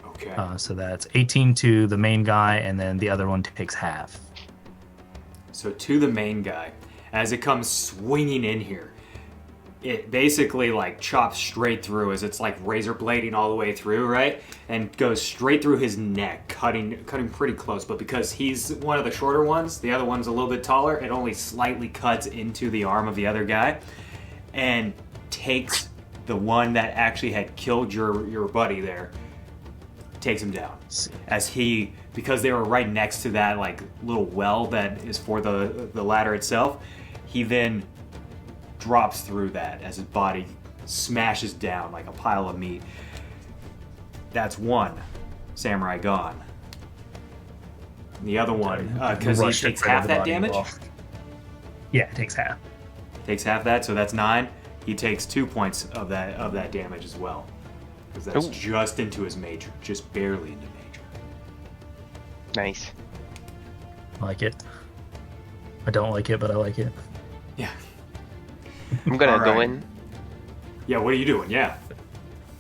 Okay. So that's 18 to the main guy, and then the other one takes half. So to the main guy, as it comes swinging in here, it basically like chops straight through as it's like razor blading all the way through, right? And goes straight through his neck, cutting pretty close. But because he's one of the shorter ones, the other one's a little bit taller, it only slightly cuts into the arm of the other guy and takes the one that actually had killed your buddy there, takes him down. As he, because they were right next to that like little well that is for the ladder itself, he then drops through that as his body smashes down like a pile of meat. That's one samurai gone. The other one, because he Rush it takes right half over the that body damage, wall. Yeah, it takes half. takes half that, so that's 9. He takes 2 points of that damage as well, because that's Ooh. just into his major, just barely into major. Nice. I like it. I don't like it, but I like it. Yeah. I'm gonna go Alright. in. Yeah, what are you doing? Yeah.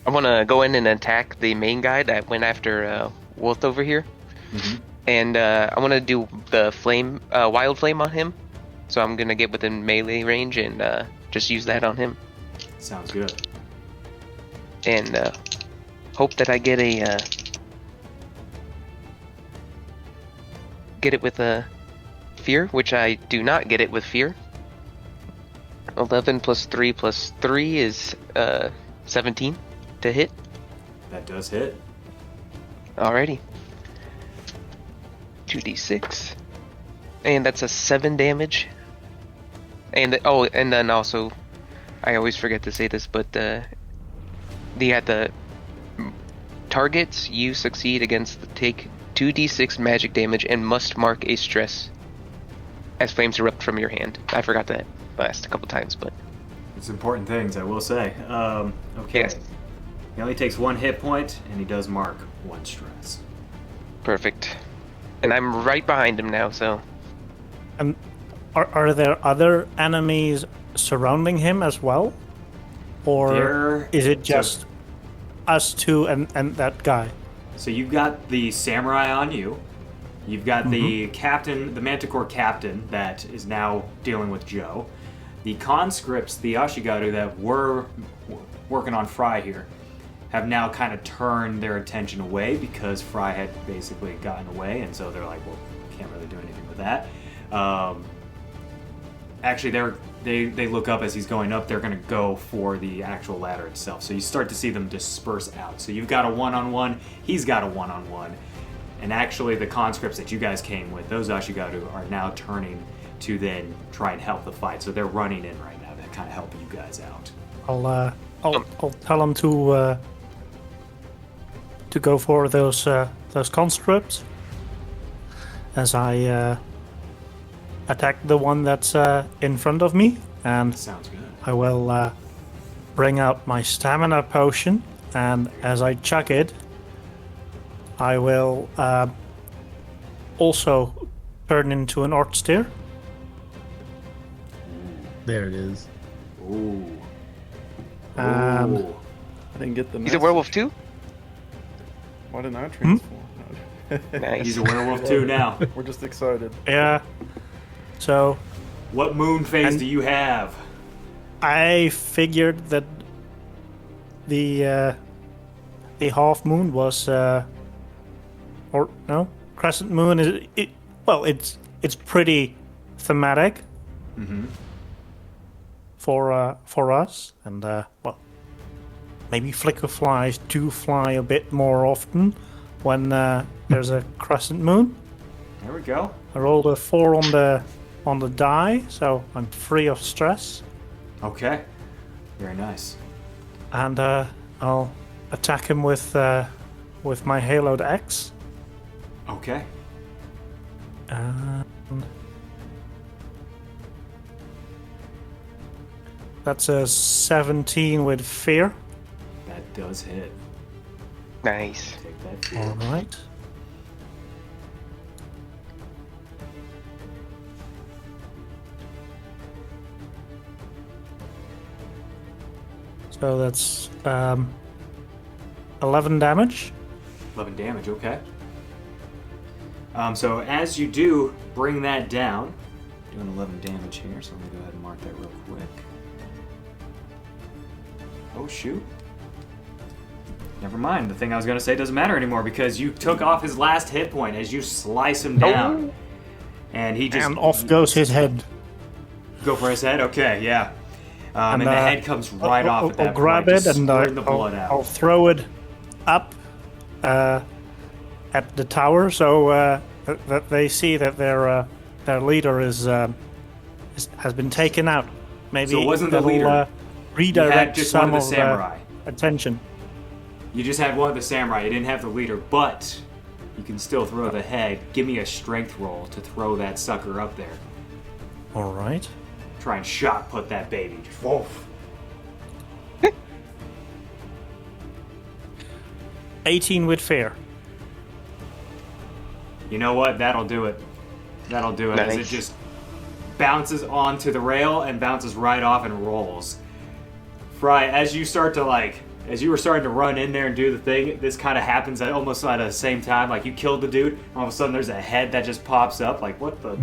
I want to go in and attack the main guy that went after Wolf over here. Mhm. And I want to do the flame, wild flame on him. So I'm gonna get within melee range and just use that on him. Sounds good. And hope that I get a get it with a fear, which I do not get it with fear. 11 plus 3 plus 3 is 17 to hit. That does hit. Alrighty. 2d6. And that's a 7 damage. And and then also, I always forget to say this, but the targets you succeed against take 2d6 magic damage and must mark a stress as flames erupt from your hand. I forgot that last a couple times, but It's important things, I will say. Okay. Yes. He only takes 1 hit point, and he does mark 1 stress. perfect. And I'm right behind him now, so Are there other enemies surrounding him as well? Or There- is it just us two and that guy? So you've got the samurai on you. You've got the captain, the Manticore captain that is now dealing with Joe. The conscripts, the Ashigaru that were working on Fry here, have now kind of turned their attention away because Fry had basically gotten away, and so they're like, well, can't really do anything with that. Actually, they look up as he's going up. They're going to go for the actual ladder itself. So you start to see them disperse out. So you've got a one-on-one. He's got a one-on-one. And actually, the conscripts that you guys came with, those Ashigaru, are now turning to then try and help the fight. So they're running in right now to kind of help you guys out. I'll tell him to go for those conscripts as I attack the one that's in front of me, and Sounds good. I will bring out my stamina potion, and as I chuck it, I will also turn into an Ortsteer. There it is. Ooh. And Ooh. I didn't get the He's a message. werewolf too. Why didn't I transform? Nice. He's a werewolf too now. We're just excited. yeah, so What moon phase And- do you have? I figured that the half moon was or no, crescent moon is it's pretty thematic for us, and well, maybe Flickerflies do fly a bit more often when there's a crescent moon. There we go. I rolled a 4 on the die, so I'm free of stress, Okay. Very nice. and I'll attack him with my haloed axe. Okay. And that's a 17 with fear. That does hit. Nice. Take that. All Fear. right. So that's 11 damage. 11 damage, okay. So as you do bring that down, doing 11 damage here, so let me go ahead and mark that real quick. Oh shoot. Never mind, the thing I was going to say doesn't matter anymore because you took off his last hit point as you slice him down. And he just... And off goes his head. Go for his head? Okay, yeah. And the head comes right off at that I'll grab point, it just and squirting the blood I'll out. throw it up at the tower so that they see that their leader has been taken out. Maybe So it wasn't the that'll, leader. You had redirect just one some of the samurai. attention. You just had one of the samurai. You didn't have the leader, but you can still throw the head. Give me a strength roll to throw that sucker up there. All right. Try and shot put that baby. Just woof. 18 with fear. You know what? That'll do it. That'll do it. As it Nice. just bounces onto the rail and bounces right off and rolls. Fry, as you start to as you were starting to run in there and do the thing, this kind of happens almost at the same time. Like you killed the dude, and all of a sudden there's a head that just pops up. Like what the?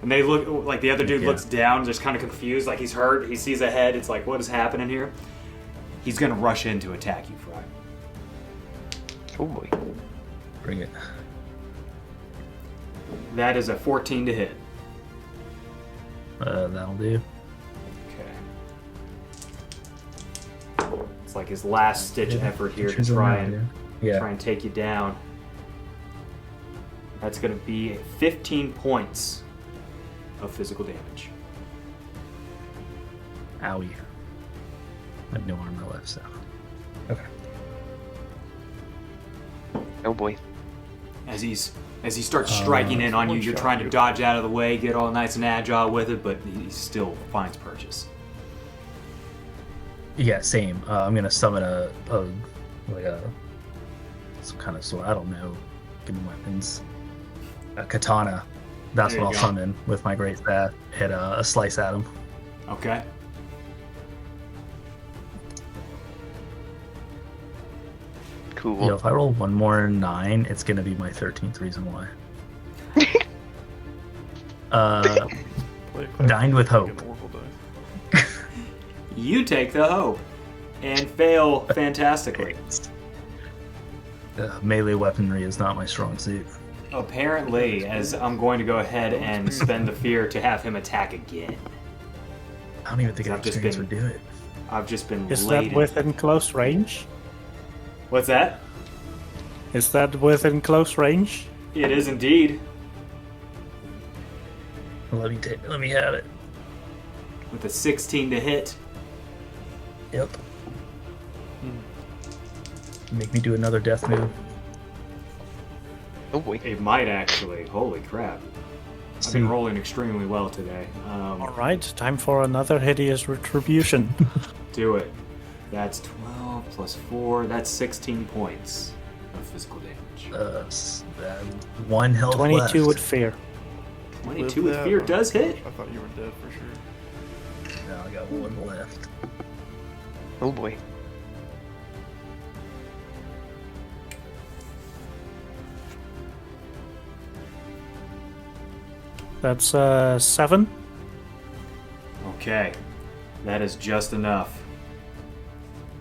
And they look like the other dude looks down, just kind of confused, like he's hurt. He sees a head. It's like, what is happening here? He's gonna rush in to attack you, Fry. Oh boy. Bring it. That is a 14 to hit. That'll do. Okay. It's like his last ditch effort here to Choose a try number, and yeah. try and take you down. That's gonna be 15 points of physical damage. Owie. I have no armor left, so. Okay. Oh boy. As he starts striking in on you, you're trying to dodge out of the way, get all nice and agile with it, but he still finds purchase. Yeah, same. I'm gonna summon some kind of sword. I don't know. Give me weapons. A katana. That's There what you I'll go. summon with my great staff. Hit a slice at him. Okay. Cool. Yo, if I roll one more 9, it's gonna be my 13th reason why. Play Dined with hope. Get an Oracle dice. You take the hope and fail fantastically. Melee weaponry is not my strong suit. Apparently, as I'm going to go ahead and spend the fear to have him attack again. I don't even think I've an just experience been- would do it. I've just been Is laden. that within close range? What's that? Is that within close range? It is indeed. Let me have it. With a 16 to hit. Yep. Make me do another death move. Oh boy. It might actually. Holy crap. I've See. been rolling extremely well today. All right, time for another hideous retribution. Do it. That's 12. 12 plus 4, that's 16 points of physical damage. 1 health 22 left. with fear. 22 with fear does hit. I thought you were dead for sure. Now I got 1 left. Oh boy. That's 7. Okay, that is just enough.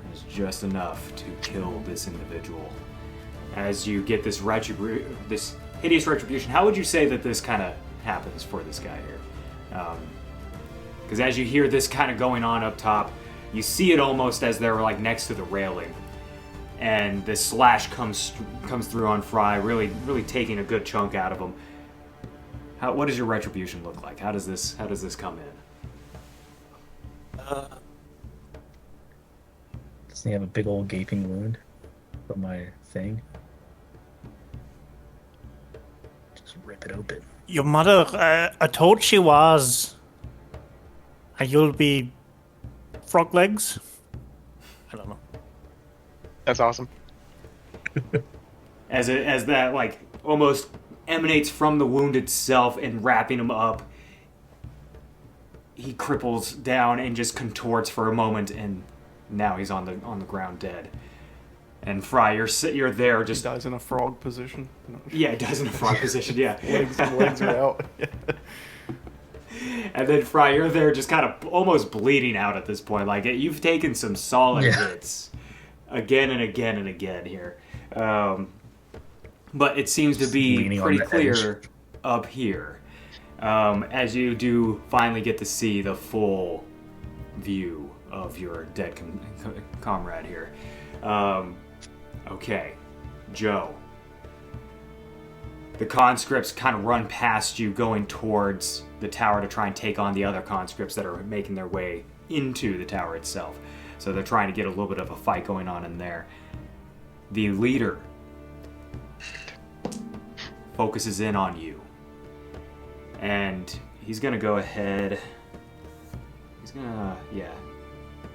That is just enough to kill this individual. As you get this this hideous retribution, how would you say that this kind of happens for this guy here? Because as you hear this kind of going on up top, you see it almost as they're like next to the railing, and this slash comes through on Fry, really taking a good chunk out of him. What does your retribution look like? How does this come in? Does he have a big old gaping wound from my thing? Just rip it open. Your mother, I told she was. And you'll be frog legs? I don't know. That's awesome. As that like almost emanates from the wound itself and wrapping him up, he cripples down and just contorts for a moment, and now he's on the ground dead. And Fry, you're there just He dies in a frog position. No. yeah, he dies in a frog position. Yeah, legs are out. and then Fry, you're there just kind of almost bleeding out at this point. Like you've taken some solid hits again and again and again here. But it seems to be Leaning pretty on the clear edge. up here, as you do finally get to see the full view of your dead comrade here. Okay, Joe. The conscripts kind of run past you going towards the tower to try and take on the other conscripts that are making their way into the tower itself. So they're trying to get a little bit of a fight going on in there. The leader focuses in on you, and he's gonna go ahead.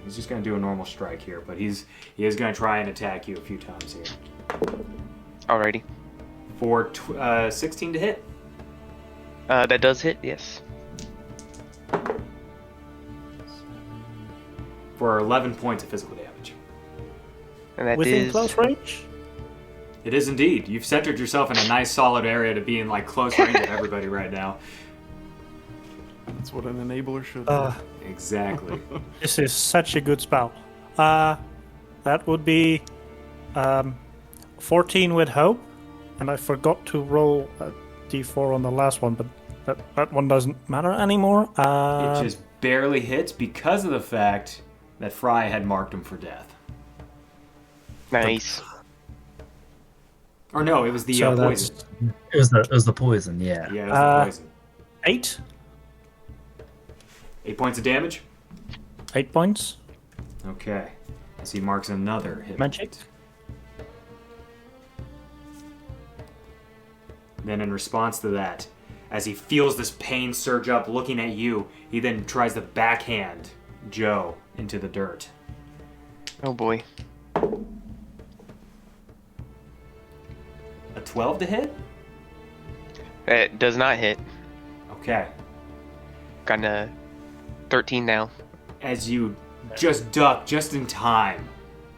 He's just gonna do a normal strike here, but he is gonna try and attack you a few times here. Alrighty. For 16 to hit. That does hit, yes. For 11 points of physical damage. And that Within is close range? It is indeed. You've centered yourself in a nice solid area to be in like close range of everybody right now. That's what an enabler should Exactly. This is such a good spell. That would be 14 with hope, and I forgot to roll a d4 on the last one, but that one doesn't matter anymore. It just barely hits because of the fact that Fry had marked him for death. nice. Or no, it was the So poison. It was the poison, yeah. Yeah, it was the poison. 8. 8 points of damage? 8 points. Okay. As he marks another hit. Magic. Then in response to that, as he feels this pain surge up looking at you, he then tries to backhand Joe into the dirt. Oh boy. A 12 to hit? It does not hit. Okay. Got a 13 now. As you just duck just in time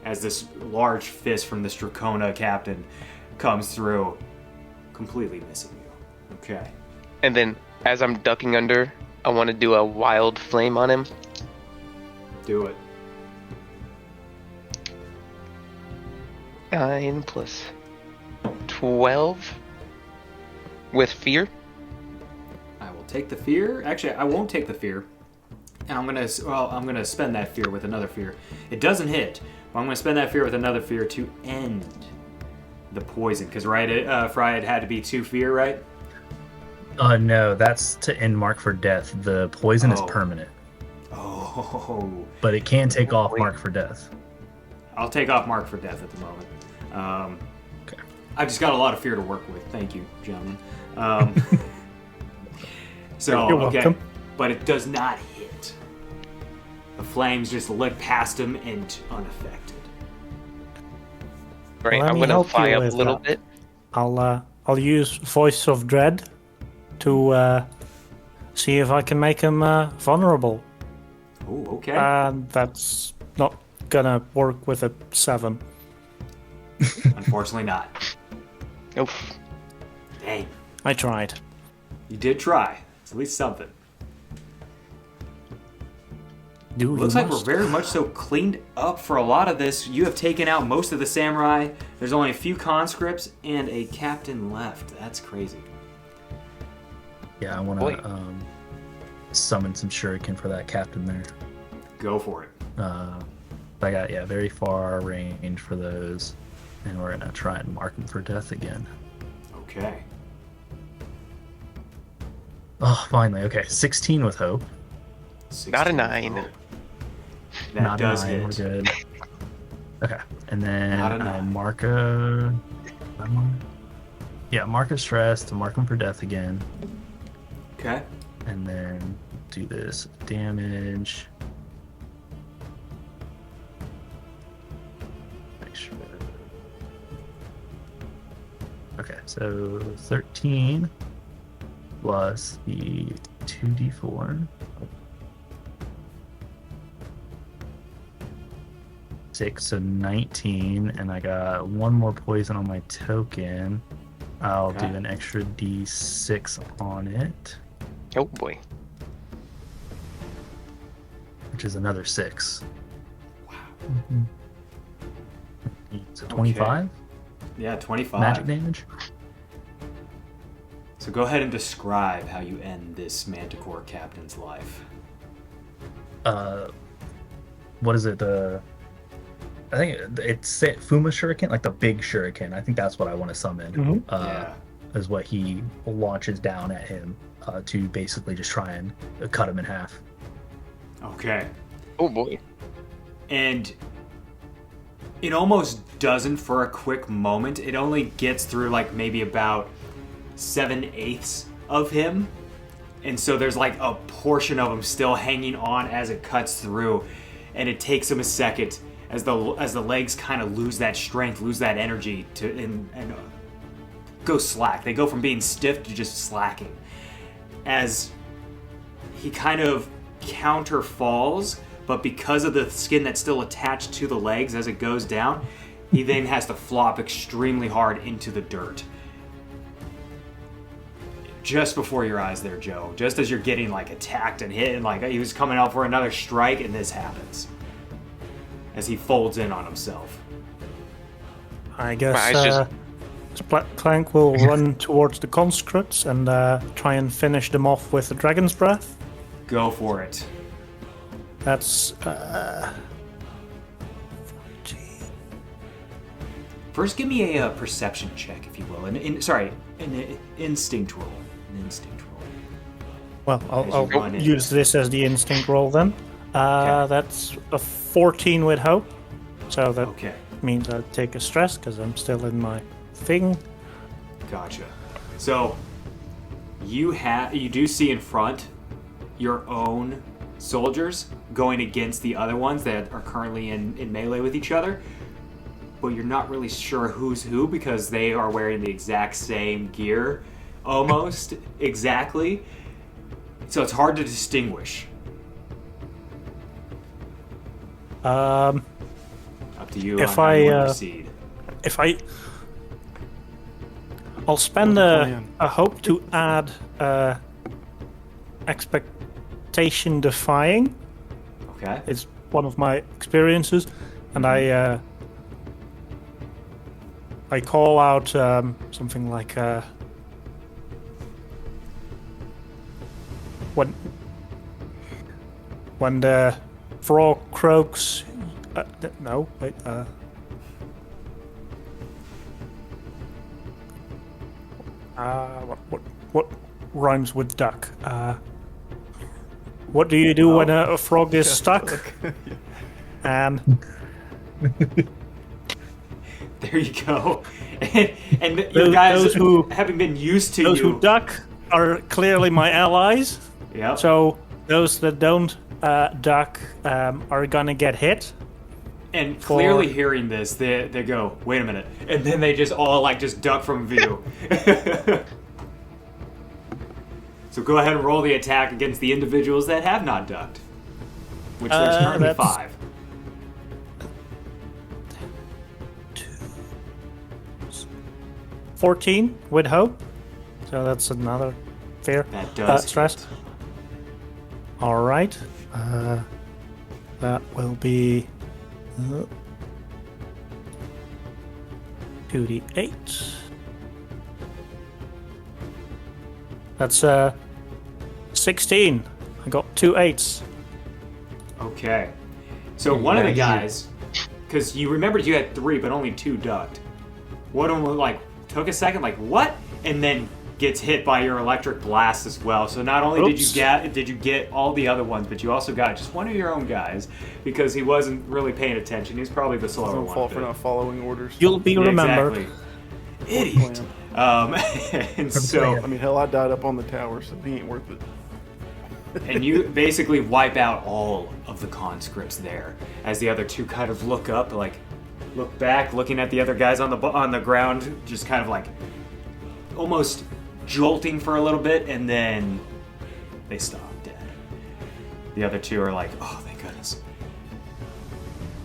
as this large fist from this Dracona captain comes through, completely missing you. Okay. And then, as I'm ducking under, I want to do a wild flame on him. Do it. 9 plus 12 with fear. I will take the fear. Actually, I won't take the fear. And I'm gonna spend that fear with another fear. It doesn't hit, but I'm gonna spend that fear with another fear to end the poison. Because Fry, it had to be 2 fear, right? No, that's to end mark for death. The poison is permanent, Oh. but it can take off mark for death. I'll take off mark for death at the moment. Okay. I've just got a lot of fear to work with. Thank you, gentlemen. So, You're okay. welcome. But it does not hit. The flames just lick past him and unaffected. Right, Let I'm me gonna help fly you up a with little that. bit. I'll use Voice of Dread to see if I can make him vulnerable. Oh, okay. And that's not gonna work with a 7. Unfortunately not. Oof. Dang. I tried. You did try. It's at least something. You Looks like we're must. very much so cleaned up for a lot of this. You have taken out most of the samurai. There's only a few conscripts and a captain left. That's crazy. Yeah, I want Boy. to summon some shuriken for that captain there. Go for it. I got very far range for those, and we're gonna try and mark him for death again. Okay. Oh, finally. Okay, 16 with hope. Not a 16. 9. Oh. That Not does a 9. We're hit. good. Okay, and then Not a 9. mark a. Yeah, mark a stress to mark him for death again, Okay. and then do this damage. Make sure. Okay, so 13 plus the 2d4. 6, so 19, and I got one more poison on my token. I'll do Okay. an extra d6 on it, Oh boy. which is another 6. Wow. So 25 Yeah, 25. magic damage. So go ahead and describe how you end this Manticore captain's life. What is it? I think it's Fuma Shuriken, like the big Shuriken. I think that's what I want to summon. Mhm. Yeah. Is what he launches down at him to basically just try and cut him in half. Okay. Oh boy. And it almost doesn't for a quick moment. It only gets through like maybe about 7/8 of him. And so there's like a portion of him still hanging on as it cuts through. And it takes him a second as the legs kind of lose that strength, lose that energy and go slack. They go from being stiff to just slacking. As he kind of counter falls, but because of the skin that's still attached to the legs as it goes down, he then has to flop extremely hard into the dirt. Just before your eyes there, Joe. Just as you're getting like attacked and hit, and like he was coming out for another strike, and this happens. As he folds in on himself. I guess Well, Clank will run towards the conscripts and try and finish them off with the Dragon's Breath. Go for it. That's First, give me a perception check, if you will. An instinct roll. An instinct roll. well. As I'll you run in. use this as the instinct roll then. Okay. That's a 14 with hope, so that Okay, means I take a stress because I'm still in my thing. gotcha. So you do see in front your own soldiers going against the other ones that are currently in melee with each other, but you're not really sure who's who because they are wearing the exact same gear, almost exactly. So it's hard to distinguish. Um, Up to you If on how you I, want to proceed. if I'll spend What's the plan? a hope to add expectation defying. Okay. It's one of my experiences, and I call out something like when the frog croaks. No, wait. What rhymes with duck? What do you do when a frog is stuck? And There you go. And your guys, those who- having been used to those you. who duck are clearly my allies. Yep. So those that don't duck are gonna get hit. And clearly hearing this, they go, wait a minute. And then they just all like just duck from view. So go ahead and roll the attack against the individuals that have not ducked. Which there's currently that's- 5. 14 with hope. So that's another fair That does stress. hit. All right. That will be 2d8. That's 16. I got 2 8s. Okay. So one of the Nice. guys, because you remembered you had 3, but only 2 ducked. One of them like took a second, like what, and then gets hit by your electric blast as well. So not only Oops. did you get all the other ones, but you also got just one of your own guys because he wasn't really paying attention. He's probably the slower Don't one. fall of for it. not following orders. You'll be Yeah, remembered. exactly. Idiot. And so, I mean, hell, I died up on the tower, so he ain't worth it. and you basically wipe out all of the conscripts there as the other 2 kind of look up, like look back, looking at the other guys on the ground, just kind of like almost jolting for a little bit, and then they stop dead. The other 2 are like, oh, thank goodness.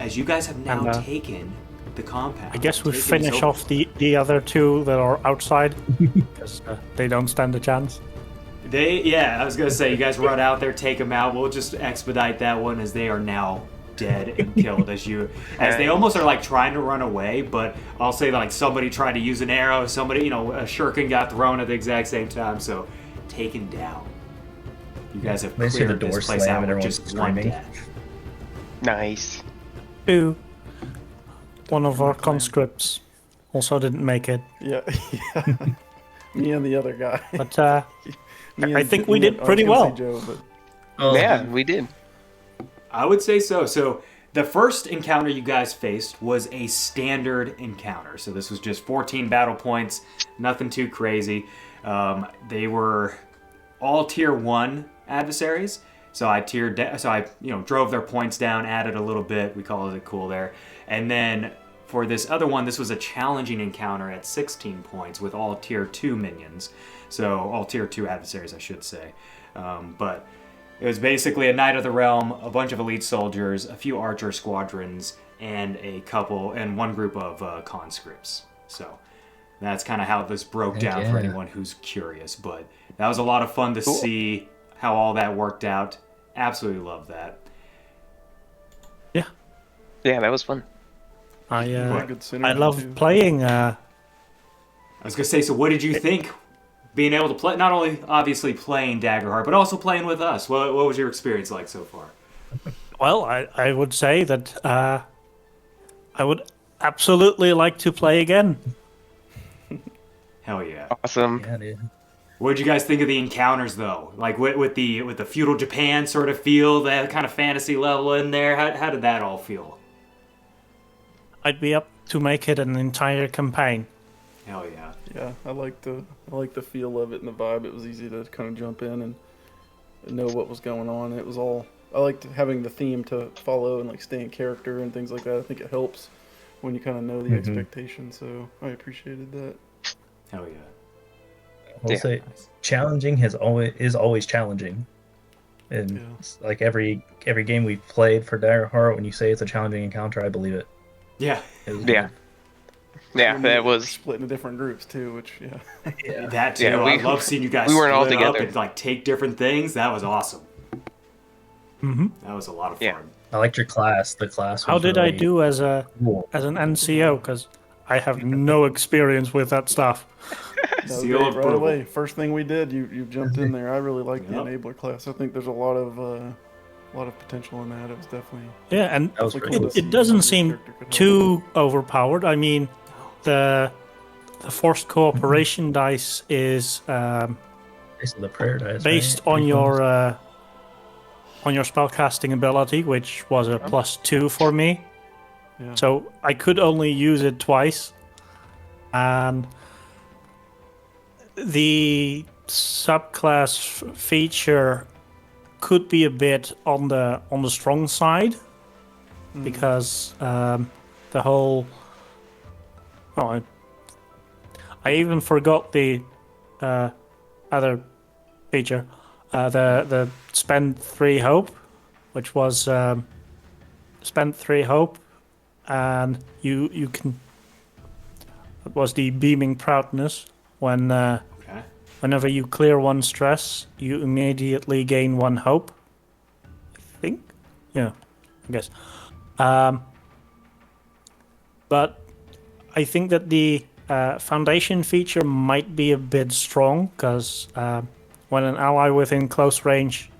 As you guys have now And, taken the compound. I guess we taken finish so- off the other 2 that are outside because they don't stand a chance. I was gonna say, you guys run out there, take them out. We'll just expedite that one as they are now dead and killed as they almost are like trying to run away, but I'll say like somebody tried to use an arrow, somebody, a shuriken got thrown at the exact same time, so taken down. You guys have They see the cleared door this place slam out and with everyone's just one screaming. death. Nice. 2. One of our conscripts also didn't make it. Yeah, yeah. Me and the other guy. But Me I and- think we me and- did I was pretty gonna well. say Joe, but Oh, Yeah, we did. I would say so. So the first encounter you guys faced was a standard encounter. So this was just 14 battle points, nothing too crazy. They were all tier 1 adversaries. So I drove their points down, added a little bit. We called it cool there. And then for this other one, this was a challenging encounter at 16 points with all tier 2 minions. So all tier 2 adversaries, I should say. But it was basically a Knight of the Realm, a bunch of elite soldiers, a few archer squadrons, and one group of conscripts. So that's kind of how this broke Heck down for yeah. anyone who's curious. But that was a lot of fun to see how all that worked out. Absolutely love that. yeah, Yeah, that was fun. I good synergy, I love too. playing. I was gonna say, so what did you think? Being able to play, not only obviously playing Daggerheart, but also playing with us. What was your experience like so far? Well, I would say that I would absolutely like to play again. Hell yeah! Awesome. yeah, dude. What did you guys think of the encounters, though? Like with the feudal Japan sort of feel, that kind of fantasy level in there. How did that all feel? I'd be up to make it an entire campaign. Hell yeah! yeah, I like the feel of it and the vibe. It was easy to kind of jump in and know what was going on. It was all. I liked having the theme to follow and like stay in character and things like that. I think it helps when you kind of know the expectations. So I appreciated that. Hell yeah! I'll Yeah. say challenging is always challenging. And Yeah. it's like every game we've played for Daggerheart, when you say it's a challenging encounter, I believe it. Yeah, It was Yeah. Yeah, And that we're was. split into different groups too, which Yeah. that too. Yeah, I love seeing you guys. we weren't all split up together. and like take different things. That was awesome. Mm-hmm. That was a lot of fun. Yeah. I liked your class. The class. How was did I really do as an cool. NCO? Because I have no experience with that stuff. that was Seal great of right approval. away. First thing we did, you jumped in there. I really like the Yep. enabler class. I think there's a lot of potential in that. It was definitely Yeah, and That was definitely pretty cool cool. to it see doesn't how your seem character could help. too overpowered. I mean, the forced cooperation dice is Basically the prayer dice, based right? on your spellcasting ability, which was a +2 for me. Yeah. So I could only use it twice, and the subclass feature could be a bit on the strong side. because the whole. Oh, I even forgot the other feature, the spend 3 hope, which was spend 3 hope, and you can. It was the beaming proudness when. Okay. Whenever you clear 1 stress, you immediately gain 1 hope. I think? Yeah, I guess. But I think that the foundation feature might be a bit strong, because when an ally within close range...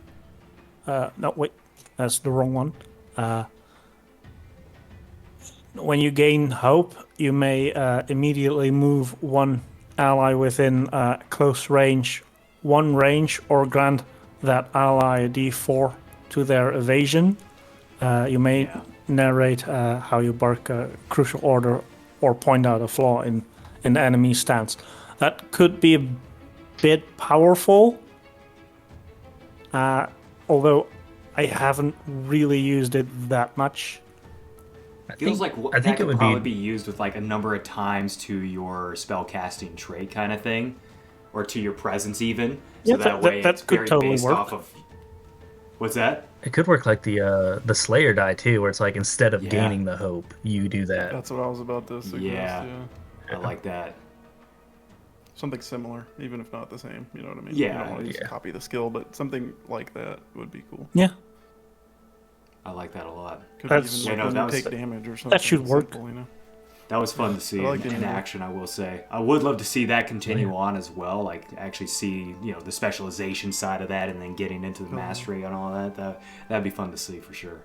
no, wait, that's the wrong one. When you gain hope, you may immediately move 1 ally within close range, 1 range, or grant that ally a d4 to their evasion. You may narrate how you bark a crucial order or point out a flaw in the enemy stance. That could be a bit powerful, although I haven't really used it that much. Feels like I think that it could would probably be be used with like a number of times to your spellcasting trait kind of thing, or to your presence even. So Yeah, that way that it's could very totally based work. off of. What's that? It could work like the Slayer die too, where it's like instead of Yeah. gaining the hope, you do that. That's what I was about to suggest. Yeah. Yeah. I like that. Something similar, even if not the same. You know what I mean? Yeah, You don't want to just copy the skill, but something like that would be cool. Yeah, I like that a lot. Could That's- be even Yeah, like no, when that you was- take damage or something. that should work. simple, you know? That was fun to see I like in it. action, I will say. I would love to see that continue on as well, like actually see, the specialization side of that and then getting into the mastery and all that. That'd be fun to see for sure.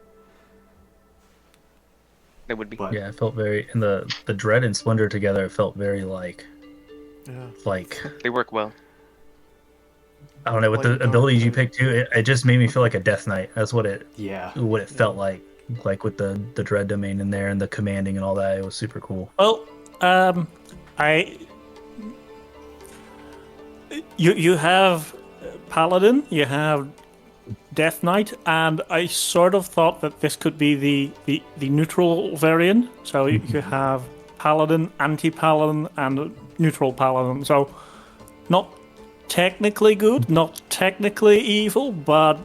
It would be. But Yeah, it felt very, and the Dread and Splendor together, it felt very like Yeah. They work well. I don't know, with Like the a abilities you dark picked too, it just made me feel like a Death Knight. That's what it felt like with the Dread domain in there and the commanding and all that. It was super cool. well, you have Paladin, you have Death Knight, and I sort of thought that this could be the neutral variant. So you have Paladin, Anti-Paladin, and neutral Paladin. So not technically good, not technically evil, but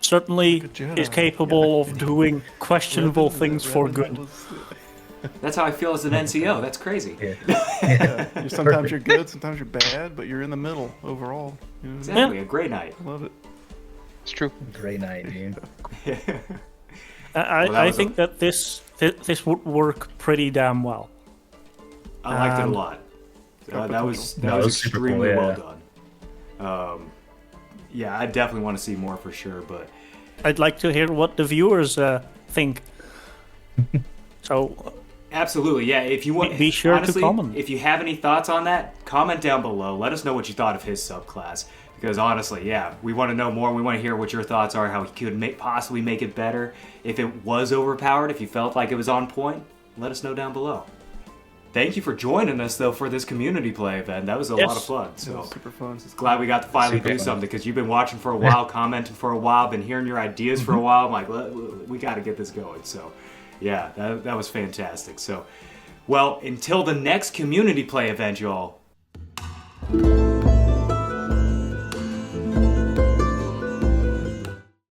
certainly Like a Jedi. is capable of doing questionable Revan- things for Revan good. was- that's how I feel as an NCO. That's crazy. Yeah. yeah. Sometimes you're good, sometimes you're bad, but you're in the middle overall. You know what I mean? Exactly, a great night. I love it. It's true. Great night, dude. I was think that this would work pretty damn well. I liked it a And- lot. Got That was potential. that No, was it was super cool, extremely well yeah. done. Yeah, I definitely want to see more for sure. But I'd like to hear what the viewers think. So absolutely, yeah. If you want, Be sure to honestly, comment. If you have any thoughts on that, comment down below. Let us know what you thought of his subclass. Because honestly, yeah, we want to know more. We want to hear what your thoughts are, how he could possibly make it better. If it was overpowered, if you felt like it was on point, let us know down below. Thank you for joining us, though, for this community play event. That was a lot of fun. That So was super fun. glad we got to finally Super do fun. something, because you've been watching for a while, commenting for a while, been hearing your ideas for a while. I'm like, we got to get this going. So, yeah, that was fantastic. So, well, until the next community play event, y'all.